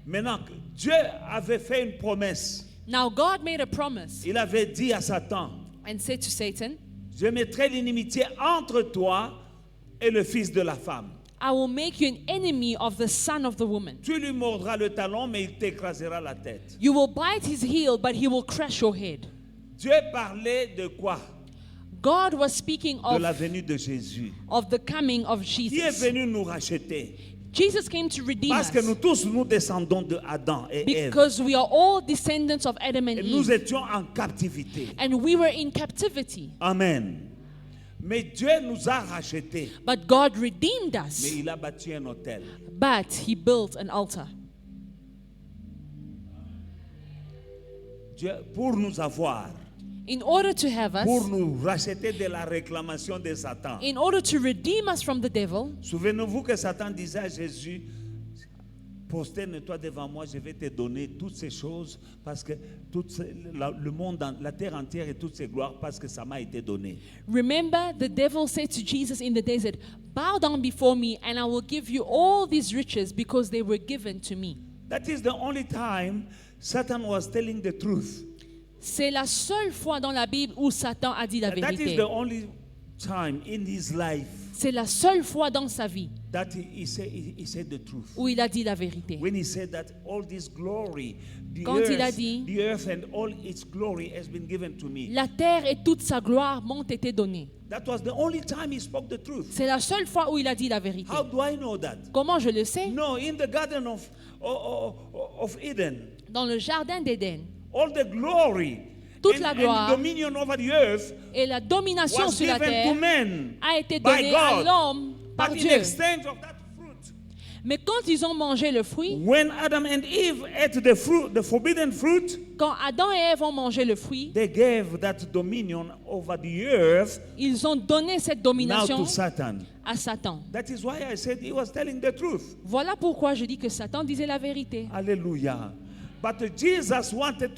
[SPEAKER 1] Maintenant, Dieu avait fait une promesse.
[SPEAKER 2] Now God made a promise
[SPEAKER 1] Il avait dit à Satan,
[SPEAKER 2] and said to Satan,
[SPEAKER 1] je mettrai l'inimitié entre toi et le fils de la femme.
[SPEAKER 2] I will make you an enemy of the son of the woman.
[SPEAKER 1] Tu lui mordras le talon, mais il t'écrasera la tête.
[SPEAKER 2] You will bite his heel, but he will crush your head.
[SPEAKER 1] Dieu parlait de quoi?
[SPEAKER 2] God was speaking
[SPEAKER 1] De la
[SPEAKER 2] of
[SPEAKER 1] venue de Jésus.
[SPEAKER 2] the coming of
[SPEAKER 1] Qui est
[SPEAKER 2] Jesus.
[SPEAKER 1] venu nous racheter?
[SPEAKER 2] Jesus came to redeem
[SPEAKER 1] Parce que
[SPEAKER 2] us
[SPEAKER 1] nous tous, nous descendons de Adam et Ève.
[SPEAKER 2] because we are all descendants of Adam and
[SPEAKER 1] Et nous
[SPEAKER 2] Eve.
[SPEAKER 1] étions en captivité.
[SPEAKER 2] And we were in captivity.
[SPEAKER 1] Amen. Mais Dieu nous a rachetés.
[SPEAKER 2] But God redeemed
[SPEAKER 1] Mais
[SPEAKER 2] us.
[SPEAKER 1] il a bâti un hôtel.
[SPEAKER 2] But he built an altar.
[SPEAKER 1] Dieu, pour nous avoir,
[SPEAKER 2] in order to have
[SPEAKER 1] pour
[SPEAKER 2] us,
[SPEAKER 1] nous racheter de la réclamation de Satan.
[SPEAKER 2] in order to redeem us from the devil.
[SPEAKER 1] Souvenez-vous que Satan disait à Jésus, prosterne-toi devant moi, je vais te donner toutes ces choses parce que le monde, la terre entière et toutes ses gloires parce que ça m'a été donné.
[SPEAKER 2] Remember, the devil said to Jesus in the desert, bow down before me and I will give you all these riches because they were given to me.
[SPEAKER 1] That is the only time Satan was telling the truth.
[SPEAKER 2] C'est la seule fois dans la Bible où Satan a dit la
[SPEAKER 1] That is
[SPEAKER 2] vérité.
[SPEAKER 1] the only time in his life
[SPEAKER 2] C'est la seule fois dans sa vie
[SPEAKER 1] that he said the truth.
[SPEAKER 2] où il a dit la vérité.
[SPEAKER 1] When he said that all this glory,
[SPEAKER 2] Quand il a dit,
[SPEAKER 1] the earth and all its glory has been given to me.
[SPEAKER 2] La terre et toute sa gloire m'ont été données.
[SPEAKER 1] That was the only time he spoke the truth.
[SPEAKER 2] C'est la seule fois où il a dit la vérité.
[SPEAKER 1] How do I know that?
[SPEAKER 2] Comment je le sais?
[SPEAKER 1] No, in the garden of Eden,
[SPEAKER 2] Dans le jardin d'Éden,
[SPEAKER 1] all the glory
[SPEAKER 2] toute la gloire
[SPEAKER 1] and dominion over the earth
[SPEAKER 2] et la domination
[SPEAKER 1] was
[SPEAKER 2] sur la
[SPEAKER 1] given
[SPEAKER 2] terre
[SPEAKER 1] to men
[SPEAKER 2] a été
[SPEAKER 1] by
[SPEAKER 2] donnée à
[SPEAKER 1] God.
[SPEAKER 2] l'homme par
[SPEAKER 1] But in
[SPEAKER 2] Dieu.
[SPEAKER 1] exchange of that fruit,
[SPEAKER 2] Mais quand ils ont mangé le fruit,
[SPEAKER 1] when Adam and Eve ate the fruit, the forbidden fruit,
[SPEAKER 2] quand Adam et Ève ont mangé le fruit,
[SPEAKER 1] they gave that dominion over the earth
[SPEAKER 2] ils ont donné cette
[SPEAKER 1] now
[SPEAKER 2] domination
[SPEAKER 1] to Satan.
[SPEAKER 2] à Satan.
[SPEAKER 1] That is why I said he was telling the truth.
[SPEAKER 2] Voilà pourquoi je dis que Satan disait la vérité.
[SPEAKER 1] Hallelujah. But Jesus wanted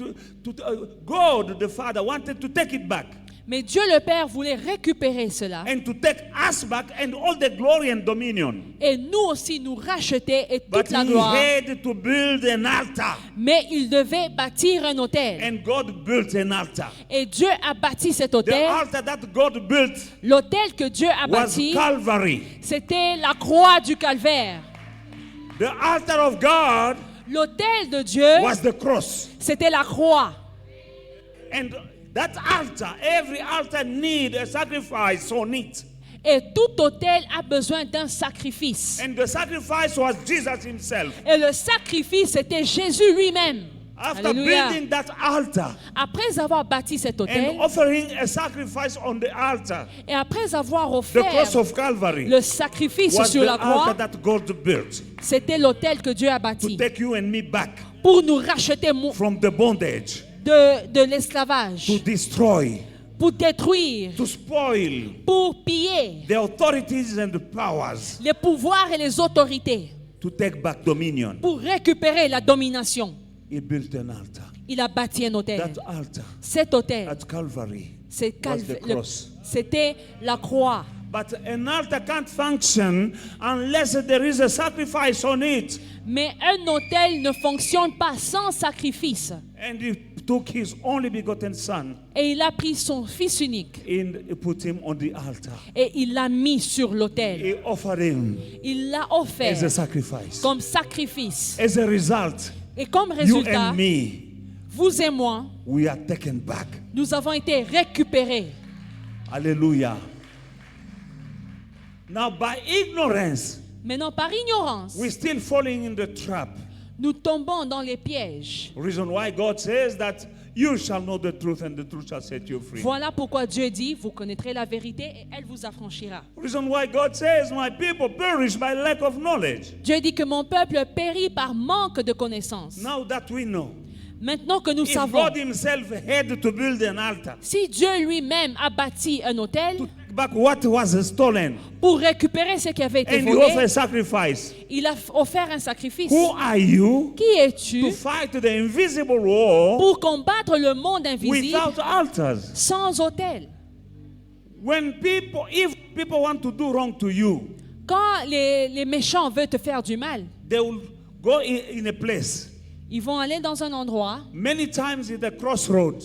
[SPEAKER 1] God the Father wanted to take it back
[SPEAKER 2] Mais Dieu le Père voulait récupérer cela
[SPEAKER 1] and to take us back and all the glory and dominion.
[SPEAKER 2] et nous aussi nous racheter et toute
[SPEAKER 1] But
[SPEAKER 2] la
[SPEAKER 1] he
[SPEAKER 2] gloire.
[SPEAKER 1] had to build an altar,
[SPEAKER 2] Mais il devait bâtir un autel.
[SPEAKER 1] and God built an altar.
[SPEAKER 2] Et Dieu a bâti cet
[SPEAKER 1] The
[SPEAKER 2] autel.
[SPEAKER 1] altar that God built
[SPEAKER 2] L'autel que Dieu a
[SPEAKER 1] was
[SPEAKER 2] bâti,
[SPEAKER 1] Calvary.
[SPEAKER 2] c'était la croix du calvaire.
[SPEAKER 1] The altar of God
[SPEAKER 2] L'autel de Dieu,
[SPEAKER 1] was the cross.
[SPEAKER 2] c'était la croix.
[SPEAKER 1] And that altar, every altar need a sacrifice on it.
[SPEAKER 2] Et tout autel a besoin d'un sacrifice.
[SPEAKER 1] And the sacrifice was Jesus himself.
[SPEAKER 2] Et le sacrifice, c'était Jésus lui-même.
[SPEAKER 1] After
[SPEAKER 2] Alléluia.
[SPEAKER 1] building that altar
[SPEAKER 2] Après avoir bâti cet autel
[SPEAKER 1] and offering a sacrifice on the altar,
[SPEAKER 2] et après avoir
[SPEAKER 1] the cross
[SPEAKER 2] offert
[SPEAKER 1] of Calvary
[SPEAKER 2] le sacrifice
[SPEAKER 1] was
[SPEAKER 2] sur
[SPEAKER 1] the
[SPEAKER 2] la croix,
[SPEAKER 1] altar that God built
[SPEAKER 2] c'était l'autel que Dieu a
[SPEAKER 1] to
[SPEAKER 2] bâti
[SPEAKER 1] take you and me back
[SPEAKER 2] pour nous racheter
[SPEAKER 1] from the bondage,
[SPEAKER 2] de l'esclavage,
[SPEAKER 1] to destroy,
[SPEAKER 2] pour détruire,
[SPEAKER 1] to spoil
[SPEAKER 2] pour piller
[SPEAKER 1] the authorities and the powers,
[SPEAKER 2] les pouvoirs et les autorités,
[SPEAKER 1] to take back dominion.
[SPEAKER 2] pour récupérer la domination.
[SPEAKER 1] He built an altar.
[SPEAKER 2] Il a bâti un autel.
[SPEAKER 1] That altar
[SPEAKER 2] Cet autel,
[SPEAKER 1] at Calvary
[SPEAKER 2] c'est
[SPEAKER 1] was the cross.
[SPEAKER 2] c'était la croix.
[SPEAKER 1] But an altar can't function unless there is a sacrifice on it.
[SPEAKER 2] Mais un autel ne fonctionne pas sans sacrifice.
[SPEAKER 1] And he took his only begotten son
[SPEAKER 2] Et il a pris son fils unique
[SPEAKER 1] and he put him on the altar.
[SPEAKER 2] et il l'a mis sur l'autel.
[SPEAKER 1] He offered him
[SPEAKER 2] Il l'a
[SPEAKER 1] as a
[SPEAKER 2] offert
[SPEAKER 1] sacrifice.
[SPEAKER 2] comme sacrifice.
[SPEAKER 1] As a result,
[SPEAKER 2] Et comme
[SPEAKER 1] you
[SPEAKER 2] résultat,
[SPEAKER 1] and me,
[SPEAKER 2] vous et moi,
[SPEAKER 1] we are taken back.
[SPEAKER 2] nous avons été récupérés.
[SPEAKER 1] Hallelujah. Now, by ignorance,
[SPEAKER 2] Maintenant, par ignorance,
[SPEAKER 1] we're still falling in the trap.
[SPEAKER 2] nous tombons dans les pièges.
[SPEAKER 1] Reason why God says that you shall know the truth and the truth shall set you free.
[SPEAKER 2] Voilà pourquoi Dieu dit, vous connaîtrez la vérité et elle vous affranchira.
[SPEAKER 1] Reason why God says, my people perish by lack of knowledge.
[SPEAKER 2] Dieu dit que mon peuple périt par manque de connaissance.
[SPEAKER 1] Now that we know,
[SPEAKER 2] Maintenant que nous
[SPEAKER 1] if
[SPEAKER 2] savons,
[SPEAKER 1] God himself had to build an altar
[SPEAKER 2] si Dieu lui-même a bâti un autel
[SPEAKER 1] to take back what was stolen
[SPEAKER 2] pour récupérer ce qui avait été
[SPEAKER 1] and you offer
[SPEAKER 2] volé,
[SPEAKER 1] a sacrifice,
[SPEAKER 2] il a offert un sacrifice.
[SPEAKER 1] who are you
[SPEAKER 2] Qui es-tu
[SPEAKER 1] to fight the invisible war
[SPEAKER 2] pour combattre le monde invisible
[SPEAKER 1] without altars?
[SPEAKER 2] sans autel?
[SPEAKER 1] If people want to do wrong to you,
[SPEAKER 2] Quand les méchants veulent te faire du mal,
[SPEAKER 1] they will go in a place.
[SPEAKER 2] ils vont aller dans un endroit.
[SPEAKER 1] Many times at the crossroad,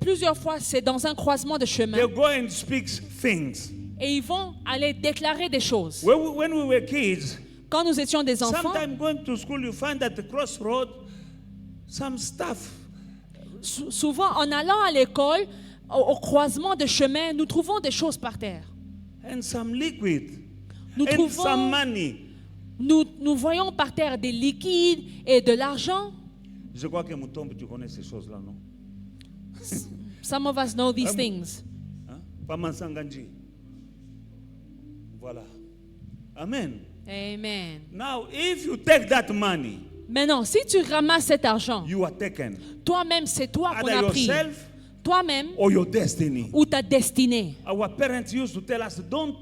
[SPEAKER 2] Plusieurs fois, c'est dans un croisement de chemin.
[SPEAKER 1] they go and speak things.
[SPEAKER 2] Et ils vont aller déclarer des choses.
[SPEAKER 1] When we were kids,
[SPEAKER 2] Quand nous étions des enfants,
[SPEAKER 1] sometimes going to school, you find at the crossroad some stuff.
[SPEAKER 2] souvent en allant à l'école, au croisement de chemin, nous trouvons des choses par terre.
[SPEAKER 1] And some liquid.
[SPEAKER 2] Nous
[SPEAKER 1] And some
[SPEAKER 2] trouvons,
[SPEAKER 1] money.
[SPEAKER 2] nous voyons par terre des liquides et de l'argent.
[SPEAKER 1] Je crois que Moutombe, tu connais ces choses-là, non?
[SPEAKER 2] Some of us know these things.
[SPEAKER 1] Hein? Pas Mansanganji. Voilà. Amen.
[SPEAKER 2] Amen.
[SPEAKER 1] Now, if you take that money,
[SPEAKER 2] Maintenant, si tu ramasses cet argent,
[SPEAKER 1] you are taken.
[SPEAKER 2] toi-même, c'est toi qu'on
[SPEAKER 1] Either
[SPEAKER 2] a pris.
[SPEAKER 1] yourself
[SPEAKER 2] toi-même
[SPEAKER 1] or your destiny.
[SPEAKER 2] ou ta destinée.
[SPEAKER 1] Our parents used to tell us, don't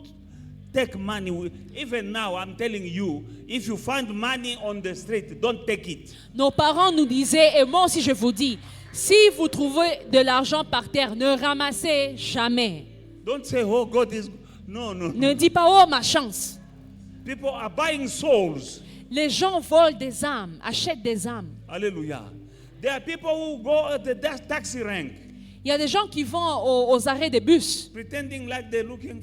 [SPEAKER 1] take money. Even now, I'm telling you, if you find money on the street, don't take it.
[SPEAKER 2] Nos parents nous disaient, et moi aussi je vous dis, si vous trouvez de l'argent par terre, ne ramassez jamais.
[SPEAKER 1] Don't say, oh, God is... No, no,
[SPEAKER 2] Ne
[SPEAKER 1] no.
[SPEAKER 2] dis pas, oh ma chance.
[SPEAKER 1] People are buying souls.
[SPEAKER 2] Les gens volent des âmes, achètent des âmes.
[SPEAKER 1] Hallelujah. There are people who go at the taxi rank,
[SPEAKER 2] Il y a des gens qui vont aux arrêts des bus
[SPEAKER 1] pretending like they're looking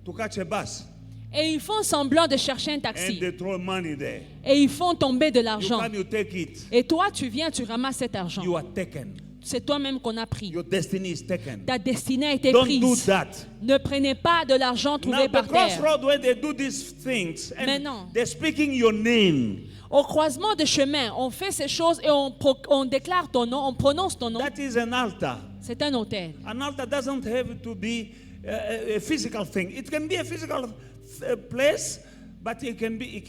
[SPEAKER 1] to catch a bus.
[SPEAKER 2] et ils font semblant de chercher un
[SPEAKER 1] And
[SPEAKER 2] taxi
[SPEAKER 1] they throw money there.
[SPEAKER 2] et ils font tomber de
[SPEAKER 1] You
[SPEAKER 2] l'argent.
[SPEAKER 1] come, you take it.
[SPEAKER 2] Et toi, tu viens, tu ramasses cet argent.
[SPEAKER 1] You are taken.
[SPEAKER 2] C'est toi-même qu'on a pris.
[SPEAKER 1] Your destiny is taken.
[SPEAKER 2] Ta destinée a été
[SPEAKER 1] Don't do
[SPEAKER 2] prise.
[SPEAKER 1] that.
[SPEAKER 2] Ne prenez pas de l'argent
[SPEAKER 1] Now,
[SPEAKER 2] trouvé
[SPEAKER 1] the
[SPEAKER 2] par terre.
[SPEAKER 1] crossroad where they do these things, and
[SPEAKER 2] Maintenant.
[SPEAKER 1] they're speaking your name.
[SPEAKER 2] Au croisement de chemin, on fait ces choses et on déclare ton nom, on prononce ton nom.
[SPEAKER 1] That is an altar.
[SPEAKER 2] C'est un hôtel.
[SPEAKER 1] An altar doesn't have to be a physical thing. It can be a physical place, but it can be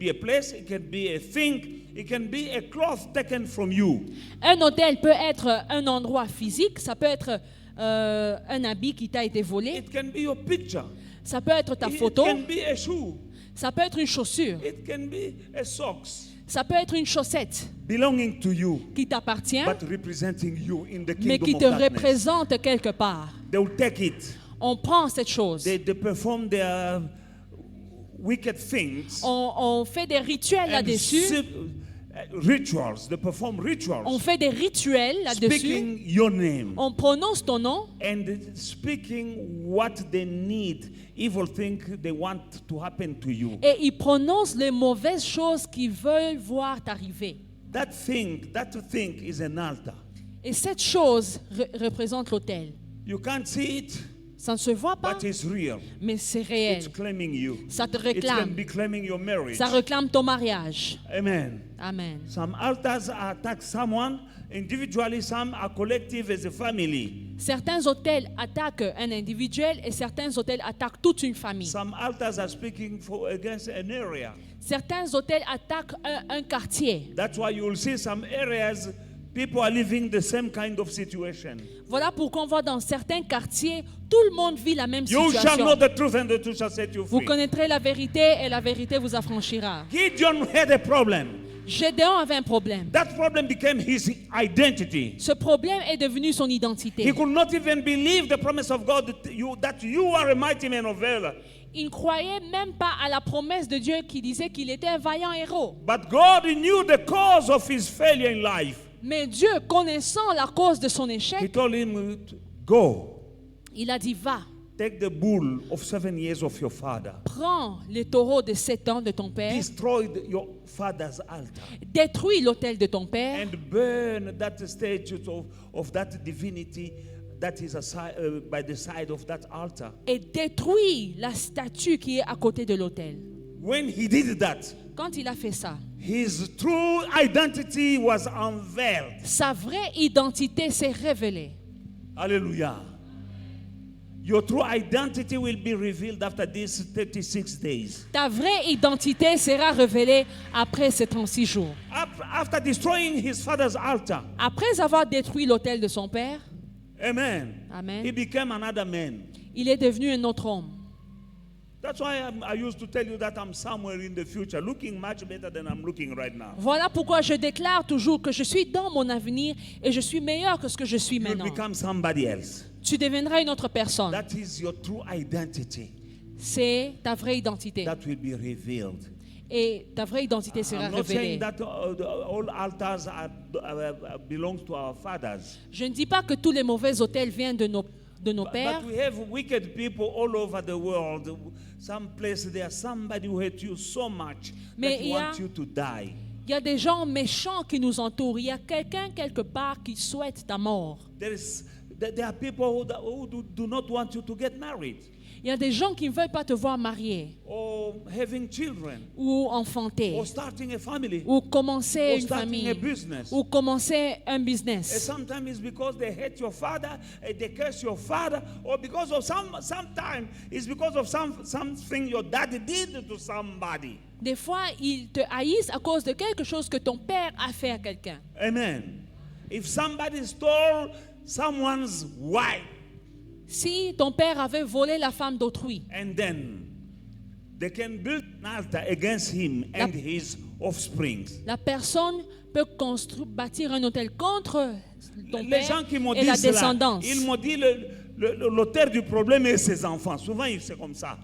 [SPEAKER 1] a place, it can be a thing, it can be a cloth taken from you.
[SPEAKER 2] Un hôtel peut être un endroit physique, ça peut être un habit qui t'a été volé,
[SPEAKER 1] It can be your picture.
[SPEAKER 2] ça peut être ta
[SPEAKER 1] It
[SPEAKER 2] photo,
[SPEAKER 1] can be a shoe.
[SPEAKER 2] ça peut être une chaussure,
[SPEAKER 1] It can be a socks
[SPEAKER 2] ça peut être une chaussette
[SPEAKER 1] belonging to you,
[SPEAKER 2] qui t'appartient,
[SPEAKER 1] but representing you in the
[SPEAKER 2] mais
[SPEAKER 1] kingdom
[SPEAKER 2] qui
[SPEAKER 1] of
[SPEAKER 2] te
[SPEAKER 1] darkness.
[SPEAKER 2] représente quelque part.
[SPEAKER 1] They will take it.
[SPEAKER 2] On prend cette chose.
[SPEAKER 1] They perform their wicked things.
[SPEAKER 2] On fait des rituels
[SPEAKER 1] And
[SPEAKER 2] là-dessus.
[SPEAKER 1] rituals. They perform rituals.
[SPEAKER 2] On fait des rituels là-dessus.
[SPEAKER 1] Speaking your name.
[SPEAKER 2] On prononce ton nom
[SPEAKER 1] And speaking what they need, evil thing they want to happen to you.
[SPEAKER 2] et ils prononcent les mauvaises choses qu'ils veulent voir t'arriver.
[SPEAKER 1] That thing is an altar.
[SPEAKER 2] Et cette chose représente l'autel.
[SPEAKER 1] You can't see it,
[SPEAKER 2] Ça ne se voit pas,
[SPEAKER 1] but it's real.
[SPEAKER 2] mais c'est réel.
[SPEAKER 1] It's claiming you.
[SPEAKER 2] Ça te
[SPEAKER 1] It can
[SPEAKER 2] réclame.
[SPEAKER 1] be claiming your marriage.
[SPEAKER 2] Ça réclame ton mariage.
[SPEAKER 1] Amen.
[SPEAKER 2] Amen.
[SPEAKER 1] Some altars attack someone individually, some are collective as a family.
[SPEAKER 2] Certains hôtels attaquent un individuel et certains hôtels attaquent toute une famille.
[SPEAKER 1] Some altars are speaking against an area.
[SPEAKER 2] Certains hôtels attaquent un quartier.
[SPEAKER 1] That's why you will see some areas people are living the same kind of situation.
[SPEAKER 2] Voilà pourquoi on voit dans certains quartiers, tout le monde vit la même
[SPEAKER 1] You shall
[SPEAKER 2] situation.
[SPEAKER 1] know the truth and the truth shall set you
[SPEAKER 2] Vous
[SPEAKER 1] free.
[SPEAKER 2] connaîtrez la vérité et la vérité vous affranchira.
[SPEAKER 1] Gideon had a problem.
[SPEAKER 2] Gédéon avait un problème.
[SPEAKER 1] That problem became his identity.
[SPEAKER 2] Ce problème est devenu son
[SPEAKER 1] He
[SPEAKER 2] identité.
[SPEAKER 1] could not even believe the promise of God that you are a mighty man of valor.
[SPEAKER 2] Il ne croyait même pas à la promesse de Dieu qui disait qu'il était un vaillant héros.
[SPEAKER 1] But God knew the cause of his failure in life.
[SPEAKER 2] Mais Dieu, connaissant la cause de son
[SPEAKER 1] He
[SPEAKER 2] échec,
[SPEAKER 1] told him, go,
[SPEAKER 2] il a dit, va,
[SPEAKER 1] take the bull of 7 years of your father.
[SPEAKER 2] prends les taureaux de 7 ans de ton père,
[SPEAKER 1] Destroy your father's altar.
[SPEAKER 2] détruis l'autel de ton père
[SPEAKER 1] And burn that statue of that divinity that is by the side of that altar.
[SPEAKER 2] et détruis la statue qui est à côté de l'autel.
[SPEAKER 1] When he did that,
[SPEAKER 2] Quand il a fait ça,
[SPEAKER 1] his true identity was unveiled.
[SPEAKER 2] sa vraie identité s'est révélée.
[SPEAKER 1] Hallelujah. Your true identity will be revealed after these 36 days.
[SPEAKER 2] Ta vraie identité sera révélée après ces 36 jours.
[SPEAKER 1] After destroying his father's altar,
[SPEAKER 2] Après avoir détruit l'autel de son père,
[SPEAKER 1] amen,
[SPEAKER 2] Amen.
[SPEAKER 1] he became another man.
[SPEAKER 2] il est devenu un autre homme.
[SPEAKER 1] That's why I used to tell you that I'm somewhere in the future, looking much better than I'm looking right now.
[SPEAKER 2] Voilà pourquoi je déclare toujours que je suis dans mon avenir et je suis meilleur que ce que je suis
[SPEAKER 1] You will
[SPEAKER 2] maintenant.
[SPEAKER 1] become somebody else.
[SPEAKER 2] Tu deviendras une autre personne.
[SPEAKER 1] That is your true identity.
[SPEAKER 2] C'est ta vraie identité.
[SPEAKER 1] That will be revealed.
[SPEAKER 2] Et ta vraie identité sera
[SPEAKER 1] I'm not saying
[SPEAKER 2] révélée.
[SPEAKER 1] that all altars belong to our fathers.
[SPEAKER 2] Je ne dis pas que tous les mauvais hôtels viennent de nos pères,
[SPEAKER 1] But we have wicked people all over the world. Some place there, somebody who hates you so much
[SPEAKER 2] Mais
[SPEAKER 1] that
[SPEAKER 2] il y a-
[SPEAKER 1] wants you to die.
[SPEAKER 2] il y a des gens méchants qui nous entourent. Il y a quelqu'un quelque part qui souhaite ta mort.
[SPEAKER 1] There are people who do not want you to get married
[SPEAKER 2] Il y a des gens qui ne veulent pas te voir marier
[SPEAKER 1] or having children
[SPEAKER 2] ou enfanter
[SPEAKER 1] or starting a family
[SPEAKER 2] ou commencer
[SPEAKER 1] or
[SPEAKER 2] une
[SPEAKER 1] starting
[SPEAKER 2] famille
[SPEAKER 1] a business.
[SPEAKER 2] ou commencer un
[SPEAKER 1] And
[SPEAKER 2] business.
[SPEAKER 1] sometimes it's because they hate your father, and they curse your father, or because of sometimes it's because of something your daddy did to somebody.
[SPEAKER 2] Des fois, ils te haïssent à cause de quelque chose que ton père a fait à quelqu'un.
[SPEAKER 1] Amen. If somebody stole someone's wife,
[SPEAKER 2] Si ton père avait volé la femme d'autrui,
[SPEAKER 1] and then they can build an altar against him and his offspring.
[SPEAKER 2] la personne peut bâtir un autel contre ton
[SPEAKER 1] Les
[SPEAKER 2] père
[SPEAKER 1] gens qui m'ont
[SPEAKER 2] et
[SPEAKER 1] dit
[SPEAKER 2] la
[SPEAKER 1] cela,
[SPEAKER 2] descendance.
[SPEAKER 1] ils m'ont dit l'auteur du problème est ses enfants. Souvent, c'est comme ça.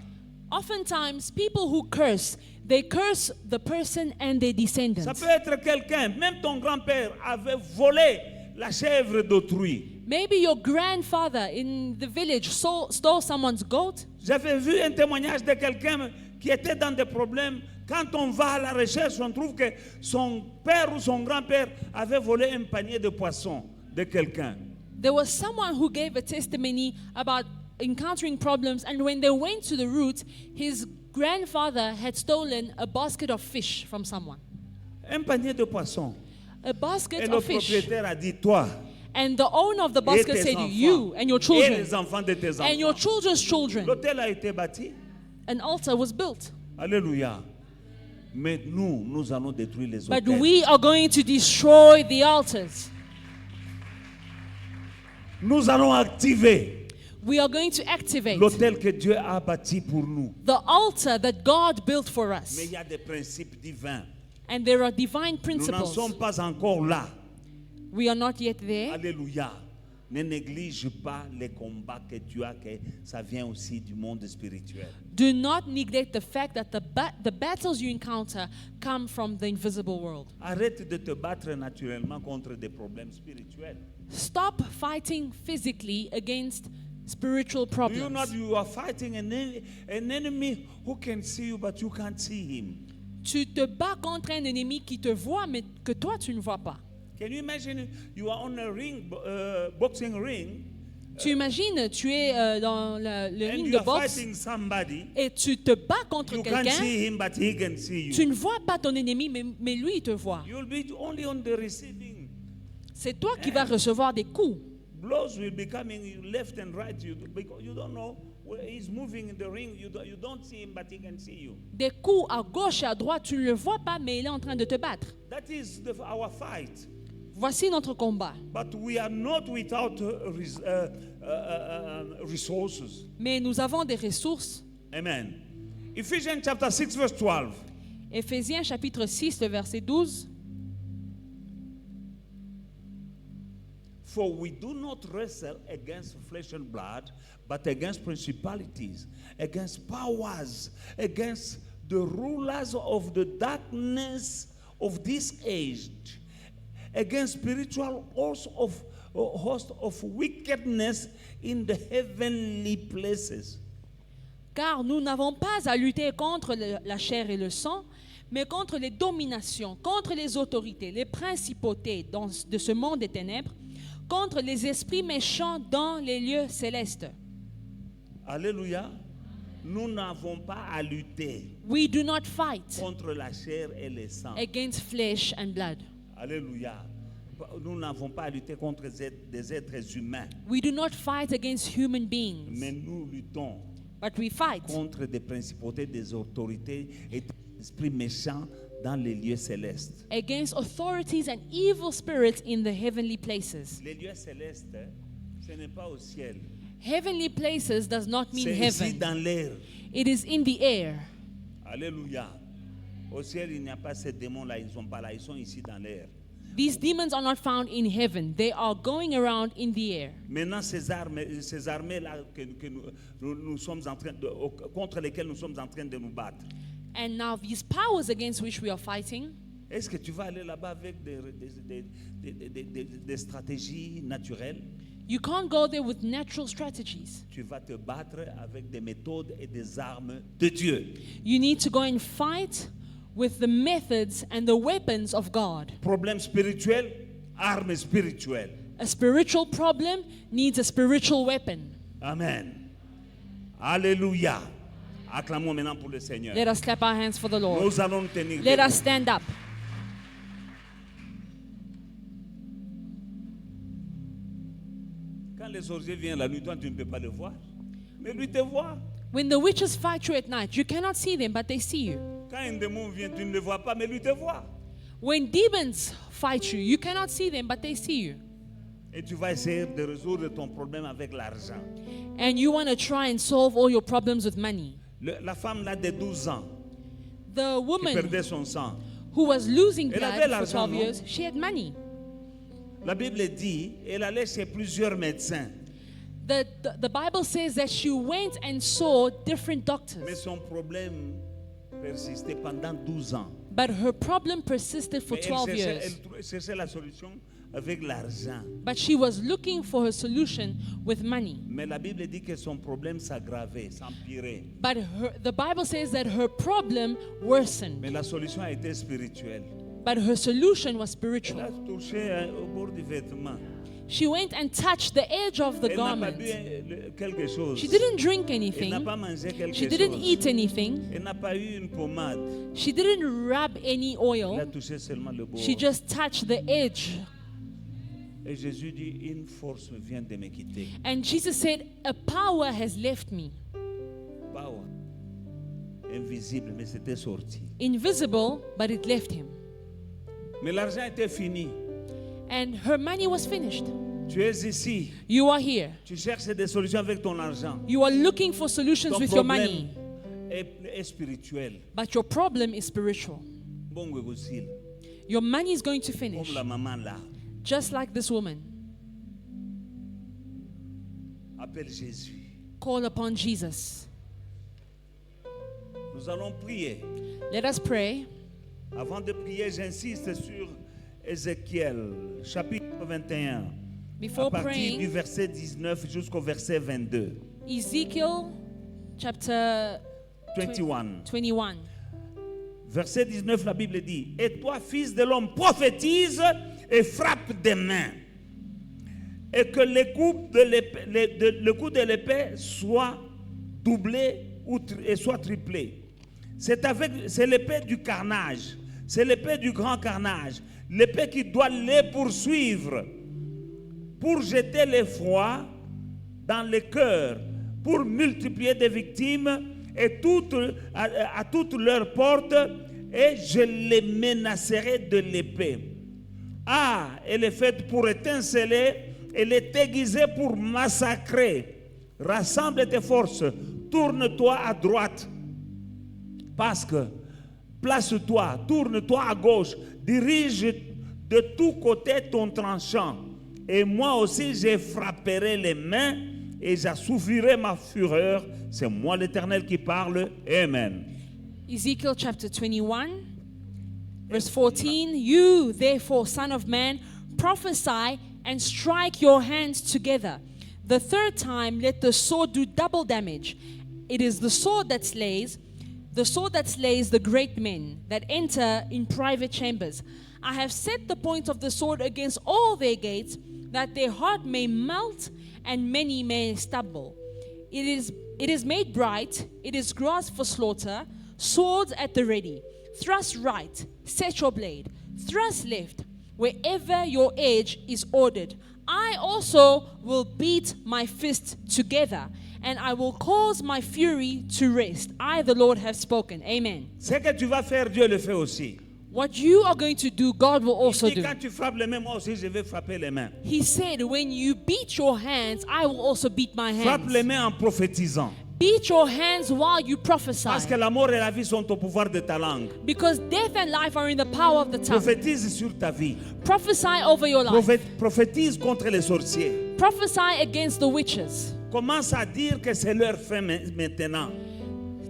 [SPEAKER 2] Oftentimes, people who curse, they curse the person and their
[SPEAKER 1] Ça
[SPEAKER 2] descendants.
[SPEAKER 1] peut être quelqu'un, même ton grand-père avait volé la chèvre d'autrui.
[SPEAKER 2] Maybe your grandfather in the village stole someone's goat.
[SPEAKER 1] J'avais vu un témoignage de quelqu'un qui était dans des problèmes. Quand on va à la recherche, on trouve que son père ou son grand-père avait volé un panier de poissons de quelqu'un.
[SPEAKER 2] There was someone who gave a testimony about encountering problems, and when they went to the root, his grandfather had stolen a basket of fish from someone.
[SPEAKER 1] Un panier de poissons.
[SPEAKER 2] A
[SPEAKER 1] Et
[SPEAKER 2] basket
[SPEAKER 1] le
[SPEAKER 2] of fish.
[SPEAKER 1] propriétaire a dit, toi
[SPEAKER 2] And the owner of the
[SPEAKER 1] et
[SPEAKER 2] basket
[SPEAKER 1] tes
[SPEAKER 2] said,
[SPEAKER 1] enfants,
[SPEAKER 2] you and your
[SPEAKER 1] et
[SPEAKER 2] children,
[SPEAKER 1] les enfants de tes
[SPEAKER 2] and your
[SPEAKER 1] enfants.
[SPEAKER 2] children's children.
[SPEAKER 1] L'hôtel a été bâti.
[SPEAKER 2] An altar was built.
[SPEAKER 1] Alléluia. Mais nous allons détruire les
[SPEAKER 2] But
[SPEAKER 1] hôtels.
[SPEAKER 2] we are going to destroy the altars.
[SPEAKER 1] Nous allons activer
[SPEAKER 2] We are going to activate
[SPEAKER 1] l'hôtel que Dieu a bâti pour nous.
[SPEAKER 2] the altar that God built for
[SPEAKER 1] Mais
[SPEAKER 2] us.
[SPEAKER 1] il y a des principes divins.
[SPEAKER 2] And there are divine
[SPEAKER 1] Nous n'en sommes
[SPEAKER 2] principles.
[SPEAKER 1] pas encore là.
[SPEAKER 2] We are not yet there.
[SPEAKER 1] Alléluia. Ne néglige pas les combats que tu as, que ça vient aussi du monde spirituel.
[SPEAKER 2] Do not neglect the fact that the battles you encounter come from the invisible world.
[SPEAKER 1] Arrête de te battre naturellement contre des problèmes spirituels.
[SPEAKER 2] Stop fighting physically against spiritual
[SPEAKER 1] Do you know
[SPEAKER 2] problems.
[SPEAKER 1] you are fighting an enemy who can see you but you can't see him?
[SPEAKER 2] Tu te bats contre un ennemi qui te voit mais que toi tu ne vois pas.
[SPEAKER 1] Can you imagine you are on a ring, boxing ring,
[SPEAKER 2] Tu imagines, tu es dans le
[SPEAKER 1] and
[SPEAKER 2] ring
[SPEAKER 1] you
[SPEAKER 2] de
[SPEAKER 1] are
[SPEAKER 2] boxe
[SPEAKER 1] fighting somebody.
[SPEAKER 2] et tu te bats contre
[SPEAKER 1] You can't
[SPEAKER 2] quelqu'un.
[SPEAKER 1] see him but he can see
[SPEAKER 2] Tu
[SPEAKER 1] you.
[SPEAKER 2] ne vois pas ton ennemi, mais lui, il te voit.
[SPEAKER 1] You'll be only on the receiving.
[SPEAKER 2] C'est toi qui vas recevoir des coups.
[SPEAKER 1] Blows will be coming left and right. Because you don't know where he's moving in the ring. You don't see him, but he can see you.
[SPEAKER 2] Des coups à gauche et à droite, tu ne le vois pas, mais il est en train de te battre.
[SPEAKER 1] That is our fight.
[SPEAKER 2] Voici notre combat.
[SPEAKER 1] But we are not without resources.
[SPEAKER 2] Mais nous avons des ressources.
[SPEAKER 1] Amen. Ephesians chapter 6 verse 12.
[SPEAKER 2] Éphésiens chapitre 6, le verset 12.
[SPEAKER 1] For we do not wrestle against flesh and blood, but against principalities, against powers, against the rulers of the darkness of this age, against spiritual host of wickedness in the heavenly places.
[SPEAKER 2] Car nous n'avons pas à lutter contre la chair et le sang, mais contre les dominations, contre les autorités, les principautés de ce monde des ténèbres, contre les esprits méchants dans les lieux célestes.
[SPEAKER 1] Alléluia. Nous n'avons pas à lutter
[SPEAKER 2] We do not fight
[SPEAKER 1] contre la chair et le sang.
[SPEAKER 2] against flesh and blood.
[SPEAKER 1] Alléluia. Nous n'avons pas à lutter contre des êtres humains,
[SPEAKER 2] We do not fight against human beings,
[SPEAKER 1] mais nous luttons
[SPEAKER 2] but we fight
[SPEAKER 1] contre des principautés, des autorités et des esprits méchants dans les lieux célestes.
[SPEAKER 2] against authorities and evil spirits in the heavenly places.
[SPEAKER 1] Les lieux célestes, ce n'est pas au ciel.
[SPEAKER 2] Heavenly places does not mean
[SPEAKER 1] C'est ici
[SPEAKER 2] heaven.
[SPEAKER 1] dans l'air.
[SPEAKER 2] It is in the air.
[SPEAKER 1] Alléluia. Au ciel, il n'y a pas ces démons-là, ils ne sont pas là, ils sont ici dans l'air.
[SPEAKER 2] These demons are not found in heaven. They are going around in the air.
[SPEAKER 1] Maintenant, ces armées-là nous sommes en train contre lesquelles nous sommes en train de nous battre.
[SPEAKER 2] And now these powers against which we are fighting,
[SPEAKER 1] Est-ce que tu vas aller là-bas avec des stratégies naturelles?
[SPEAKER 2] you can't go there with natural strategies.
[SPEAKER 1] Tu vas te battre avec des méthodes et des armes de Dieu.
[SPEAKER 2] You need to go and fight with the methods and the weapons of God.
[SPEAKER 1] Problème spirituel, armes spirituelles.
[SPEAKER 2] A spiritual problem needs a spiritual weapon.
[SPEAKER 1] Amen. Alléluia. Acclamons maintenant pour le Seigneur.
[SPEAKER 2] Let us clap our hands for the Lord.
[SPEAKER 1] Nous allons tenir
[SPEAKER 2] Let
[SPEAKER 1] debout.
[SPEAKER 2] us stand up.
[SPEAKER 1] Quand les sorciers viennent la nuit, toi, tu ne peux pas le voir. Mais lui te voit.
[SPEAKER 2] When the witches fight you at night, you cannot see them, but they see you.
[SPEAKER 1] Quand un démon vient, tu ne le vois pas, mais lui te voit.
[SPEAKER 2] When demons fight you, you cannot see them, but they see you.
[SPEAKER 1] Et tu vas essayer de résoudre ton problème avec l'argent.
[SPEAKER 2] and you want to try and solve all your problems with money.
[SPEAKER 1] La femme là de 12 ans
[SPEAKER 2] The
[SPEAKER 1] qui
[SPEAKER 2] woman
[SPEAKER 1] perdait son sang.
[SPEAKER 2] who was losing
[SPEAKER 1] Elle avait
[SPEAKER 2] blood for
[SPEAKER 1] l'argent,
[SPEAKER 2] 12
[SPEAKER 1] non?
[SPEAKER 2] years, she had money.
[SPEAKER 1] La Bible dit, elle allait chez plusieurs médecins.
[SPEAKER 2] The Bible says that she went and saw different
[SPEAKER 1] Mais
[SPEAKER 2] doctors,
[SPEAKER 1] son problème persistait pendant 12 ans.
[SPEAKER 2] but her problem persisted for
[SPEAKER 1] Mais
[SPEAKER 2] 12 years.
[SPEAKER 1] elle cherchait la solution avec l'argent.
[SPEAKER 2] But she was looking for her solution with money.
[SPEAKER 1] Mais la Bible dit que son problème s'aggravait, s'empirait.
[SPEAKER 2] But the Bible says that her problem worsened,
[SPEAKER 1] Mais la solution a été spirituelle.
[SPEAKER 2] but her solution was
[SPEAKER 1] Elle
[SPEAKER 2] spiritual.
[SPEAKER 1] a touché au bord du vêtement.
[SPEAKER 2] She went and touched the edge of the
[SPEAKER 1] Elle n'a pas
[SPEAKER 2] garment.
[SPEAKER 1] bu quelque chose.
[SPEAKER 2] She didn't drink
[SPEAKER 1] Elle n'a
[SPEAKER 2] anything.
[SPEAKER 1] pas mangé quelque
[SPEAKER 2] She didn't
[SPEAKER 1] chose.
[SPEAKER 2] eat anything.
[SPEAKER 1] Elle n'a pas eu une pommade.
[SPEAKER 2] She didn't rub any
[SPEAKER 1] Elle a
[SPEAKER 2] oil.
[SPEAKER 1] touché seulement le bord.
[SPEAKER 2] She just touched the edge.
[SPEAKER 1] Et Jésus dit, une force vient de me quitter.
[SPEAKER 2] And Jesus said, a power has left me.
[SPEAKER 1] Power. Invisible, mais c'était sorti.
[SPEAKER 2] Invisible, but it left him.
[SPEAKER 1] Mais l'argent était fini.
[SPEAKER 2] And her money was finished.
[SPEAKER 1] Tu es ici.
[SPEAKER 2] You are here.
[SPEAKER 1] Tu cherches des solutions avec ton argent.
[SPEAKER 2] You are looking for solutions
[SPEAKER 1] Ton
[SPEAKER 2] with your
[SPEAKER 1] problème
[SPEAKER 2] money.
[SPEAKER 1] est spirituel.
[SPEAKER 2] But your problem is spiritual.
[SPEAKER 1] Bon gougoussil,
[SPEAKER 2] Your money is going to
[SPEAKER 1] comme
[SPEAKER 2] finish.
[SPEAKER 1] la maman là.
[SPEAKER 2] Just like this woman.
[SPEAKER 1] Appelle Jésus.
[SPEAKER 2] Call upon Jesus.
[SPEAKER 1] Nous allons prier.
[SPEAKER 2] Let us pray.
[SPEAKER 1] Avant de prier, j'insiste sur Ézéchiel, chapitre 21, à
[SPEAKER 2] Before
[SPEAKER 1] partir du
[SPEAKER 2] praying,
[SPEAKER 1] verset 19 jusqu'au verset 22.
[SPEAKER 2] Ezekiel chapter
[SPEAKER 1] 21.
[SPEAKER 2] 21.
[SPEAKER 1] Verset 19, la Bible dit, et toi, fils de l'homme, prophétise et frappe des mains, et que le coup de l'épée soit doublé et soit triplé. C'est l'épée du carnage, c'est l'épée du grand carnage, l'épée qui doit les poursuivre pour jeter l'effroi dans le cœur, pour multiplier des victimes et à toutes leurs portes, et je les menacerai de l'épée. Ah, elle est faite pour étinceler, elle est aiguisée pour massacrer. Rassemble tes forces, tourne-toi à droite, parce que place-toi, tourne-toi à gauche, dirige de tous côtés ton tranchant, et moi aussi je frapperai les mains et j'assouvirai ma fureur. C'est moi l'Éternel qui parle. Amen.
[SPEAKER 2] Ezekiel chapter 21, verse 14. You, therefore, son of man, prophesy and strike your hands together. The third time, let the sword do double damage. It is the sword that slays the great men that enter in private chambers. I have set the point of the sword against all their gates, that their heart may melt and many may stumble. It is made bright, it is grass for slaughter, swords at the ready. Thrust right, set your blade. Thrust left, wherever your edge is ordered. I also will beat my fist together, and I will cause my fury to rest. I, the Lord, have spoken. Amen.
[SPEAKER 1] Ce que tu vas faire, Dieu le fait aussi.
[SPEAKER 2] What you are going to do, God will also
[SPEAKER 1] Il dit,
[SPEAKER 2] do.
[SPEAKER 1] quand tu frappes les mains, moi aussi je vais frapper les mains.
[SPEAKER 2] He said, when you beat your hands, I will also beat my
[SPEAKER 1] Frappe les
[SPEAKER 2] hands.
[SPEAKER 1] mains en prophétisant.
[SPEAKER 2] Beat your hands while you prophesy.
[SPEAKER 1] Parce que la mort et la vie sont au pouvoir de ta langue.
[SPEAKER 2] Because death and life are in the power of the tongue.
[SPEAKER 1] Prophétise sur ta vie.
[SPEAKER 2] Prophesy over your life.
[SPEAKER 1] Prophétise contre les sorciers.
[SPEAKER 2] Prophesy against the witches.
[SPEAKER 1] Commence à dire que c'est leur fin maintenant.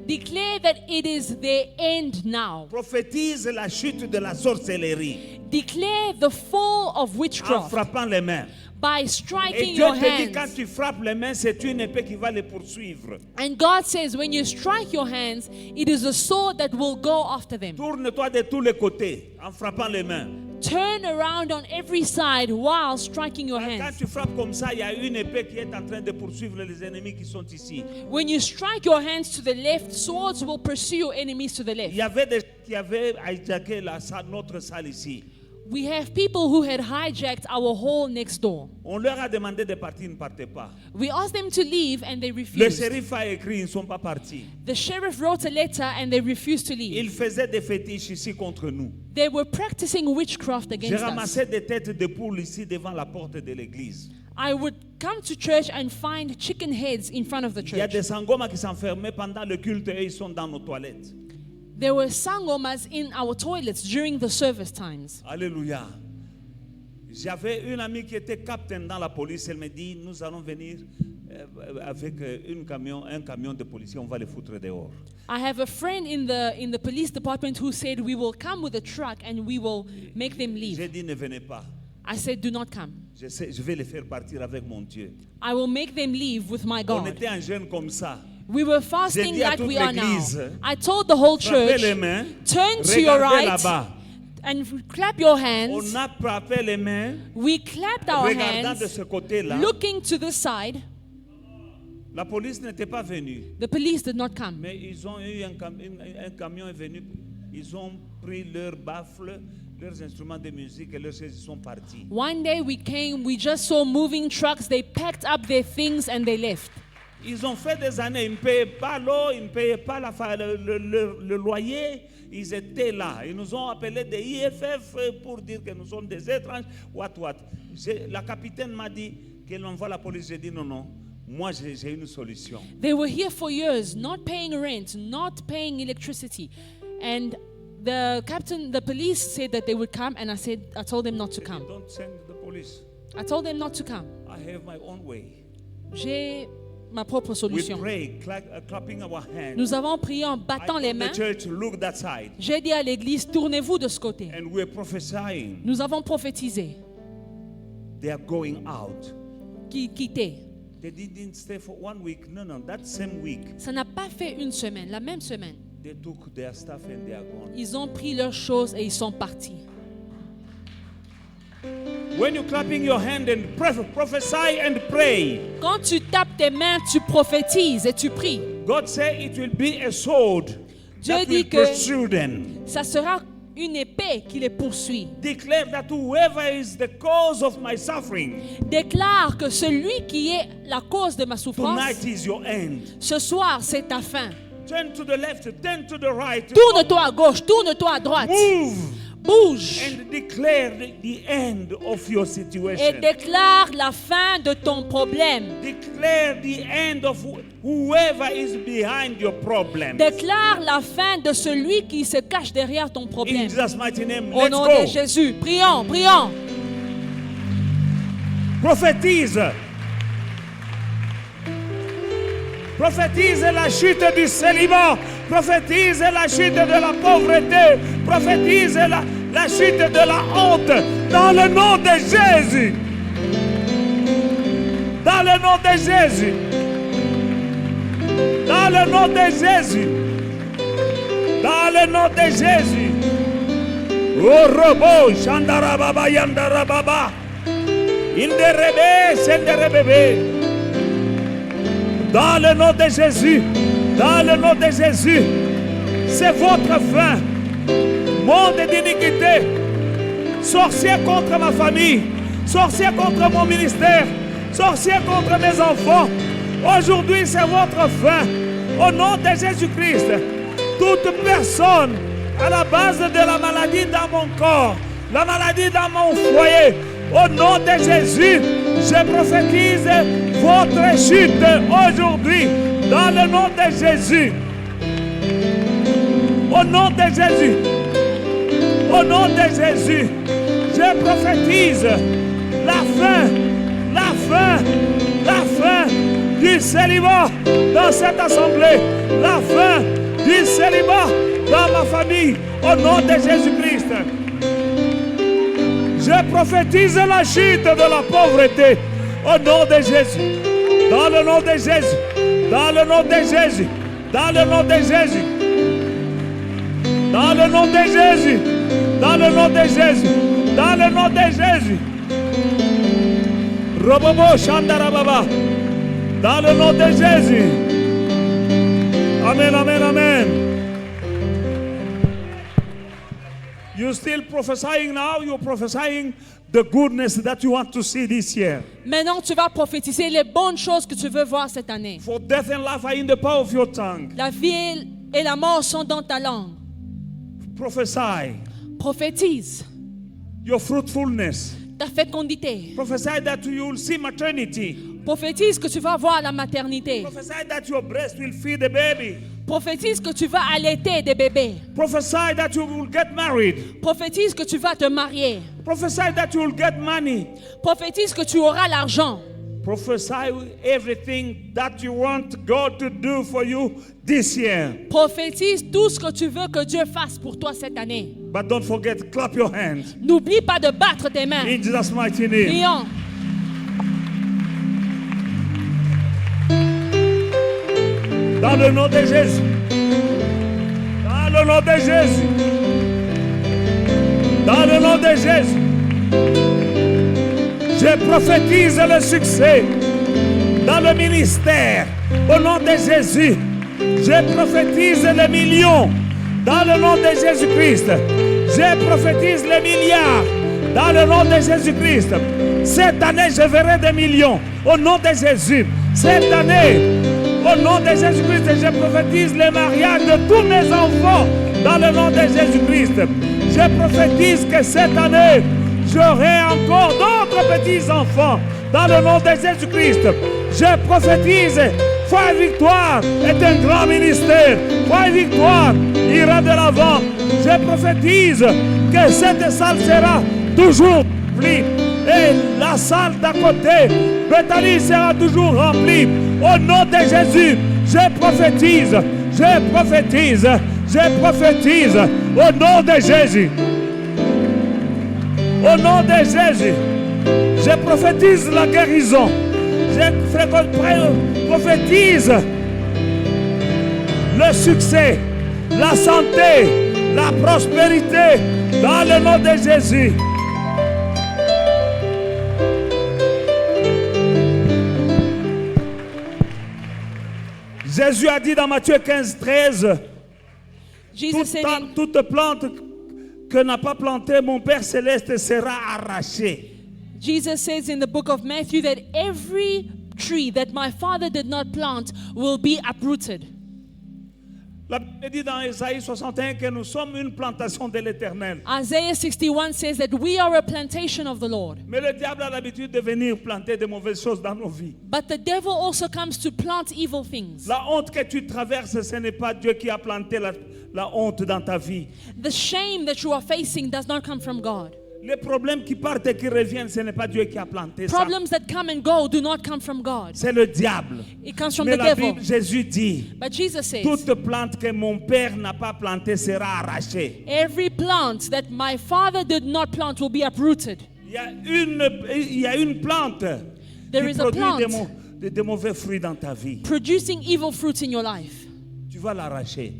[SPEAKER 2] Declare that it is their end now.
[SPEAKER 1] Prophétise la chute de la sorcellerie
[SPEAKER 2] Declare the fall of
[SPEAKER 1] en
[SPEAKER 2] witchcraft
[SPEAKER 1] frappant les mains.
[SPEAKER 2] by
[SPEAKER 1] Et
[SPEAKER 2] striking
[SPEAKER 1] Dieu
[SPEAKER 2] your
[SPEAKER 1] te dit, quand
[SPEAKER 2] hands.
[SPEAKER 1] tu frappes les mains, c'est une épée qui va les poursuivre.
[SPEAKER 2] And God says, when you strike your hands, it is a sword that will go after them.
[SPEAKER 1] Tourne-toi de tous les côtés en frappant les mains.
[SPEAKER 2] Turn around on every side while striking your
[SPEAKER 1] Quand
[SPEAKER 2] hands.
[SPEAKER 1] tu frappes comme ça, il y a une épée qui est en train de poursuivre les ennemis qui sont ici.
[SPEAKER 2] When you strike your hands to the left, swords will pursue your enemies to the
[SPEAKER 1] Il
[SPEAKER 2] left.
[SPEAKER 1] y avait des gens qui avaient hijacké notre salle ici.
[SPEAKER 2] We have people who had hijacked our hall next door.
[SPEAKER 1] On leur a demandé de partir, ils ne partaient pas.
[SPEAKER 2] We asked them to leave and they
[SPEAKER 1] Le
[SPEAKER 2] refused.
[SPEAKER 1] shérif a écrit, ils ne sont pas partis.
[SPEAKER 2] The sheriff wrote a letter and they refused to leave.
[SPEAKER 1] Ils faisaient des fétiches ici contre nous.
[SPEAKER 2] They were practicing witchcraft
[SPEAKER 1] J'ai
[SPEAKER 2] against us.
[SPEAKER 1] ramassé des têtes de poules ici devant la porte de l'église.
[SPEAKER 2] I would come to church and find chicken heads in front of the
[SPEAKER 1] Il y a
[SPEAKER 2] church.
[SPEAKER 1] des sangomas qui s'enfermaient pendant le culte et ils sont dans nos toilettes.
[SPEAKER 2] There were sangomas in our toilets during the service times.
[SPEAKER 1] Alléluia. J'avais une amie qui était capitaine dans la police. Elle me dit, nous allons venir avec un camion de policiers, on va les foutre dehors.
[SPEAKER 2] I have a friend in the police department who said we will come with a truck and we will make them
[SPEAKER 1] J'ai
[SPEAKER 2] leave.
[SPEAKER 1] dit, ne venez pas.
[SPEAKER 2] I said, do not come.
[SPEAKER 1] Je vais les faire partir avec mon Dieu.
[SPEAKER 2] I will make them leave with my
[SPEAKER 1] On
[SPEAKER 2] God.
[SPEAKER 1] était en jeûne comme ça.
[SPEAKER 2] We were
[SPEAKER 1] J'ai
[SPEAKER 2] fasting
[SPEAKER 1] dit à
[SPEAKER 2] like
[SPEAKER 1] toute
[SPEAKER 2] we are now.
[SPEAKER 1] l'église,
[SPEAKER 2] I told the whole
[SPEAKER 1] Frappez
[SPEAKER 2] church,
[SPEAKER 1] les mains.
[SPEAKER 2] turn to your
[SPEAKER 1] Regardez
[SPEAKER 2] right
[SPEAKER 1] là-bas.
[SPEAKER 2] and clap your
[SPEAKER 1] On
[SPEAKER 2] hands.
[SPEAKER 1] a frappé les mains.
[SPEAKER 2] We clapped our
[SPEAKER 1] Regardant de
[SPEAKER 2] hands,
[SPEAKER 1] ce côté-là.
[SPEAKER 2] looking to the side.
[SPEAKER 1] La police n'était pas venue.
[SPEAKER 2] The police did not come.
[SPEAKER 1] Mais ils ont eu un camion est venu. Ils ont pris leurs baffles, leurs instruments de musique et leurs chaises, ils sont partis.
[SPEAKER 2] One day we came, we just saw moving trucks. They packed up their things and they left.
[SPEAKER 1] Ils ont fait des années, ils ne payaient pas l'eau, ils ne payaient pas le loyer. Ils étaient là. Ils nous ont appelés des IFF pour dire que nous sommes des étranges. What. La capitaine m'a dit qu'elle envoie la police. J'ai dit non. Moi, j'ai une solution.
[SPEAKER 2] They were here for years, not paying rent, not paying electricity. And the police said that they would come, and I told them not to come.
[SPEAKER 1] Don't send the police.
[SPEAKER 2] I told them not to come.
[SPEAKER 1] I have my own way.
[SPEAKER 2] J'ai ma propre
[SPEAKER 1] We
[SPEAKER 2] solution.
[SPEAKER 1] pray, clapping our hands.
[SPEAKER 2] Nous avons prié en
[SPEAKER 1] I
[SPEAKER 2] battant les
[SPEAKER 1] told the
[SPEAKER 2] mains.
[SPEAKER 1] church, look that side.
[SPEAKER 2] J'ai dit à l'église, tournez-vous de ce côté.
[SPEAKER 1] And we're prophesying.
[SPEAKER 2] Nous avons prophétisé.
[SPEAKER 1] They are going out.
[SPEAKER 2] Quitter.
[SPEAKER 1] They didn't stay for 1 week. No, that same week.
[SPEAKER 2] Ça n'a pas fait une semaine, la même semaine.
[SPEAKER 1] They took their stuff and they are gone.
[SPEAKER 2] Ils ont pris leurs choses et ils sont partis.
[SPEAKER 1] When you're clapping your hand and prophesy and pray,
[SPEAKER 2] Quand tu tapes tes mains, tu prophétises et tu pries.
[SPEAKER 1] God said it will be a sword
[SPEAKER 2] Dieu
[SPEAKER 1] that
[SPEAKER 2] dit
[SPEAKER 1] will
[SPEAKER 2] que
[SPEAKER 1] pursue them.
[SPEAKER 2] ça sera une épée qui les poursuit.
[SPEAKER 1] Declare that whoever is the cause of my suffering,
[SPEAKER 2] Déclare que celui qui est la cause de ma souffrance,
[SPEAKER 1] tonight is your end.
[SPEAKER 2] ce soir, c'est ta fin.
[SPEAKER 1] Turn to the left, turn to the right.
[SPEAKER 2] Tourne-toi à gauche, tourne-toi à droite.
[SPEAKER 1] Move
[SPEAKER 2] Bouge
[SPEAKER 1] and declare the end of your
[SPEAKER 2] et
[SPEAKER 1] situation.
[SPEAKER 2] déclare la fin de ton problème.
[SPEAKER 1] Declare the end of whoever is behind your problem.
[SPEAKER 2] Déclare la fin de celui qui se cache derrière ton
[SPEAKER 1] In
[SPEAKER 2] problème.
[SPEAKER 1] Jesus' mighty name,
[SPEAKER 2] Au
[SPEAKER 1] let's
[SPEAKER 2] nom
[SPEAKER 1] go.
[SPEAKER 2] de Jésus, prions, prions.
[SPEAKER 1] Prophétise. Prophétise la chute du célibat. Prophétise la chute de la pauvreté. Prophétise la chute de la honte. Dans le nom de Jésus. Dans le nom de Jésus. Dans le nom de Jésus. Dans le nom de Jésus. Oh robo, shandarababa, yandarababa. Inderebe, senderebebe. Dans le nom de Jésus, dans le nom de Jésus, c'est votre fin. Monde d'iniquité, sorcier contre ma famille, sorcier contre mon ministère, sorcier contre mes enfants. Aujourd'hui, c'est votre fin. Au nom de Jésus-Christ, toute personne à la base de la maladie dans mon corps, la maladie dans mon foyer, au nom de Jésus, je prophétise votre chute aujourd'hui, dans le nom de Jésus. Au nom de Jésus, au nom de Jésus, je prophétise la fin du célibat dans cette assemblée, la fin du célibat dans ma famille, au nom de Jésus-Christ. Je prophétise la chute de la pauvreté au nom de Jésus. Dans le nom de Jésus. Dans le nom de Jésus. Dans le nom de Jésus. Dans le nom de Jésus. Dans le nom de Jésus. Dans le nom de Jésus. Robobo Shandarababa. Dans le nom de Jésus. Amen, amen, amen. You're still prophesying now. You're prophesying the goodness that you want to see this year.
[SPEAKER 2] Maintenant, tu vas prophétiser les bonnes choses que tu veux voir cette année.
[SPEAKER 1] For death and life are in the power of your tongue.
[SPEAKER 2] La vie et la mort sont dans ta langue.
[SPEAKER 1] Prophesy
[SPEAKER 2] Prophétise
[SPEAKER 1] your fruitfulness.
[SPEAKER 2] ta fécondité.
[SPEAKER 1] Prophesy that you will see maternity.
[SPEAKER 2] Prophétise que tu vas voir la maternité.
[SPEAKER 1] Prophesy that your breast will feed a baby.
[SPEAKER 2] Prophétise que tu vas allaiter des bébés.
[SPEAKER 1] Prophesy that you will get married.
[SPEAKER 2] Prophétise que tu vas te marier.
[SPEAKER 1] Prophesy that you will get money.
[SPEAKER 2] Prophétise que tu auras l'argent.
[SPEAKER 1] Prophesy everything that you want God to do for you this year.
[SPEAKER 2] Prophétise tout ce que tu veux que Dieu fasse pour toi cette année.
[SPEAKER 1] But don't forget, clap your hands.
[SPEAKER 2] N'oublie pas de battre tes mains.
[SPEAKER 1] In Jesus' mighty name.
[SPEAKER 2] Prions.
[SPEAKER 1] Dans le nom de Jésus. Dans le nom de Jésus. Dans le nom de Jésus. Je prophétise le succès dans le ministère. Au nom de Jésus. Je prophétise les millions. Dans le nom de Jésus-Christ. Je prophétise les milliards. Dans le nom de Jésus-Christ. Cette année, je verrai des millions. Au nom de Jésus. Cette année, au nom de Jésus-Christ, je prophétise le mariage de tous mes enfants. Dans le nom de Jésus-Christ. Je prophétise que cette année, j'aurai encore d'autres petits-enfants. Dans le nom de Jésus-Christ. Je prophétise. Foi et victoire est un grand ministère. Foi et victoire ira de l'avant. Je prophétise que cette salle sera toujours remplie. Et la salle d'à côté, Bethany sera toujours remplie. Au nom de Jésus, je prophétise. Je prophétise. Je prophétise. Au nom de Jésus. Au nom de Jésus, je prophétise la guérison. Je prophétise le succès, la santé, la prospérité dans le nom de Jésus. Jésus a dit dans Matthieu 15, 13, toute plante que n'a pas planté mon Père Céleste sera arrachée.
[SPEAKER 2] Jesus says in the book of Matthew that every tree that my Father did not plant will be uprooted.
[SPEAKER 1] La Bible dit dans Isaïe 61 que nous sommes une plantation de l'Éternel.
[SPEAKER 2] Isaiah 61 says that we are a plantation of the Lord.
[SPEAKER 1] Mais le diable a l'habitude de venir planter de mauvaises choses dans nos vies.
[SPEAKER 2] But the devil also comes to plant evil things.
[SPEAKER 1] La honte que tu traverses, ce n'est pas Dieu qui a planté la honte dans ta vie.
[SPEAKER 2] The shame that you are facing does not come from God.
[SPEAKER 1] Les problèmes qui partent et qui reviennent, ce n'est pas Dieu qui a planté ça.
[SPEAKER 2] Problems that come and go do not come from God.
[SPEAKER 1] C'est le diable.
[SPEAKER 2] It comes from
[SPEAKER 1] Mais
[SPEAKER 2] the
[SPEAKER 1] la
[SPEAKER 2] devil.
[SPEAKER 1] Bible, Jésus dit,
[SPEAKER 2] But Jesus says,
[SPEAKER 1] toute plante que mon Père n'a pas plantée sera arrachée.
[SPEAKER 2] every plant that my Father did not plant will be uprooted.
[SPEAKER 1] Il y a une plante
[SPEAKER 2] There
[SPEAKER 1] qui
[SPEAKER 2] is a
[SPEAKER 1] produit
[SPEAKER 2] plant
[SPEAKER 1] de mauvais fruits dans ta vie.
[SPEAKER 2] producing evil fruits in your life.
[SPEAKER 1] Tu vas l'arracher.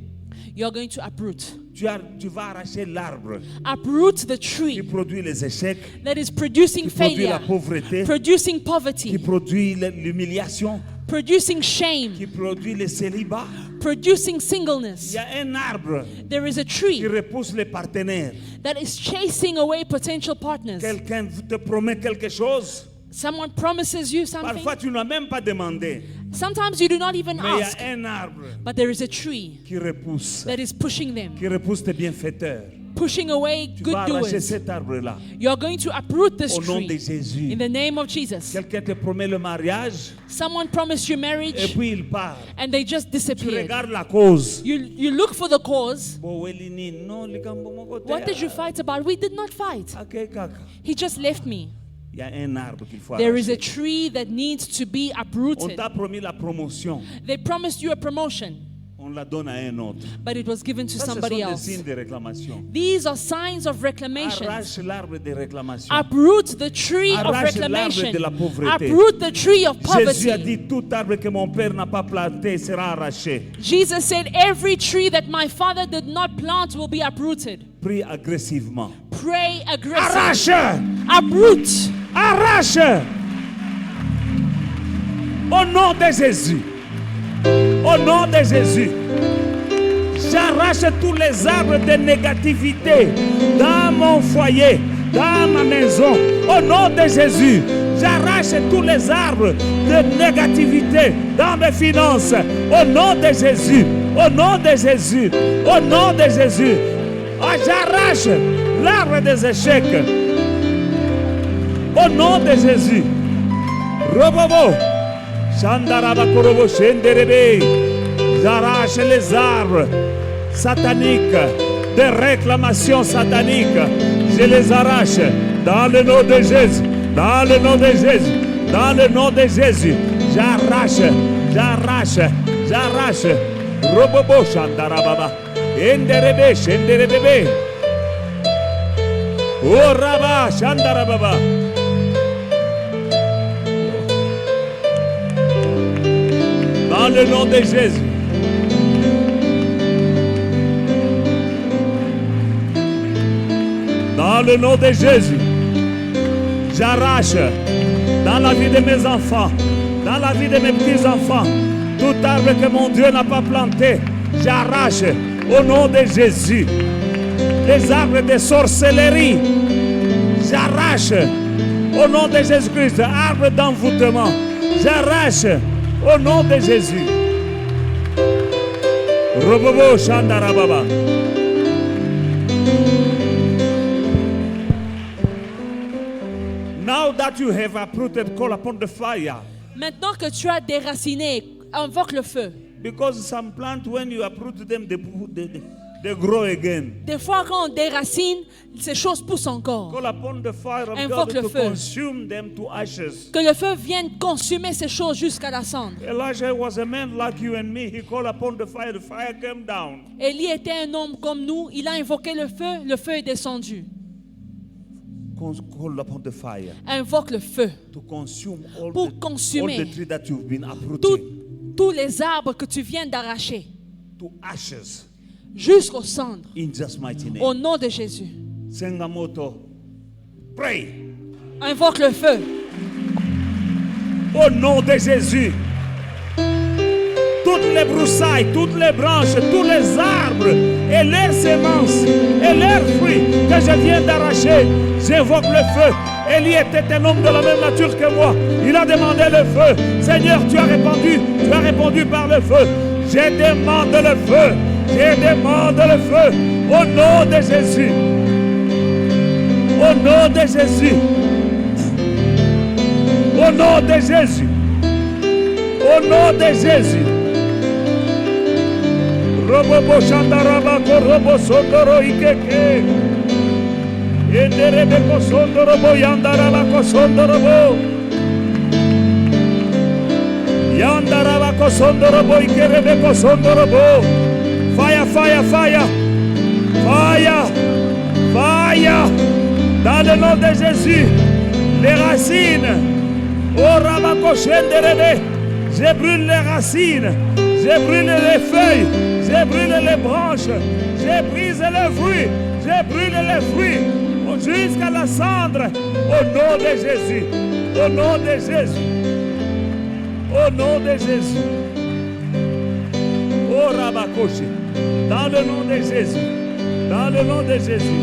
[SPEAKER 2] You're going to uproot.
[SPEAKER 1] Tu vas arracher l'arbre
[SPEAKER 2] Uproot the
[SPEAKER 1] qui
[SPEAKER 2] tree
[SPEAKER 1] produit les échecs,
[SPEAKER 2] that is producing
[SPEAKER 1] qui produit la
[SPEAKER 2] failure,
[SPEAKER 1] pauvreté,
[SPEAKER 2] producing
[SPEAKER 1] qui
[SPEAKER 2] poverty,
[SPEAKER 1] produit l'humiliation,
[SPEAKER 2] producing shame,
[SPEAKER 1] qui produit le célibat.
[SPEAKER 2] producing
[SPEAKER 1] Il
[SPEAKER 2] singleness.
[SPEAKER 1] y a un arbre
[SPEAKER 2] There is a
[SPEAKER 1] qui
[SPEAKER 2] tree
[SPEAKER 1] repousse les partenaires.
[SPEAKER 2] that is chasing away potential partners.
[SPEAKER 1] Quelqu'un te promet quelque chose.
[SPEAKER 2] Someone promises you something.
[SPEAKER 1] Parfois, tu n'as même pas demandé.
[SPEAKER 2] Sometimes you do not even
[SPEAKER 1] Mais il y
[SPEAKER 2] ask,
[SPEAKER 1] a un arbre
[SPEAKER 2] but there is a tree
[SPEAKER 1] qui repousse
[SPEAKER 2] that is pushing them,
[SPEAKER 1] tes bienfaiteurs.
[SPEAKER 2] pushing away
[SPEAKER 1] Tu
[SPEAKER 2] good
[SPEAKER 1] vas arracher
[SPEAKER 2] doers.
[SPEAKER 1] cet arbre-là.
[SPEAKER 2] You're going to uproot this
[SPEAKER 1] Au nom de
[SPEAKER 2] tree
[SPEAKER 1] Jésus.
[SPEAKER 2] in the name of Jesus.
[SPEAKER 1] Quelqu'un te promet le mariage
[SPEAKER 2] Someone promised you
[SPEAKER 1] et
[SPEAKER 2] marriage
[SPEAKER 1] puis il part.
[SPEAKER 2] and they just
[SPEAKER 1] Tu
[SPEAKER 2] disappeared.
[SPEAKER 1] regardes la cause.
[SPEAKER 2] You look for the cause.
[SPEAKER 1] What
[SPEAKER 2] What did you fight about? We did not fight. He just left me.
[SPEAKER 1] Il y a un arbre qu'il faut
[SPEAKER 2] There is a
[SPEAKER 1] arracher.
[SPEAKER 2] tree that needs to be
[SPEAKER 1] On
[SPEAKER 2] uprooted.
[SPEAKER 1] t'a promis la promotion.
[SPEAKER 2] They promised you a promotion,
[SPEAKER 1] On la donne à un autre.
[SPEAKER 2] but it was given to
[SPEAKER 1] Ça, ce sont
[SPEAKER 2] somebody
[SPEAKER 1] des
[SPEAKER 2] else.
[SPEAKER 1] signes de réclamation.
[SPEAKER 2] These are signs of reclamation.
[SPEAKER 1] Arrache l'arbre de réclamation.
[SPEAKER 2] Uproot the tree of
[SPEAKER 1] Arrache
[SPEAKER 2] reclamation.
[SPEAKER 1] l'arbre de la pauvreté.
[SPEAKER 2] Uproot the tree of
[SPEAKER 1] Jésus a
[SPEAKER 2] poverty.
[SPEAKER 1] dit, tout arbre que mon Père n'a pas planté sera arraché.
[SPEAKER 2] Jesus said, every tree that my Father did not plant will be uprooted.
[SPEAKER 1] Prie agressivement.
[SPEAKER 2] Pray aggressively.
[SPEAKER 1] Arrache!
[SPEAKER 2] Uproot.
[SPEAKER 1] Arrache! Au nom de Jésus. Au nom de Jésus. J'arrache tous les arbres de négativité dans mon foyer, dans ma maison. Au nom de Jésus, j'arrache tous les arbres de négativité dans mes finances. Au nom de Jésus, au nom de Jésus, au nom de Jésus. Oh, j'arrache l'arbre des échecs. Au nom de Jésus. Robobo. Shandarabakorobo Shenderebe. J'arrache les arbres sataniques, des réclamations sataniques. Je les arrache dans le nom de Jésus. Dans le nom de Jésus. Dans le nom de Jésus. J'arrache, j'arrache, j'arrache. Robobo Shandarababa. Enderebe Shenderebebe. Oh Rabba Shandarababa. Dans le nom de Jésus. Dans le nom de Jésus. J'arrache dans la vie de mes enfants, dans la vie de mes petits-enfants, tout arbre que mon Dieu n'a pas planté, j'arrache au nom de Jésus. Les arbres de sorcellerie, j'arrache au nom de Jésus-Christ. Arbre d'envoûtement, j'arrache au nom de Jésus. Robobo Shandarababa. Now that you have uprooted, call upon the fire.
[SPEAKER 2] Maintenant que tu as déraciné, invoque le feu.
[SPEAKER 1] Because some plant, when you uproot them, they grow again.
[SPEAKER 2] Des fois, quand on déracine, ces choses poussent encore.
[SPEAKER 1] Call upon the fire of
[SPEAKER 2] Invoque
[SPEAKER 1] God
[SPEAKER 2] le
[SPEAKER 1] to
[SPEAKER 2] feu.
[SPEAKER 1] consume them to ashes.
[SPEAKER 2] Que le feu vienne consumer ces choses jusqu'à la cendre.
[SPEAKER 1] Elijah was a man like you and me. He called upon the fire came down.
[SPEAKER 2] Élie était un homme comme nous. Il a invoqué le feu est descendu.
[SPEAKER 1] Call upon the fire
[SPEAKER 2] Invoque le feu
[SPEAKER 1] to consume all
[SPEAKER 2] pour
[SPEAKER 1] the
[SPEAKER 2] consumer
[SPEAKER 1] trees that you've been uprooting
[SPEAKER 2] tous les arbres que tu viens d'arracher
[SPEAKER 1] to ashes
[SPEAKER 2] jusqu'aux cendres.
[SPEAKER 1] in Jesus' mighty name.
[SPEAKER 2] Au nom de Jésus.
[SPEAKER 1] Sengamoto, pray.
[SPEAKER 2] Invoque le feu.
[SPEAKER 1] Au nom de Jésus. Toutes les broussailles, toutes les branches, tous les arbres et leurs semences et leurs fruits que je viens d'arracher, j'invoque le feu. Élie était un homme de la même nature que moi. Il a demandé le feu. Seigneur, tu as répondu par le feu. Je demande le feu. Je demande le feu. Au nom de Jésus. Au nom de Jésus. Au nom de Jésus. Au nom de Jésus. Robobo Shandaraba Korobo Sondoro Ikeke. Enderebe Kosondorobo Yandaraba Kosondorobo. Yandaraba Kosondorobo Ikerebe Kosondorobo. Fire, fire, fire. Fire. Fire. Dans le nom de Jésus. Les racines. Oh Rabako Shenderebe. Je brûle les racines. Je brûle les feuilles. Je brûle les branches. Je brise les fruits. Je brûle les fruits. Jusqu'à la cendre. Au nom de Jésus. Au nom de Jésus. Au nom de Jésus. Oh Rabakoshi. Dans le nom de Jésus. Dans le nom de Jésus.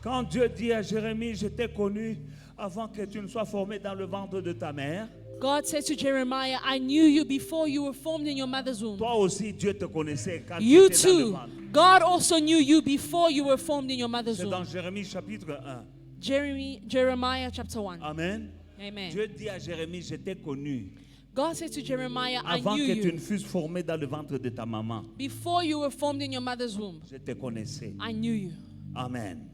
[SPEAKER 1] Quand Dieu dit à Jérémie, je t'ai connu avant que tu ne sois formé dans le ventre de ta mère.
[SPEAKER 2] God said to Jeremiah, I knew you before you were formed in your mother's womb.
[SPEAKER 1] Toi aussi, Dieu te connaissait quand
[SPEAKER 2] You
[SPEAKER 1] tu étais dans le
[SPEAKER 2] too.
[SPEAKER 1] ventre.
[SPEAKER 2] God also knew you before you were formed in your mother's
[SPEAKER 1] C'est dans
[SPEAKER 2] womb.
[SPEAKER 1] Jérémie chapitre 1.
[SPEAKER 2] Jeremiah chapter 1.
[SPEAKER 1] Amen.
[SPEAKER 2] Amen.
[SPEAKER 1] Dieu dit à Jérémie, je t'ai connu
[SPEAKER 2] God said to Jeremiah, I
[SPEAKER 1] avant
[SPEAKER 2] knew
[SPEAKER 1] que tu ne
[SPEAKER 2] you
[SPEAKER 1] fusses formé dans le ventre de ta maman.
[SPEAKER 2] before you were formed in your mother's womb.
[SPEAKER 1] Je te connaissais.
[SPEAKER 2] I knew you.
[SPEAKER 1] Amen.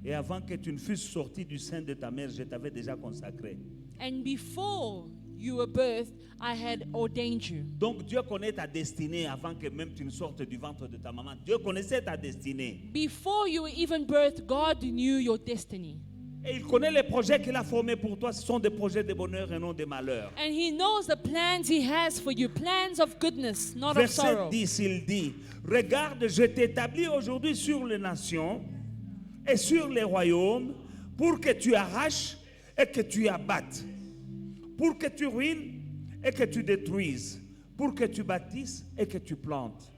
[SPEAKER 1] Et avant que tu ne fusses sorti du sein de ta mère, je t'avais déjà consacré.
[SPEAKER 2] And before you were birthed, I had ordained you.
[SPEAKER 1] Donc Dieu connaît ta destinée avant que même tu ne sortes du ventre de ta maman. Dieu connaissait ta destinée.
[SPEAKER 2] Before you were even birthed, God knew your destiny.
[SPEAKER 1] Et il connaît les projets qu'il a formés pour toi. Ce sont des projets de bonheur et non de malheur.
[SPEAKER 2] And He knows the plans He has for you, plans of goodness, not of
[SPEAKER 1] Verset
[SPEAKER 2] sorrow.
[SPEAKER 1] 10, il dit, regarde, je t'établis aujourd'hui sur les nations, et sur les royaumes pour que tu arraches et que tu abattes, pour que tu ruines et que tu détruises, pour que tu bâtisses et que tu plantes.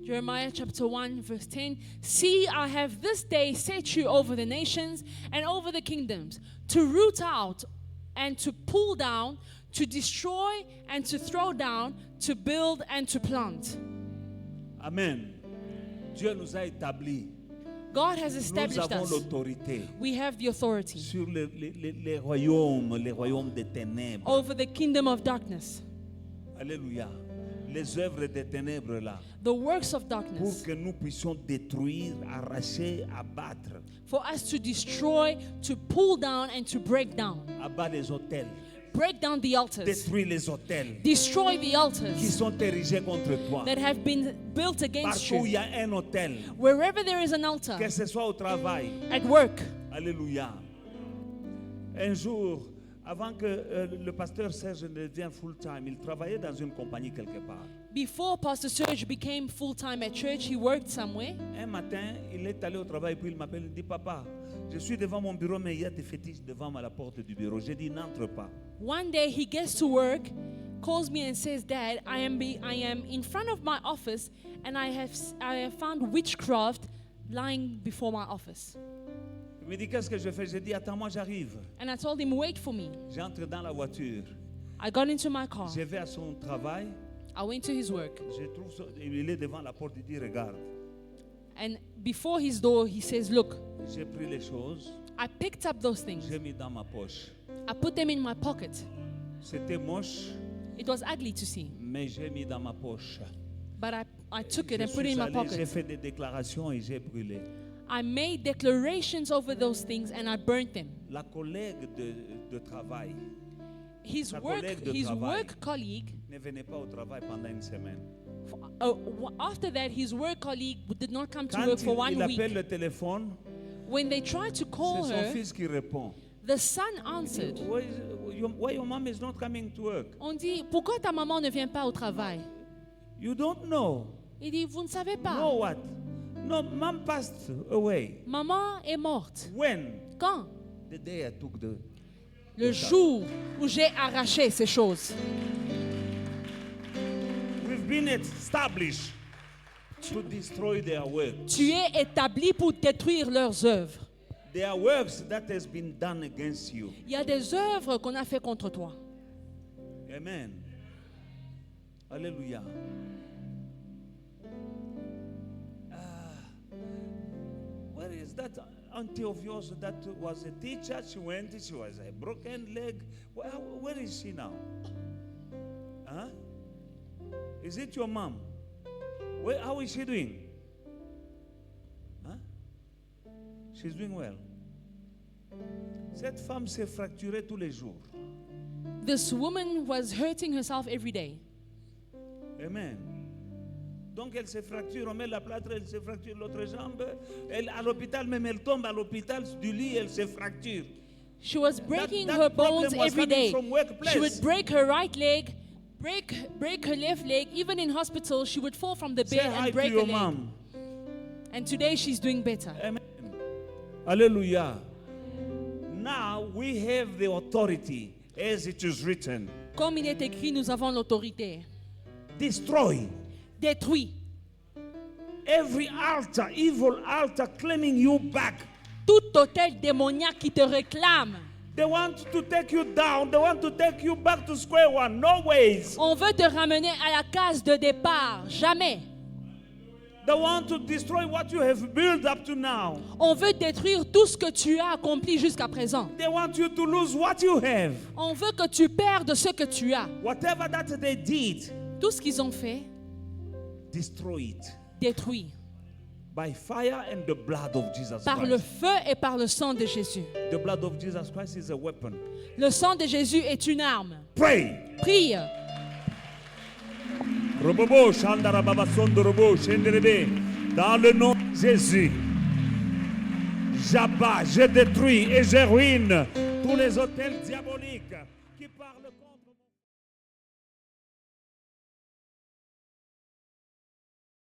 [SPEAKER 2] Jeremiah chapter 1 verse 10. See, I have this day set you over the nations and over the kingdoms, to root out and to pull down, to destroy and to throw down, to build and to plant.
[SPEAKER 1] Amen. Dieu nous a établis.
[SPEAKER 2] God has
[SPEAKER 1] Nous
[SPEAKER 2] established
[SPEAKER 1] avons
[SPEAKER 2] us.
[SPEAKER 1] l'autorité
[SPEAKER 2] We have the authority
[SPEAKER 1] sur les royaumes des ténèbres.
[SPEAKER 2] over the kingdom of darkness,
[SPEAKER 1] Alléluia. Les œuvres des ténèbres là.
[SPEAKER 2] the works of
[SPEAKER 1] Pour
[SPEAKER 2] darkness,
[SPEAKER 1] que nous puissions détruire, arracher, abattre.
[SPEAKER 2] for us to destroy, to pull down, and to break down.
[SPEAKER 1] Abattre les hôtels.
[SPEAKER 2] Break down the altars,
[SPEAKER 1] Détruire les hôtels
[SPEAKER 2] destroy the
[SPEAKER 1] qui
[SPEAKER 2] altars
[SPEAKER 1] sont érigés contre toi.
[SPEAKER 2] that have been built against
[SPEAKER 1] Partout où il
[SPEAKER 2] you.
[SPEAKER 1] y a un hôtel,
[SPEAKER 2] Wherever there is an altar,
[SPEAKER 1] que ce soit au travail.
[SPEAKER 2] at work.
[SPEAKER 1] Alléluia. Un jour, avant que le pasteur Serge ne devienne full-time, il travaillait dans une compagnie quelque part.
[SPEAKER 2] Before Pastor Serge became full-time at church, he worked somewhere.
[SPEAKER 1] Un matin, il est allé au travail, puis il m'appelle, il dit, papa, je suis devant mon bureau, mais il y a des fétiches devant la porte du bureau. J'ai dit, n'entre pas.
[SPEAKER 2] One day he gets to work, calls me and says, Dad, I am in front of my office and I have found witchcraft lying before my office.
[SPEAKER 1] Il me dit, qu'est-ce que je fais? J'ai dit, attends-moi, j'arrive.
[SPEAKER 2] And I told him, wait for me.
[SPEAKER 1] J'entre dans la voiture.
[SPEAKER 2] I got into my car.
[SPEAKER 1] Je vais à son travail.
[SPEAKER 2] I went to his work.
[SPEAKER 1] Je trouve il est devant la porte, il dit, regarde.
[SPEAKER 2] And before his door, he says, look,
[SPEAKER 1] J'ai pris les choses,
[SPEAKER 2] I picked up those things.
[SPEAKER 1] j'ai mis dans ma poche.
[SPEAKER 2] I put them in my pocket.
[SPEAKER 1] C'était moche,
[SPEAKER 2] It was ugly to see,
[SPEAKER 1] mais j'ai mis dans ma poche.
[SPEAKER 2] but I took it
[SPEAKER 1] Je
[SPEAKER 2] and put it
[SPEAKER 1] suis
[SPEAKER 2] in my
[SPEAKER 1] allé, j'ai
[SPEAKER 2] pocket.
[SPEAKER 1] fait des déclarations et j'ai brûlé.
[SPEAKER 2] I made declarations over those things and I burnt them.
[SPEAKER 1] La collègue de travail
[SPEAKER 2] His
[SPEAKER 1] Sa
[SPEAKER 2] work,
[SPEAKER 1] collègue de
[SPEAKER 2] his
[SPEAKER 1] travail.
[SPEAKER 2] work colleague,
[SPEAKER 1] ne venait pas au travail pendant une semaine.
[SPEAKER 2] after that, his work colleague did not come to
[SPEAKER 1] Quand
[SPEAKER 2] work for
[SPEAKER 1] il
[SPEAKER 2] 1
[SPEAKER 1] appelle
[SPEAKER 2] week.
[SPEAKER 1] le téléphone,
[SPEAKER 2] When they tried to call
[SPEAKER 1] c'est son
[SPEAKER 2] her,
[SPEAKER 1] fils qui répond.
[SPEAKER 2] the son answered.
[SPEAKER 1] Why your mom is not coming to work?
[SPEAKER 2] On dit, pourquoi ta maman ne vient pas au travail?
[SPEAKER 1] You don't know.
[SPEAKER 2] Il dit, vous ne savez
[SPEAKER 1] Know
[SPEAKER 2] pas.
[SPEAKER 1] what? No, mom passed away.
[SPEAKER 2] Maman est morte.
[SPEAKER 1] When?
[SPEAKER 2] Quand?
[SPEAKER 1] The day I took the...
[SPEAKER 2] Le jour où j'ai arraché ces choses.
[SPEAKER 1] We've been established to destroy their work.
[SPEAKER 2] Tu es établi pour détruire leurs œuvres.
[SPEAKER 1] There are works that has been done against you.
[SPEAKER 2] Il y a des œuvres qu'on a fait contre toi.
[SPEAKER 1] Amen. Alléluia. Where is that auntie of yours that was a teacher? She was a broken leg. Where is she now? Huh? Is it your mom? How is she doing? Huh? She's doing well. Cette femme s'est fracturée tous les jours.
[SPEAKER 2] This woman was hurting herself every day.
[SPEAKER 1] Amen. Donc elle se fracture, on met la plâtre, elle se fracture l'autre jambe. Elle, à l'hôpital, même elle tombe à l'hôpital du lit, elle se fracture.
[SPEAKER 2] She was breaking
[SPEAKER 1] that
[SPEAKER 2] her
[SPEAKER 1] problem
[SPEAKER 2] bones
[SPEAKER 1] was
[SPEAKER 2] every
[SPEAKER 1] coming
[SPEAKER 2] day.
[SPEAKER 1] from workplace.
[SPEAKER 2] She would break her right leg, break her left leg. Even in hospital, she would fall from the
[SPEAKER 1] Say
[SPEAKER 2] bed
[SPEAKER 1] hi
[SPEAKER 2] and
[SPEAKER 1] to
[SPEAKER 2] break her
[SPEAKER 1] your
[SPEAKER 2] leg.
[SPEAKER 1] mom.
[SPEAKER 2] And today she's doing better.
[SPEAKER 1] Amen. Hallelujah. Now we have the authority as it is written.
[SPEAKER 2] Comme il est écrit, nous avons l'autorité.
[SPEAKER 1] Destroy
[SPEAKER 2] Détruis
[SPEAKER 1] every altar, evil altar claiming you back.
[SPEAKER 2] tout hôtel démoniaque qui te réclame.
[SPEAKER 1] They want to take you down. They want to take you back to square one. No ways.
[SPEAKER 2] On veut te ramener à la case de départ. Jamais.
[SPEAKER 1] They want to destroy what you have built up to now.
[SPEAKER 2] On veut détruire tout ce que tu as accompli jusqu'à présent.
[SPEAKER 1] They want you to lose what you have.
[SPEAKER 2] On veut que tu perdes ce que tu as.
[SPEAKER 1] Whatever that they did,
[SPEAKER 2] Tout ce qu'ils ont fait,
[SPEAKER 1] destroy it
[SPEAKER 2] détruis.
[SPEAKER 1] by fire and the blood of Jesus
[SPEAKER 2] Par le
[SPEAKER 1] Christ.
[SPEAKER 2] feu et par le sang de Jésus.
[SPEAKER 1] The blood of Jesus Christ is a weapon.
[SPEAKER 2] Le sang de Jésus est une arme.
[SPEAKER 1] Pray.
[SPEAKER 2] Prie.
[SPEAKER 1] Robobo, Shandara Baba Sondo Robo, Shenderebe. Dans le nom de Jésus, j'abats, je détruis et je ruine tous les hôtels diaboliques qui parlent contre